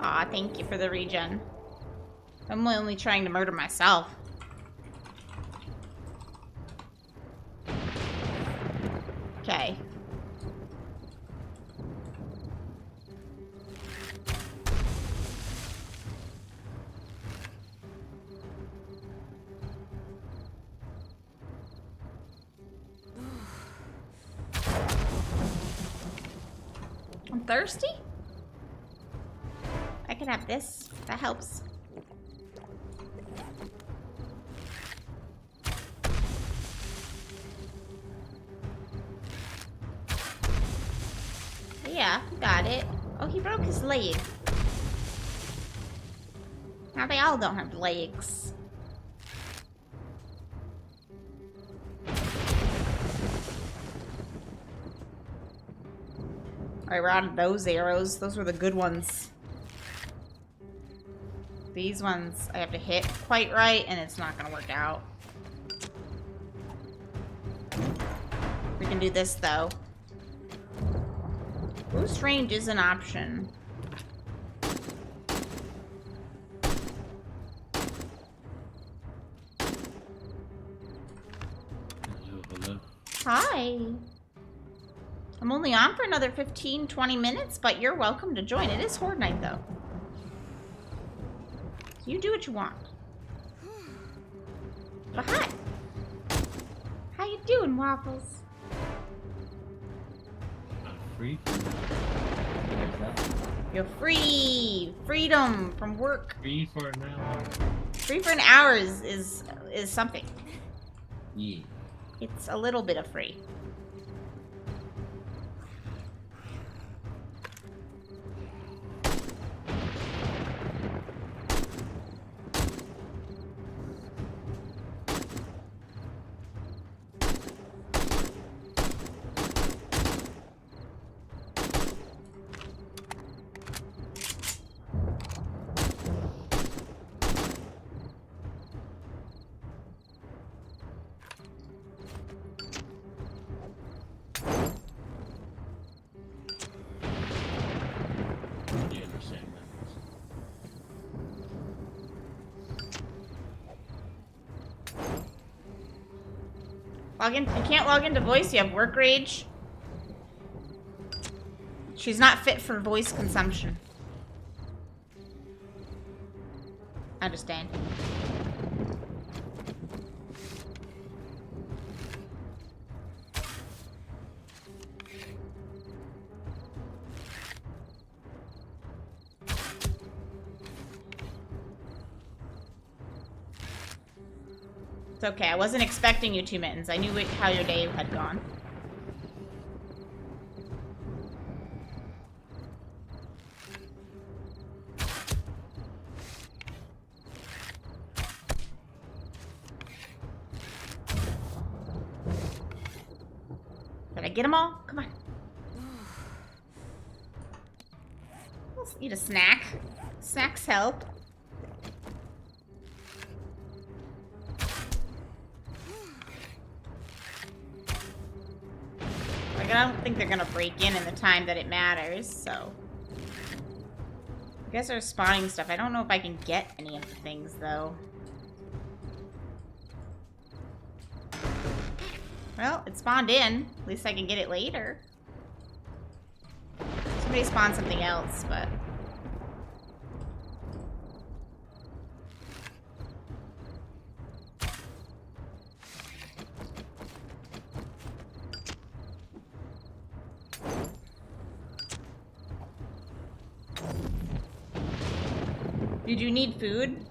Speaker 1: Aw, thank you for the regen. I'm only trying to murder myself. Okay. I'm thirsty? I can have this. That helps. Yeah, got it. Oh, he broke his leg. Now they all don't have legs. Alright, we're out of those arrows. Those were the good ones. These ones I have to hit quite right, and it's not gonna work out. We can do this, though. Boost range is an option.
Speaker 14: Hello.
Speaker 1: Hi. I'm only on for another 15-20 minutes, but you're welcome to join. It is Horde Night, though. You do what you want. But hi. How you doing, Waffles?
Speaker 14: I'm free. There's that.
Speaker 1: You're free. Freedom from work.
Speaker 14: Free for an hour.
Speaker 1: Free for an hour is something.
Speaker 14: Yeah.
Speaker 1: It's a little bit of free. Log in. You can't log into voice. You have work rage. She's not fit for voice consumption. Understand. It's okay. I wasn't expecting you to, Mittens. I knew how your day had gone. Did I get them all? Come on. Let's eat a snack. Snacks help. Like, I don't think they're gonna break in the time that it matters, so. I guess they're spawning stuff. I don't know if I can get any of the things, though. Well, it spawned in. At least I can get it later. Somebody spawned something else, but... Did you need food?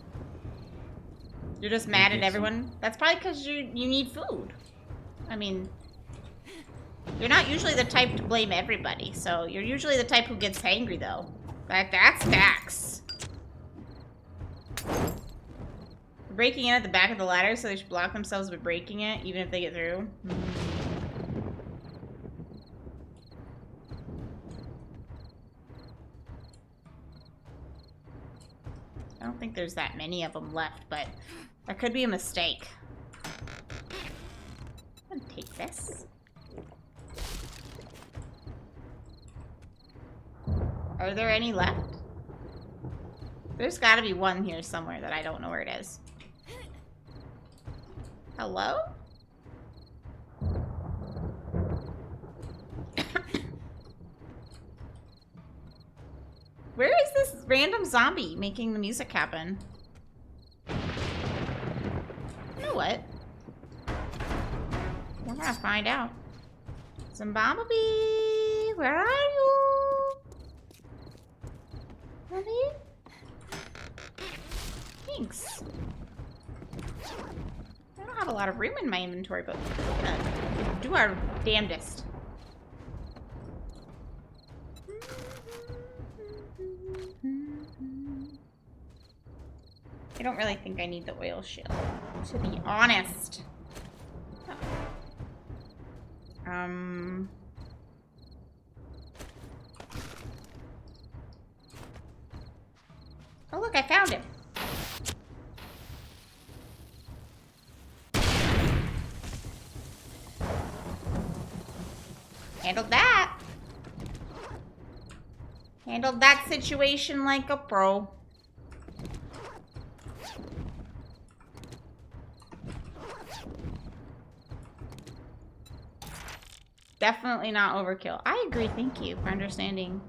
Speaker 1: You're just mad at everyone? That's probably because you need food. I mean, you're not usually the type to blame everybody, so you're usually the type who gets hangry, though. That's Dax. Breaking in at the back of the ladder, so they should block themselves by breaking it, even if they get through. I don't think there's that many of them left, but that could be a mistake. I'm gonna take this. Are there any left? There's gotta be one here somewhere that I don't know where it is. Hello? Where is this random zombie making the music happen? You know what? We're gonna find out. Zombie, where are you? Honey? Thanks. I don't have a lot of room in my inventory, but we're gonna do our damnedest. I don't really think I need the oil shield, to be honest. Oh look, I found him. Handled that. Handled that situation like a pro. Definitely not overkill. I agree. Thank you for understanding.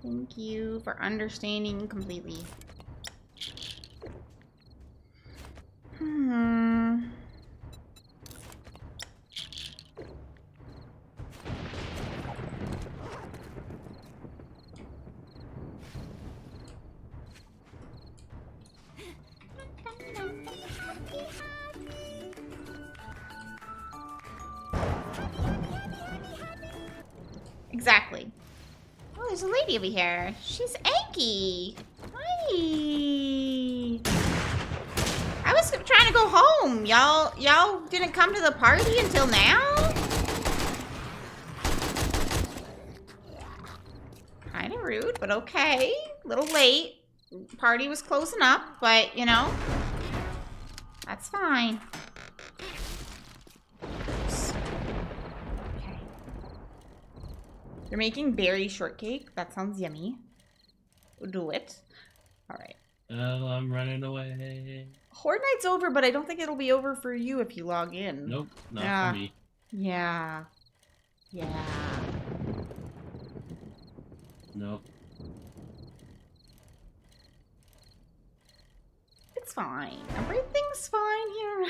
Speaker 1: Thank you for understanding completely. Exactly. Oh, there's a lady over here. She's Anky. Hi. I was trying to go home. Y'all didn't come to the party until now? Kinda rude, but okay. A little late. Party was closing up, but you know, that's fine. You're making berry shortcake? That sounds yummy. Do it. Alright.
Speaker 14: Oh, I'm running away.
Speaker 1: Horde Night's over, but I don't think it'll be over for you if you log in.
Speaker 14: Nope, not for me.
Speaker 1: Yeah. Yeah.
Speaker 14: Nope.
Speaker 1: Everything's fine. Everything's fine here.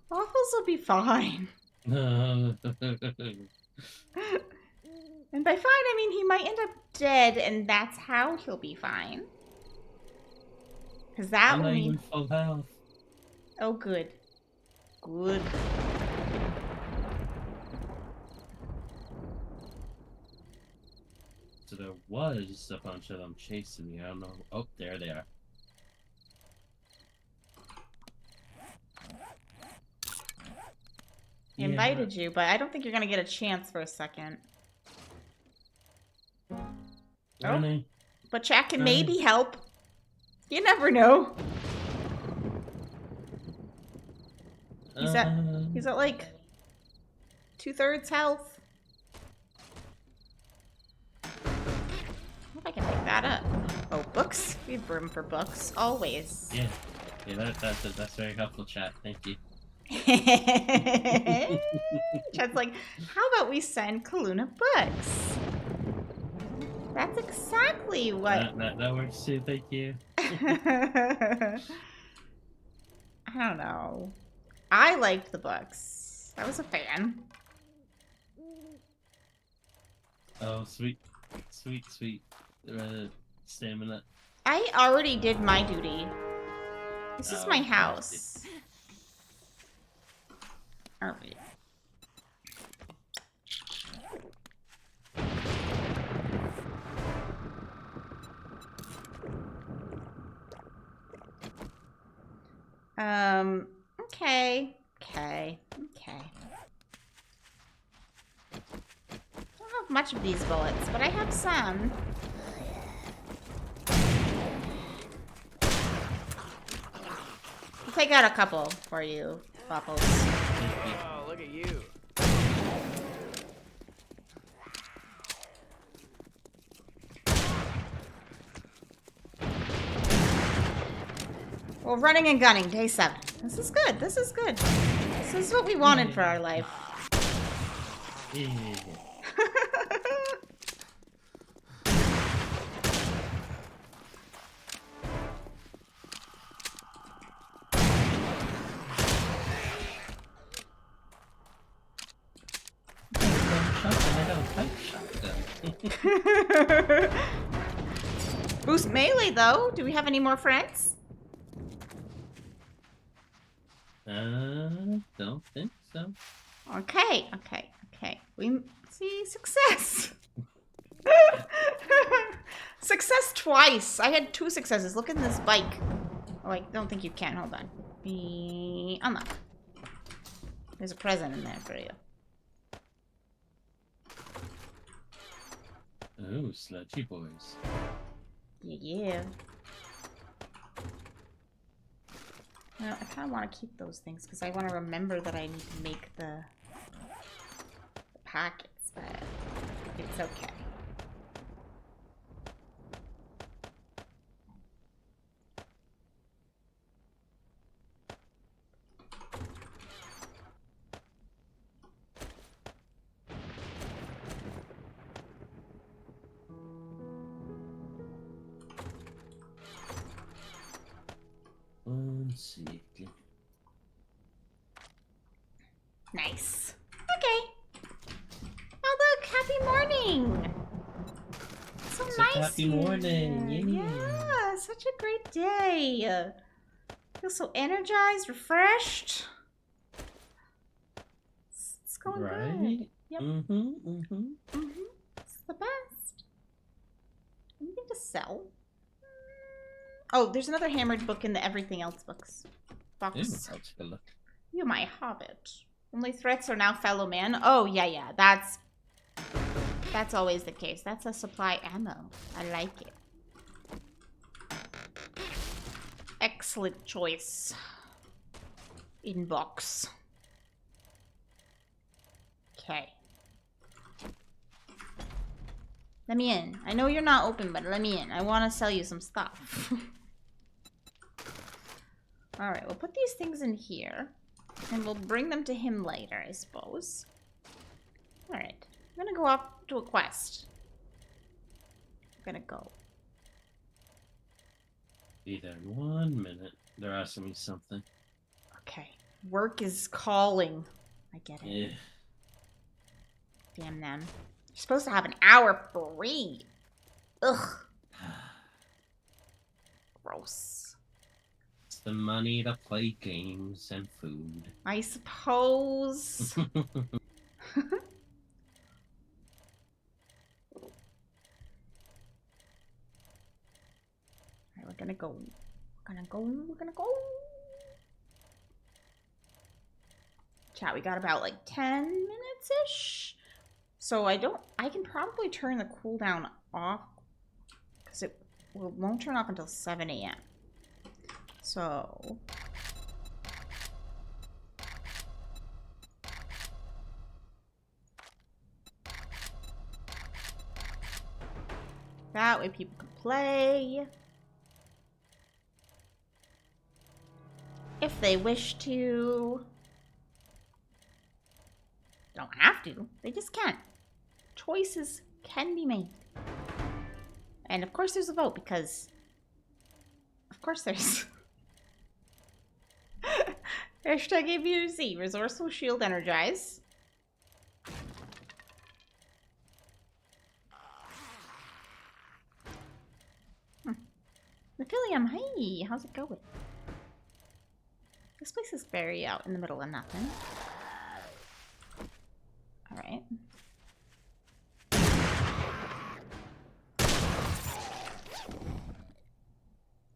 Speaker 1: Waffles will be fine. And by fine, I mean he might end up dead, and that's how he'll be fine. Because that will mean...
Speaker 14: full health.
Speaker 1: Oh, good. Good.
Speaker 14: So there was a bunch of them chasing me. I don't know. Oh, there they are.
Speaker 1: He invited you, but I don't think you're going to get a chance for a second.
Speaker 14: Running.
Speaker 1: Oh, but Jack can maybe help. You never know. He's at like 2/3 health. I hope I can pick that up. Oh, books. We have room for books always.
Speaker 14: Yeah, that's very helpful, chat. Thank you.
Speaker 1: Chat's like, how about we send Kaluna books? That's exactly what.
Speaker 14: That works too. Thank you.
Speaker 1: I don't know. I liked the books. I was a fan.
Speaker 14: Oh, sweet. Stamina.
Speaker 1: I already did my duty. This is my house. Alright. Okay. I don't have much of these bullets, but I have some. I'll take out a couple for you, Waffles.
Speaker 15: Oh, look at you.
Speaker 1: Well, running and gunning, day 7. This is good. This is good. This is what we wanted for our life.
Speaker 14: Yeah.
Speaker 1: Boost melee, though. Do we have any more friends?
Speaker 14: Don't think so.
Speaker 1: Okay. We see success. Success twice. I had 2 successes. Look at this bike. Oh, I don't think you can. Hold on. Unlock. There's a present in there for you.
Speaker 14: Oh, sludgy boys.
Speaker 1: Yeah. Well, I kind of want to keep those things because I want to remember that I need to make the packets, but it's okay.
Speaker 14: Let's see.
Speaker 1: Nice. Okay. Oh look, happy morning. So
Speaker 14: it's
Speaker 1: nice.
Speaker 14: Happy morning.
Speaker 1: Yeah, such a great day. Feel so energized, refreshed. It's going good. Yep. It's the best. Anything to sell? Oh, there's another hammered book in the everything else box.
Speaker 14: I'll take a look.
Speaker 1: You my hobbit. Only threats are now fellow man. Oh yeah. That's always the case. That's a supply ammo. I like it. Excellent choice. Inbox. Okay. Let me in. I know you're not open, but let me in. I want to sell you some stuff. Alright, we'll put these things in here. And we'll bring them to him later, I suppose. Alright. I'm gonna go off to a quest. I'm gonna go.
Speaker 14: Be there in 1 minute. They're asking me something.
Speaker 1: Okay. Work is calling. I get it.
Speaker 14: Yeah.
Speaker 1: Damn them. You're supposed to have an hour free. Ugh. Gross.
Speaker 14: It's the money to play games and food.
Speaker 1: I suppose. Alright, we're gonna go. We're gonna go. Chat, we got about like 10 minutes-ish. So I can probably turn the cooldown off because it won't turn off until 7 a.m. So that way people can play if they wish to. Don't have to. They just can't. Choices can be made. And of course there's a vote because... Of course there's... Hashtag ABUC. Resourceful Shield Energize. Nephilium, hey! How's it going? This place is very out in the middle of nothing. Alright.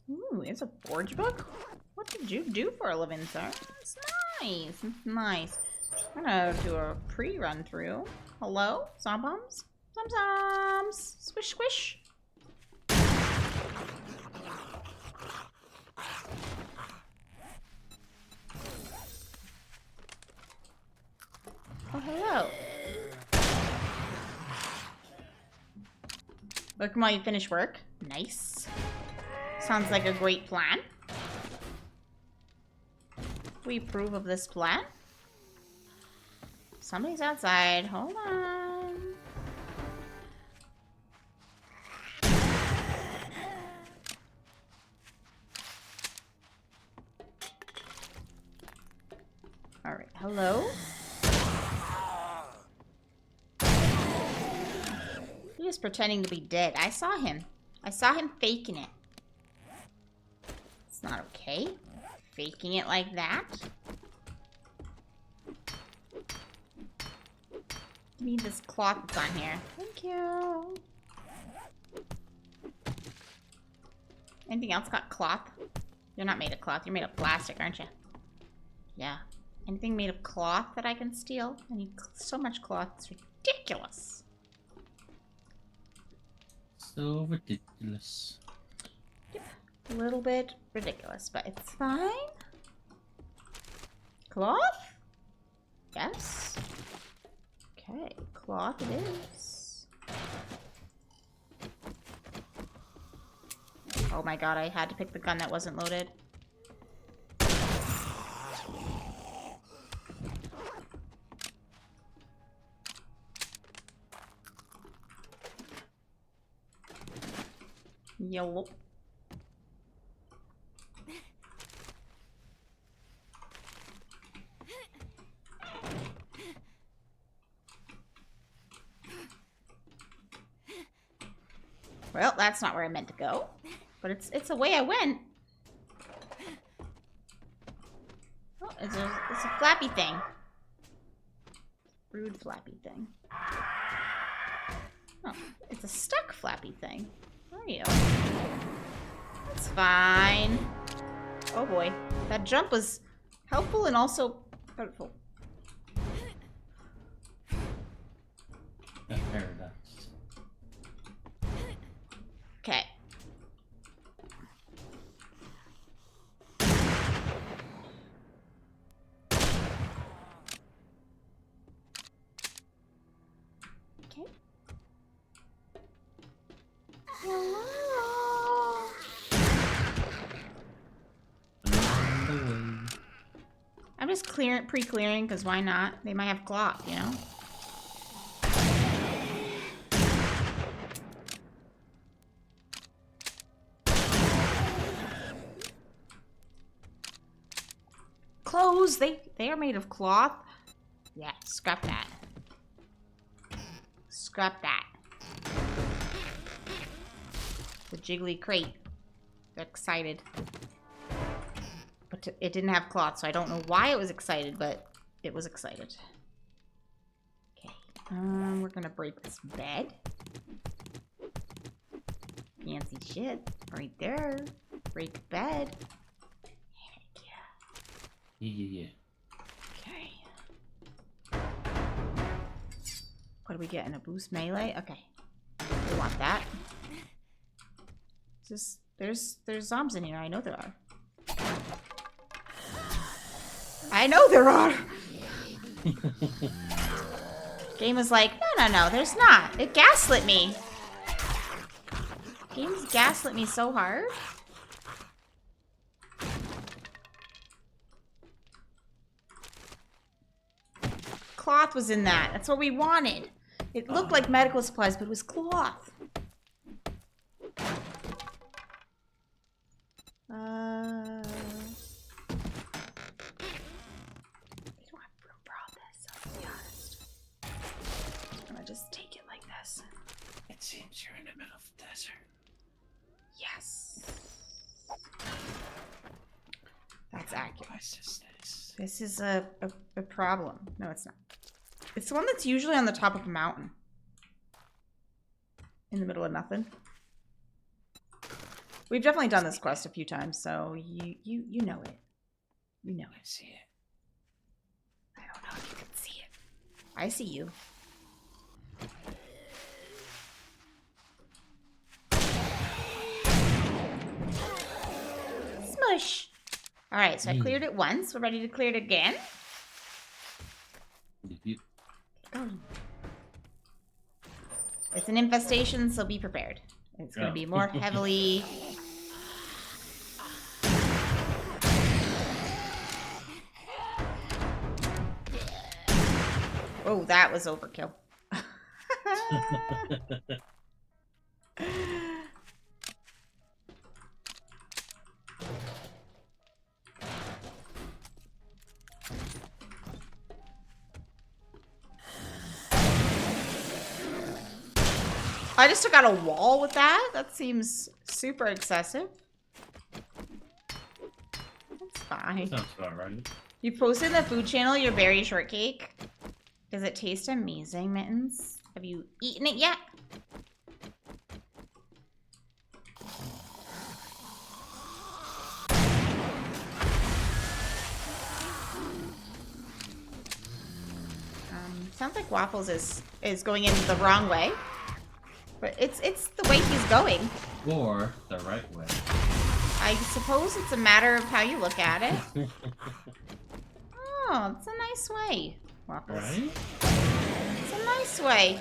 Speaker 1: Ooh, it's a forge book? What did you do for a living, sir? It's nice. It's nice. I'm gonna do a pre-run through. Hello? Zombombs? Zombombs! Squish, squish! Oh, hello. Look while you finish work. Nice. Sounds like a great plan. We approve of this plan. Somebody's outside. Hold on. Alright, hello? He was pretending to be dead. I saw him. I saw him faking it. It's not okay. Faking it like that. Give me this cloth that's on here. Thank you. Anything else got cloth? You're not made of cloth. You're made of plastic, aren't you? Yeah. Anything made of cloth that I can steal? I need so much cloth. It's ridiculous.
Speaker 14: So ridiculous.
Speaker 1: Yep. A little bit ridiculous, but it's fine. Cloth? Yes. Okay, cloth it is. Oh my god, I had to pick the gun that wasn't loaded. Yellow. Well, that's not where I meant to go. But it's the way I went. Oh, it's a flappy thing. Rude flappy thing. Oh, it's a stuck flappy thing. There you go. That's fine. Oh boy. That jump was helpful and also hurtful.
Speaker 14: A paradox.
Speaker 1: Okay. Okay. Hello. I'm just pre-clearing because why not? They might have cloth, you know? clothes. They are made of cloth. Yeah, scrap that. Scrap that. The jiggly crate. They're excited. But it didn't have cloth, so I don't know why it was excited, but it was excited. Okay. We're gonna break this bed. Fancy shit. Right there. Break bed. Heck yeah.
Speaker 14: Yeah.
Speaker 1: Okay. What do we get in a boost melee? Okay. We want that. Just there's zombies in here. I know there are. I know there are. Game was like, no, there's not. It gaslit me. Game's gaslit me so hard. Cloth was in that. That's what we wanted. It looked like medical supplies, but it was cloth. Just take it like this.
Speaker 14: It seems you're in the middle of the desert.
Speaker 1: Yes. That's accurate. This is a problem. No, it's not. It's the one that's usually on the top of a mountain. In the middle of nothing. We've definitely done this quest a few times, so you know it. You know it.
Speaker 14: I see it.
Speaker 1: I don't know if you can see it. I see you. Smush. All right, so I cleared it once. We're ready to clear it again. Oh. It's an infestation, so be prepared. It's going to be more heavily... Oh, that was overkill. I just took out a wall with that? That seems super excessive. That's fine.
Speaker 14: Sounds about right.
Speaker 1: You posted in the food channel your berry shortcake. Does it taste amazing, Mittens? Have you eaten it yet? Sounds like Waffles is going in the wrong way. But it's the way he's going.
Speaker 14: Or the right way.
Speaker 1: I suppose it's a matter of how you look at it. Oh, it's a nice way, Waffles.
Speaker 14: Right?
Speaker 1: It's a nice way.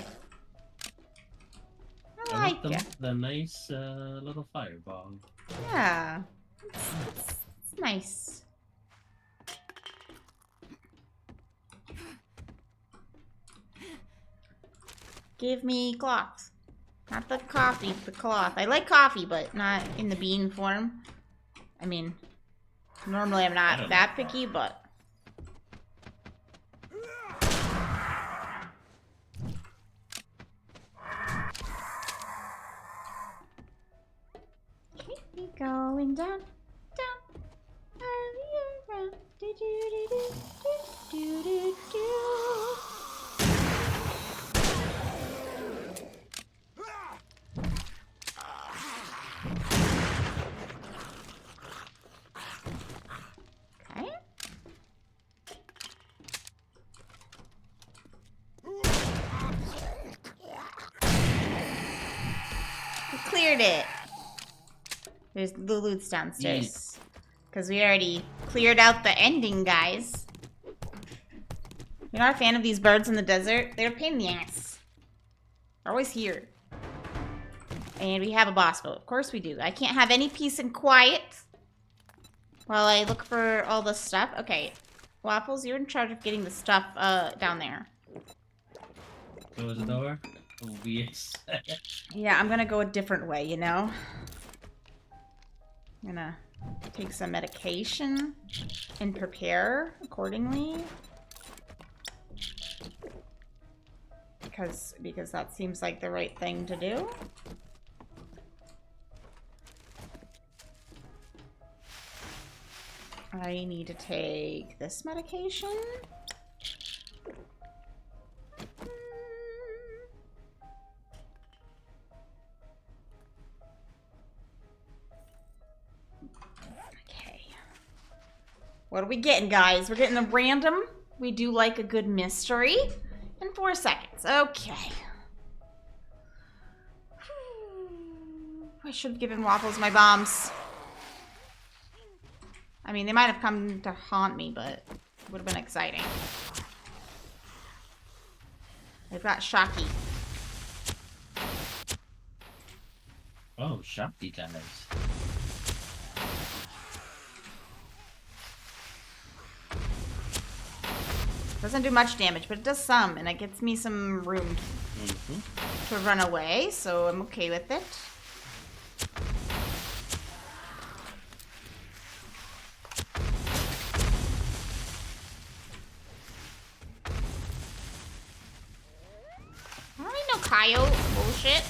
Speaker 1: I like it.
Speaker 14: The nice little fireball.
Speaker 1: Yeah. It's nice. Give me cloth. Not the coffee, the cloth. I like coffee, but not in the bean form. I mean, normally I'm not that picky, but... Keep me going down, down, around, do do do do do do do. Cleared it. There's the loot's downstairs. Because we already cleared out the ending, guys. You're not a fan of these birds in the desert? They're a pain in the ass. They're always here. And we have a boss vote. Of course we do. I can't have any peace and quiet while I look for all the stuff. Okay. Waffles, you're in charge of getting the stuff down there.
Speaker 14: Close the door.
Speaker 1: Yeah, I'm gonna go a different way, you know? I'm gonna take some medication and prepare accordingly. Because that seems like the right thing to do. I need to take this medication. Okay. What are we getting, guys? We're getting a random. We do like a good mystery. In 4 seconds. Okay. I should have given Waffles my bombs. I mean, they might have come to haunt me, but it would have been exciting. They've got Shocky.
Speaker 14: Oh, Shocky guys.
Speaker 1: Doesn't do much damage, but it does some, and it gets me some room to run away, so I'm okay with it. I don't need no coyote bullshit.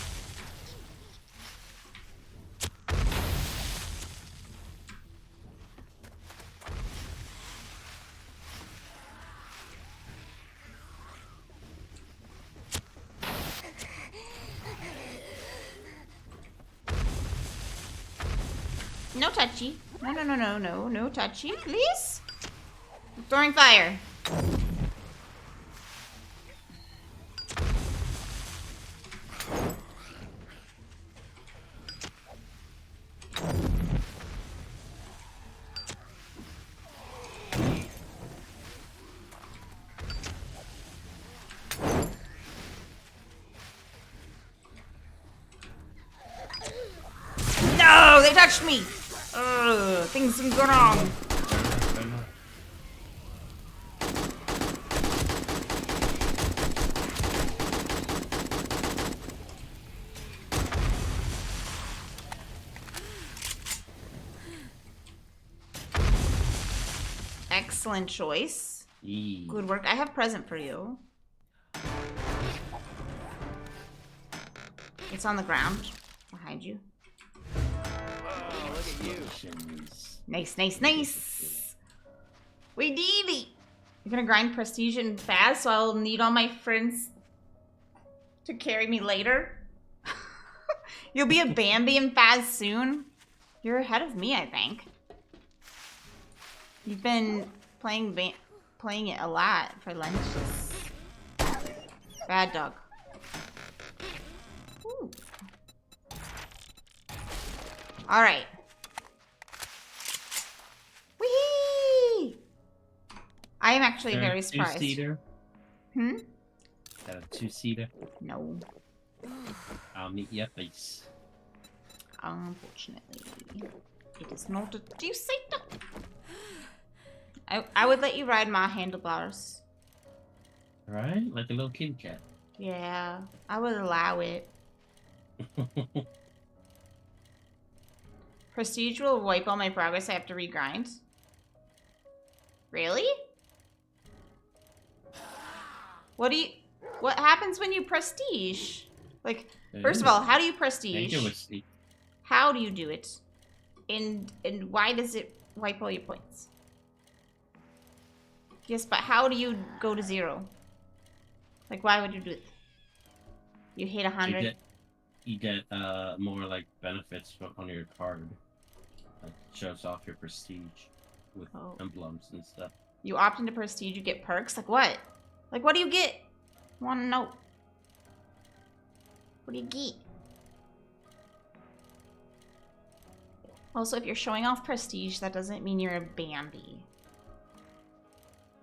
Speaker 1: No touchy. No touchy, please. I'm throwing fire. No, they touched me. Ugh, things can go wrong. Excellent choice. Good work. I have a present for you. It's on the ground behind you.
Speaker 15: Oh, look at you.
Speaker 1: Nice, nice, nice. We did it. You're gonna grind prestige and fast, so I'll need all my friends to carry me later. You'll be a Bambi and Faz soon. You're ahead of me, I think. You've been playing it a lot for lunches. Bad dog. Ooh. All right. Whee! I am actually very surprised.
Speaker 14: Two-seater?
Speaker 1: Hmm?
Speaker 14: Got a two-seater?
Speaker 1: No.
Speaker 14: I'll meet you at base.
Speaker 1: Unfortunately, it is not a two-seater. I would let you ride my handlebars.
Speaker 14: Right? Like a little kitty cat.
Speaker 1: Yeah, I would allow it. Prestige will wipe all my progress. I have to regrind. Really? What happens when you prestige? Like, first of all, how do you prestige? How do you do it? And why does it wipe all your points? Yes, but how do you go to 0? Like, why would you do it? You hit 100.
Speaker 14: You get more like benefits on your card. Like shows off your prestige with emblems and stuff.
Speaker 1: You opt into prestige, you get perks. Like what? Like what do you get? Want to know? What do you get? Also, if you're showing off prestige, that doesn't mean you're a Bambi.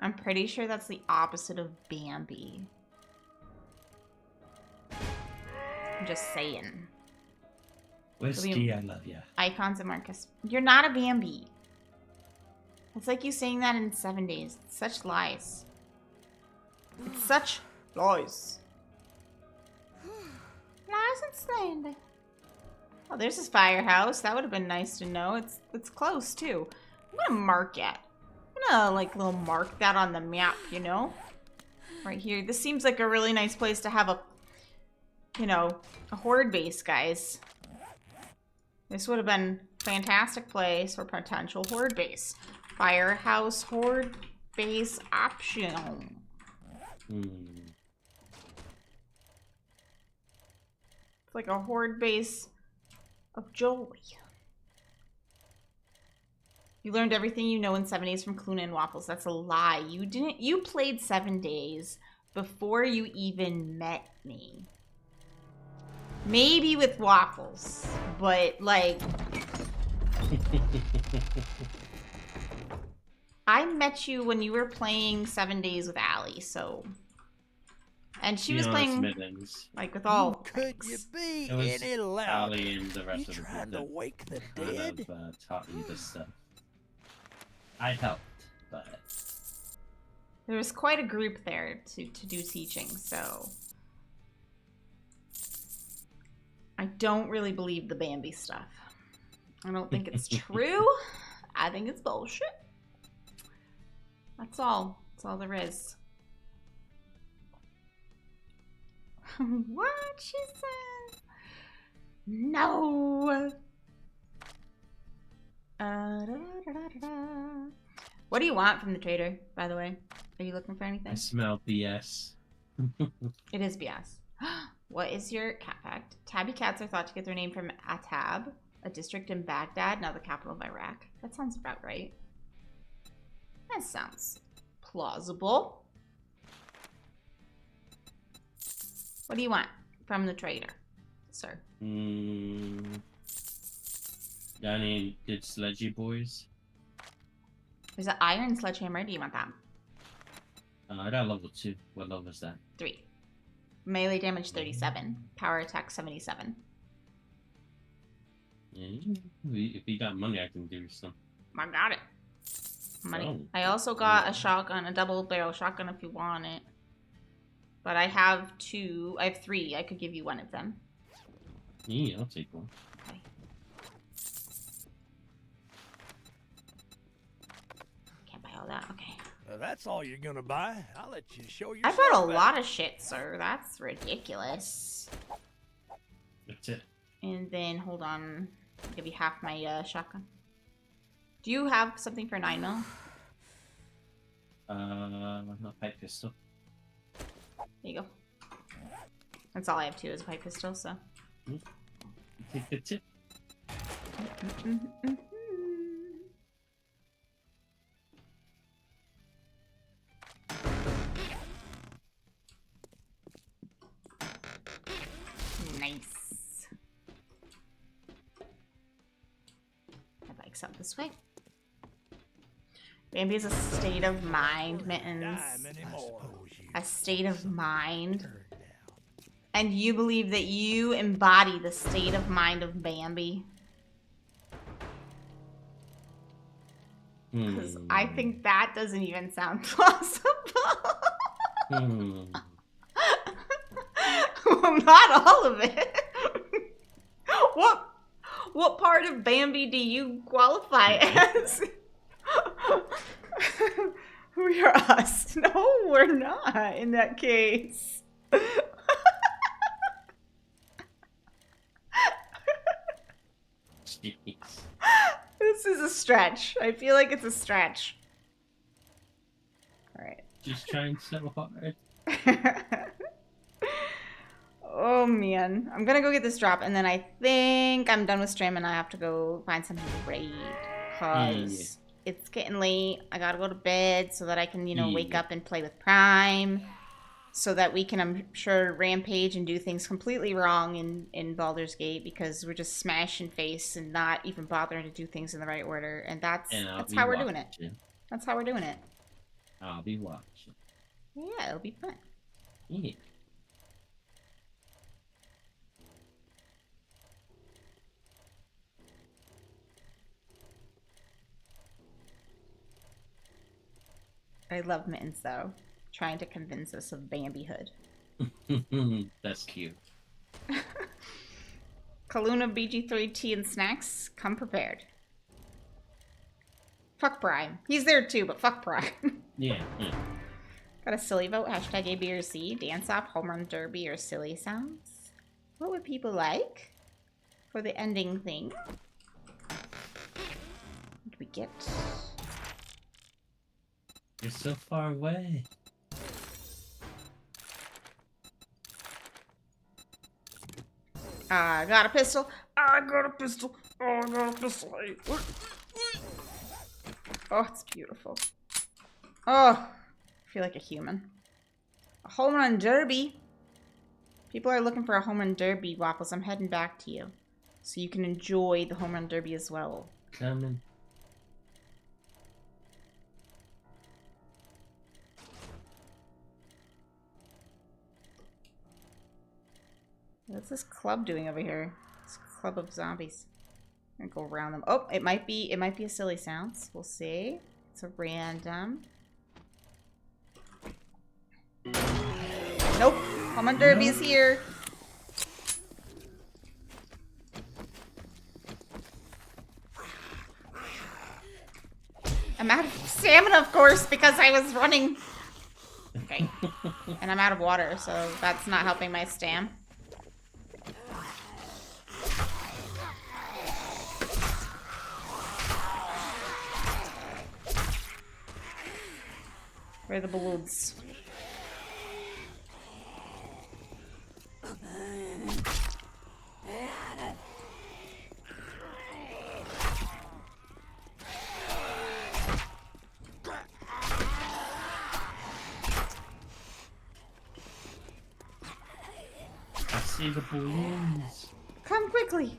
Speaker 1: I'm pretty sure that's the opposite of Bambi. I'm just saying.
Speaker 14: Whiskey, I love ya.
Speaker 1: Icons and Marcus. You're not a Bambi. It's like you saying that in 7 days. It's such lies. It's such lies. Lies and slander. Oh, there's his firehouse. That would have been nice to know. It's close too. I'm gonna mark it. I'm gonna like little mark that on the map, you know? Right here. This seems like a really nice place to have a, you know, a horde base, guys. This would have been a fantastic place for potential horde base. Firehouse horde base optional. It's like a horde base of joy. You learned everything you know in 7 days from Cluna and Waffles. That's a lie. You didn't. You played 7 days before you even met me. Maybe with Waffles, but like... I met you when you were playing 7 days with Allie, so... And she was playing, like, with all...
Speaker 2: Could you be
Speaker 14: It was
Speaker 2: any louder?
Speaker 14: Ali and the rest
Speaker 2: You
Speaker 14: of the
Speaker 2: trying
Speaker 14: group
Speaker 2: to
Speaker 14: that
Speaker 2: wake the
Speaker 14: kind
Speaker 2: dead?
Speaker 14: of taught me this stuff. I helped, but...
Speaker 1: There was quite a group there to do teaching, so... I don't really believe the Bambi stuff. I don't think it's true. I think it's bullshit. That's all. That's all there is. What? She says. No. What do you want from the trader, by the way? Are you looking for anything?
Speaker 14: I smell BS.
Speaker 1: It is BS. What is your cat fact? Tabby cats are thought to get their name from Atab, a district in Baghdad, now the capital of Iraq. That sounds about right. That sounds plausible. What do you want from the trader, sir?
Speaker 14: Got any good sledgy boys?
Speaker 1: There's an iron sledgehammer. Do you want that?
Speaker 14: I got level 2. What level is that?
Speaker 1: 3. Melee damage 37. Power attack 77.
Speaker 14: Yeah, if you got money, I can do some.
Speaker 1: I got it. Money.
Speaker 14: Oh.
Speaker 1: I also got a shotgun, a double barrel shotgun if you want it. But I have 2. I have 3. I could give you one of them.
Speaker 14: Yeah, I'll take one.
Speaker 1: Okay. Can't buy all that. Okay.
Speaker 2: That's all you're gonna buy. I'll let you show
Speaker 1: I
Speaker 2: yourself.
Speaker 1: bought a
Speaker 2: out.
Speaker 1: lot of shit, sir. That's ridiculous.
Speaker 14: That's it.
Speaker 1: And then, hold on. I'll give you half my shotgun. Do you have something for 9mm?
Speaker 14: A pipe pistol.
Speaker 1: There you go. That's all I have too, is a pipe pistol, so.
Speaker 14: Take the tip.
Speaker 1: Nice. My bike's out this way. Bambi is a state of mind, Mittens. A state of mind. And you believe that you embody the state of mind of Bambi? Because I think that doesn't even sound plausible. Well, not all of it. What part of Bambi do you qualify as? We are us. No, we're not in that case.
Speaker 14: Jeez.
Speaker 1: This is a stretch. I feel like it's a stretch. Alright.
Speaker 14: Just trying so hard.
Speaker 1: Oh man. I'm gonna go get this drop and then I think I'm done with stream and I have to go find something to raid. Because it's getting late. I gotta go to bed so that I can, you know, wake up and play with Prime. So that we can, I'm sure, rampage and do things completely wrong in Baldur's Gate because we're just smashing face and not even bothering to do things in the right order. And that's how we're doing it. That's how we're doing it.
Speaker 14: I'll be watching.
Speaker 1: Yeah, it'll be fun.
Speaker 14: Yeah.
Speaker 1: I love Mittens though, trying to convince us of Bambihood.
Speaker 14: That's cute.
Speaker 1: Kaluna, BG3, tea, and snacks. Come prepared. Fuck Prime. He's there too, but fuck Prime.
Speaker 14: Yeah, yeah.
Speaker 1: Got a silly vote. Hashtag A, B, or C. Dance off, home run derby, or silly sounds. What would people like for the ending thing? What did we get?
Speaker 14: You're so far away.
Speaker 1: I got a pistol. I got a pistol. Oh, I got a pistol. Oh, it's beautiful. Oh, I feel like a human. A home run derby. People are looking for a home run derby, Waffles. I'm heading back to you. So you can enjoy the home run derby as well.
Speaker 14: Coming.
Speaker 1: What's this club doing over here? This club of zombies. I'm gonna go around them. Oh, it might be a silly sounds. We'll see. It's a random. Nope. Home run derby is here. I'm out of stamina, of course, because I was running. Okay. And I'm out of water, so that's not helping my stam. Where are the balloons?
Speaker 14: I see the balloons.
Speaker 1: Come quickly.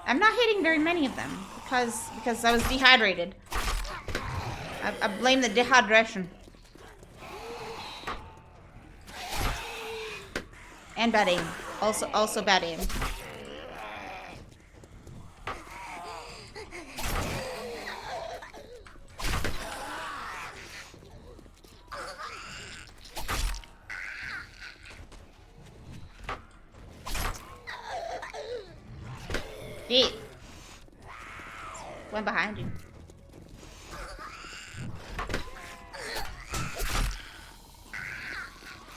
Speaker 1: I'm not hitting very many of them because I was dehydrated. I blame the dehydration. And bad aim. Also bad aim. Eat. One behind you.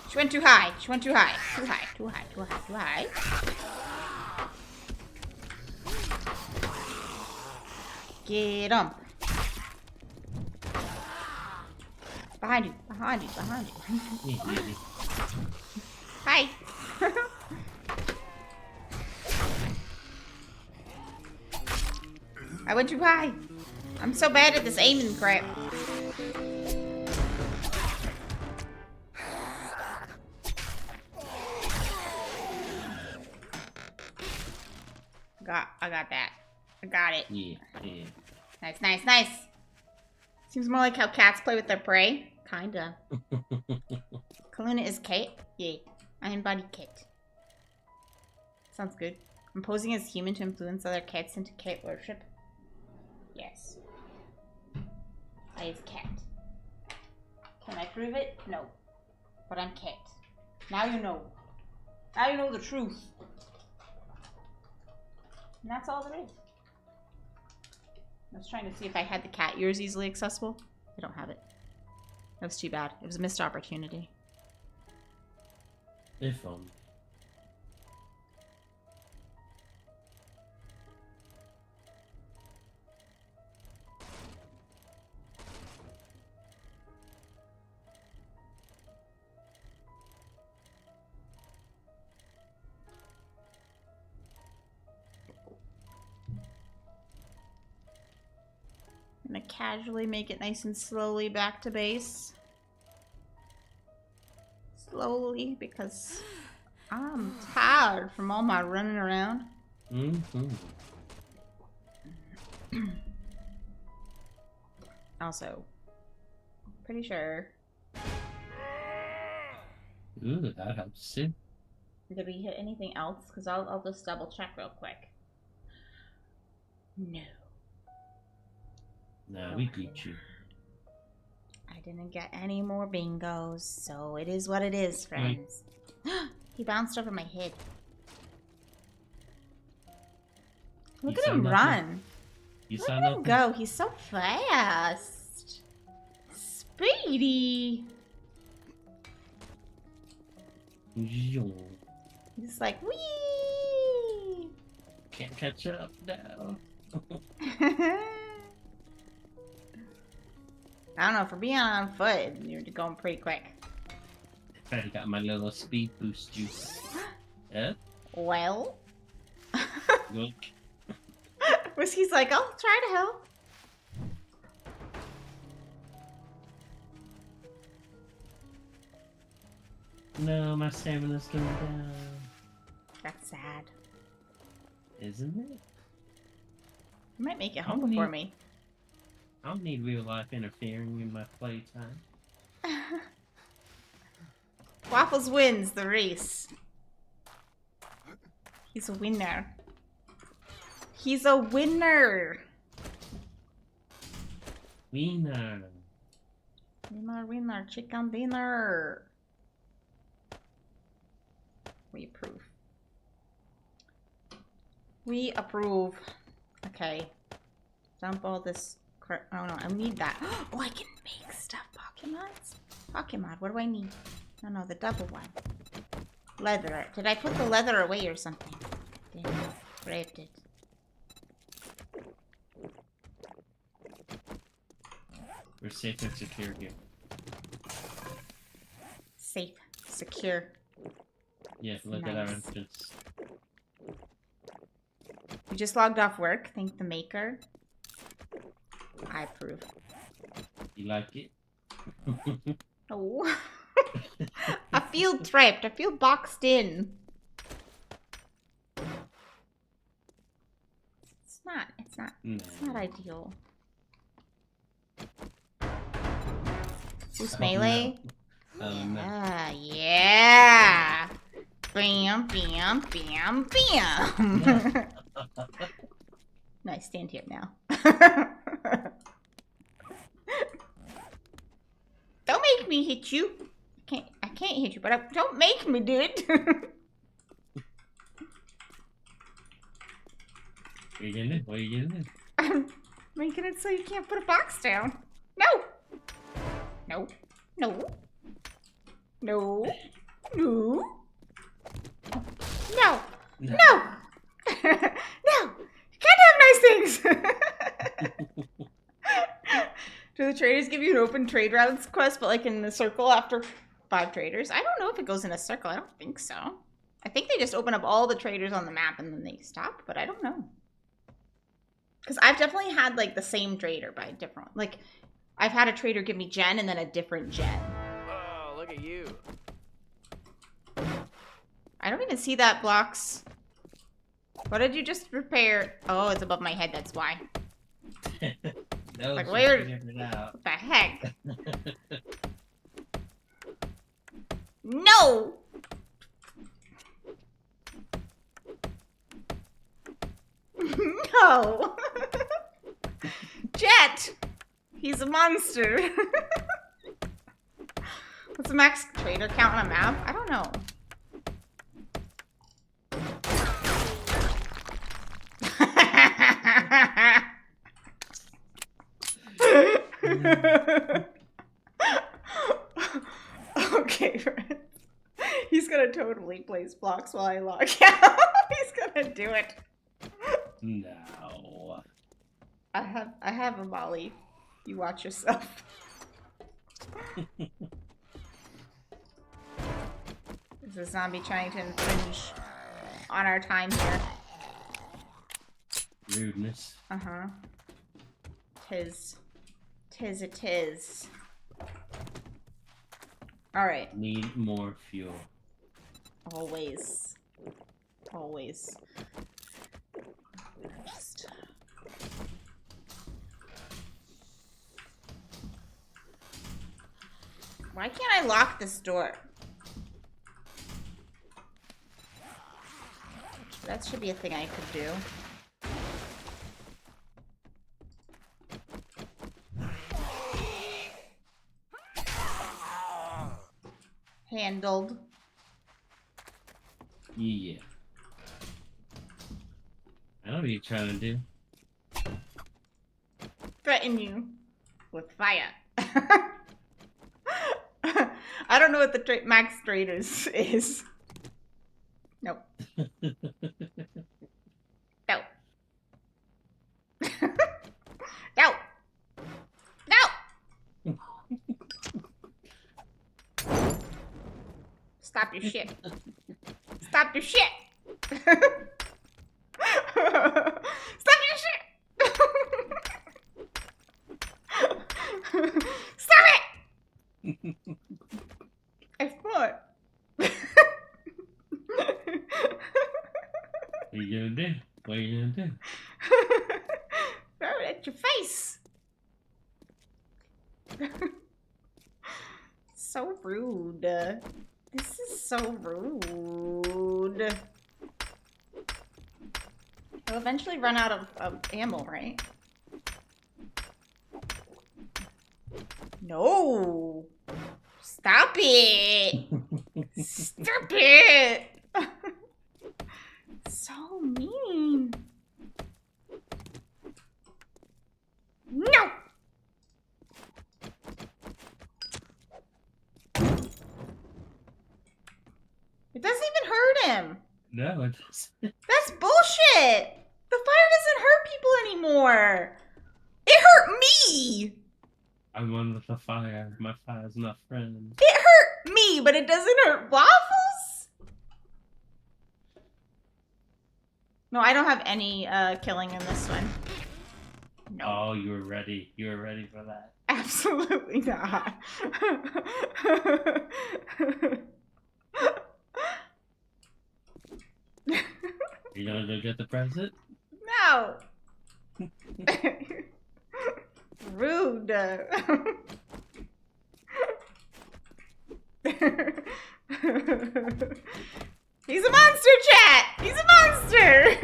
Speaker 1: She went too high. She went too high. Too high. Too high. Too high. Too high. Get him. Behind you. Behind you. Behind you. Hi. I went too high. I'm so bad at this aiming crap. I got that. I got it.
Speaker 14: Yeah, yeah.
Speaker 1: Nice, nice, nice. Seems more like how cats play with their prey. Kinda. Kaluna is Kate? Yay. I embody Kate. Sounds good. I'm posing as human to influence other cats into cat worship. Yes. I is cat. Can I prove it? No. But I'm cat. Now you know. Now you know the truth. And that's all there is. I was trying to see if I had the cat ears easily accessible. I don't have it. That was too bad. It was a missed opportunity.
Speaker 14: If only.
Speaker 1: I'm gonna casually make it nice and slowly back to base. Slowly, because I'm tired from all my running around. Also, pretty sure.
Speaker 14: Ooh, that helps too.
Speaker 1: Did we hit anything else? Because I'll just double check real quick. No.
Speaker 14: No, we beat you.
Speaker 1: I didn't get any more bingos, so it is what it is, friends. He bounced over my head. Look
Speaker 14: You
Speaker 1: at
Speaker 14: saw
Speaker 1: him
Speaker 14: nothing?
Speaker 1: run.
Speaker 14: You
Speaker 1: Look
Speaker 14: saw
Speaker 1: at him
Speaker 14: nothing?
Speaker 1: go. He's so fast. Speedy. He's like, wee.
Speaker 14: Can't catch up now.
Speaker 1: I don't know, for being on foot, you're going pretty quick.
Speaker 14: I got my little speed boost juice. Yeah?
Speaker 1: Well,
Speaker 14: Look.
Speaker 1: Whiskey's like, I'll try to help.
Speaker 14: No, my stamina's going down.
Speaker 1: That's sad.
Speaker 14: Isn't it?
Speaker 1: You might make it
Speaker 14: I
Speaker 1: home
Speaker 14: don't
Speaker 1: before
Speaker 14: need-
Speaker 1: me.
Speaker 14: I don't need real life interfering in my playtime.
Speaker 1: Waffles wins the race. He's a winner. He's a winner.
Speaker 14: Wiener.
Speaker 1: Winner, winner, chicken dinner. We approve. We approve. Okay. Dump all this crap. Oh no, I need that. Oh, I can make stuff. Pokemons? Pokemon, what do I need? No, no, the double one. Leather. Did I put the leather away or something? Damn it. Grabbed it.
Speaker 14: We're safe and secure here.
Speaker 1: Safe. Secure.
Speaker 14: Yeah, look at our
Speaker 1: Nice.
Speaker 14: entrance.
Speaker 1: You just logged off work. Thank the maker. I approve.
Speaker 14: You like it?
Speaker 1: Oh. I feel trapped. I feel boxed in. It's not. It's not.
Speaker 14: No.
Speaker 1: It's not ideal. Who's
Speaker 14: Oh,
Speaker 1: melee?
Speaker 14: no. Oh, no.
Speaker 1: Yeah. Bam, bam, bam, bam. Nice. Stand here now. Don't make me hit you. I can't hit you, but don't make me do it.
Speaker 14: What are you gonna do? What are you gonna do?
Speaker 1: I'm making it so you can't put a box down. No. No. No. No. No. No. No. No. You can't have nice things. Do the traders give you an open trade routes quest, but like in the circle after 5 traders? I don't know if it goes in a circle. I don't think so. I think they just open up all the traders on the map and then they stop, but I don't know. Because I've definitely had like the same trader by different, like I've had a trader give me gen and then a different gen.
Speaker 15: Oh, look at you.
Speaker 1: I don't even see that blocks. What did you just repair? Oh, it's above my head, that's why.
Speaker 14: No,
Speaker 1: Like,
Speaker 14: she
Speaker 1: where-
Speaker 14: figured it out.
Speaker 1: What the heck? No! No! Jet! He's a monster. What's the max trader count on a map? I don't know. Okay, friends. He's gonna totally place blocks while I log out. He's gonna do it.
Speaker 14: No.
Speaker 1: I have a volley. You watch yourself. Is a zombie trying to infringe on our time here?
Speaker 14: Rudeness.
Speaker 1: Uh-huh. Tis a tis. Alright.
Speaker 14: Need more fuel.
Speaker 1: Always. Always. Just... Why can't I lock this door? That should be a thing I could do. Handled.
Speaker 14: Yeah. I know what you're trying to do.
Speaker 1: Threaten you with fire. I don't know what the max traders is. Nope. No. No. No. Stop your shit. Stop your shit. Stop your shit. Stop it. I thought.
Speaker 14: What are you gonna do? What are you gonna do?
Speaker 1: Throw it at your face. So rude. This is so rude. I'll eventually run out of ammo, right? No. Stop it. Stop it. So mean. No. It doesn't even hurt him.
Speaker 14: No, it doesn't.
Speaker 1: That's bullshit. The fire doesn't hurt people anymore. It hurt me.
Speaker 14: I'm one with the fire. My fire's not friend.
Speaker 1: It hurt me, but it doesn't hurt Waffles? No, I don't have any killing in this one. No.
Speaker 14: Oh, you were ready. You were ready for that.
Speaker 1: Absolutely not.
Speaker 14: You gonna go get the present?
Speaker 1: No. Rude. He's a monster, chat. He's a monster.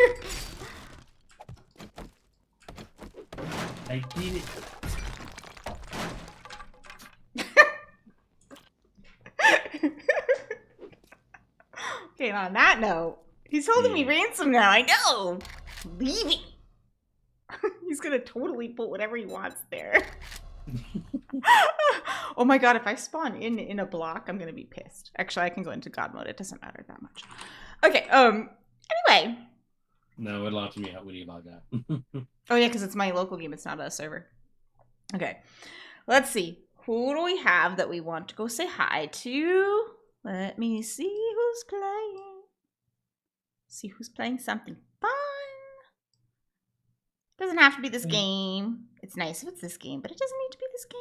Speaker 14: I did it.
Speaker 1: Okay, and on that note, he's holding me ransom now. I know. Leaving. He's gonna totally put whatever he wants there. Oh my god, if I spawn in a block, I'm gonna be pissed. Actually, I can go into God mode. It doesn't matter that much. Okay, anyway.
Speaker 14: No, it locked me out when you logged out.
Speaker 1: Oh yeah, because it's my local game. It's not a server. Okay, let's see. Who do we have that we want to go say hi to? Let me see who's playing. See who's playing something fun. Doesn't have to be this game. It's nice if it's this game, but it doesn't need to be this game.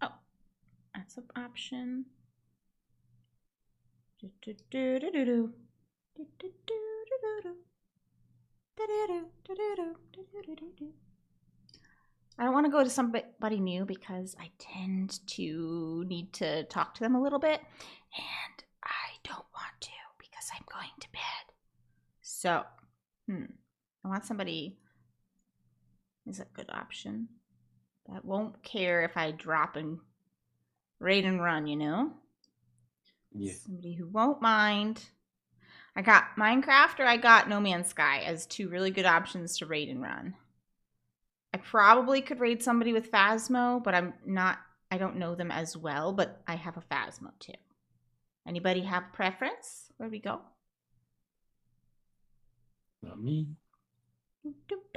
Speaker 1: Oh, that's an option. I don't want to go to somebody new because I tend to need to talk to them a little bit, and I don't want to because I'm going to bed. So, I want somebody is a good option that won't care if I drop and raid and run, you know?
Speaker 14: Yeah.
Speaker 1: Somebody who won't mind. I got Minecraft or I got No Man's Sky as two really good options to raid and run. I probably could raid somebody with Phasmo, but I don't know them as well, but I have a Phasmo too. Anybody have preference? Where we go?
Speaker 14: Not me.
Speaker 1: Alright.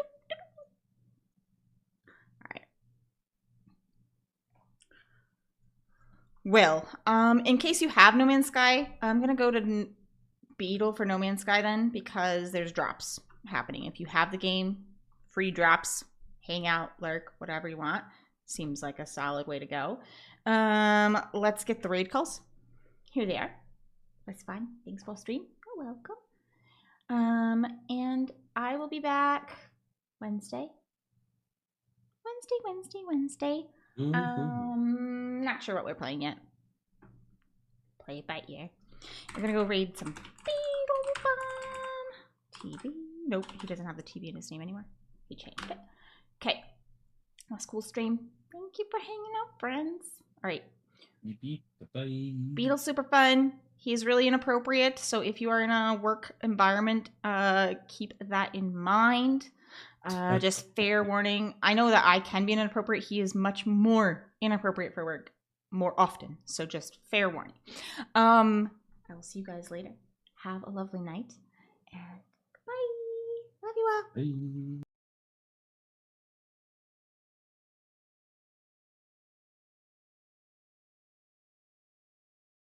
Speaker 1: Well, in case you have No Man's Sky, I'm gonna go to Beetle for No Man's Sky then, because there's drops happening. If you have the game, free drops. Hang out, lurk, whatever you want. Seems like a solid way to go. Let's get the raid calls. Here they are. That's fine. Thanks for stream. You're welcome. And I will be back Wednesday. Wednesday. Not sure what we're playing yet. Play it by ear. We're gonna go raid some Beetle Fun. TV. Nope, he doesn't have the TV in his name anymore. He changed it. Okay. That's cool stream. Thank you for hanging out, friends. All right. Beetle's super fun. He's really inappropriate, so if you are in a work environment, keep that in mind. Just fair warning. I know that I can be inappropriate. He is much more inappropriate for work more often, so just fair warning. I will see you guys later. Have a lovely night, and bye. Love you all.
Speaker 14: Bye.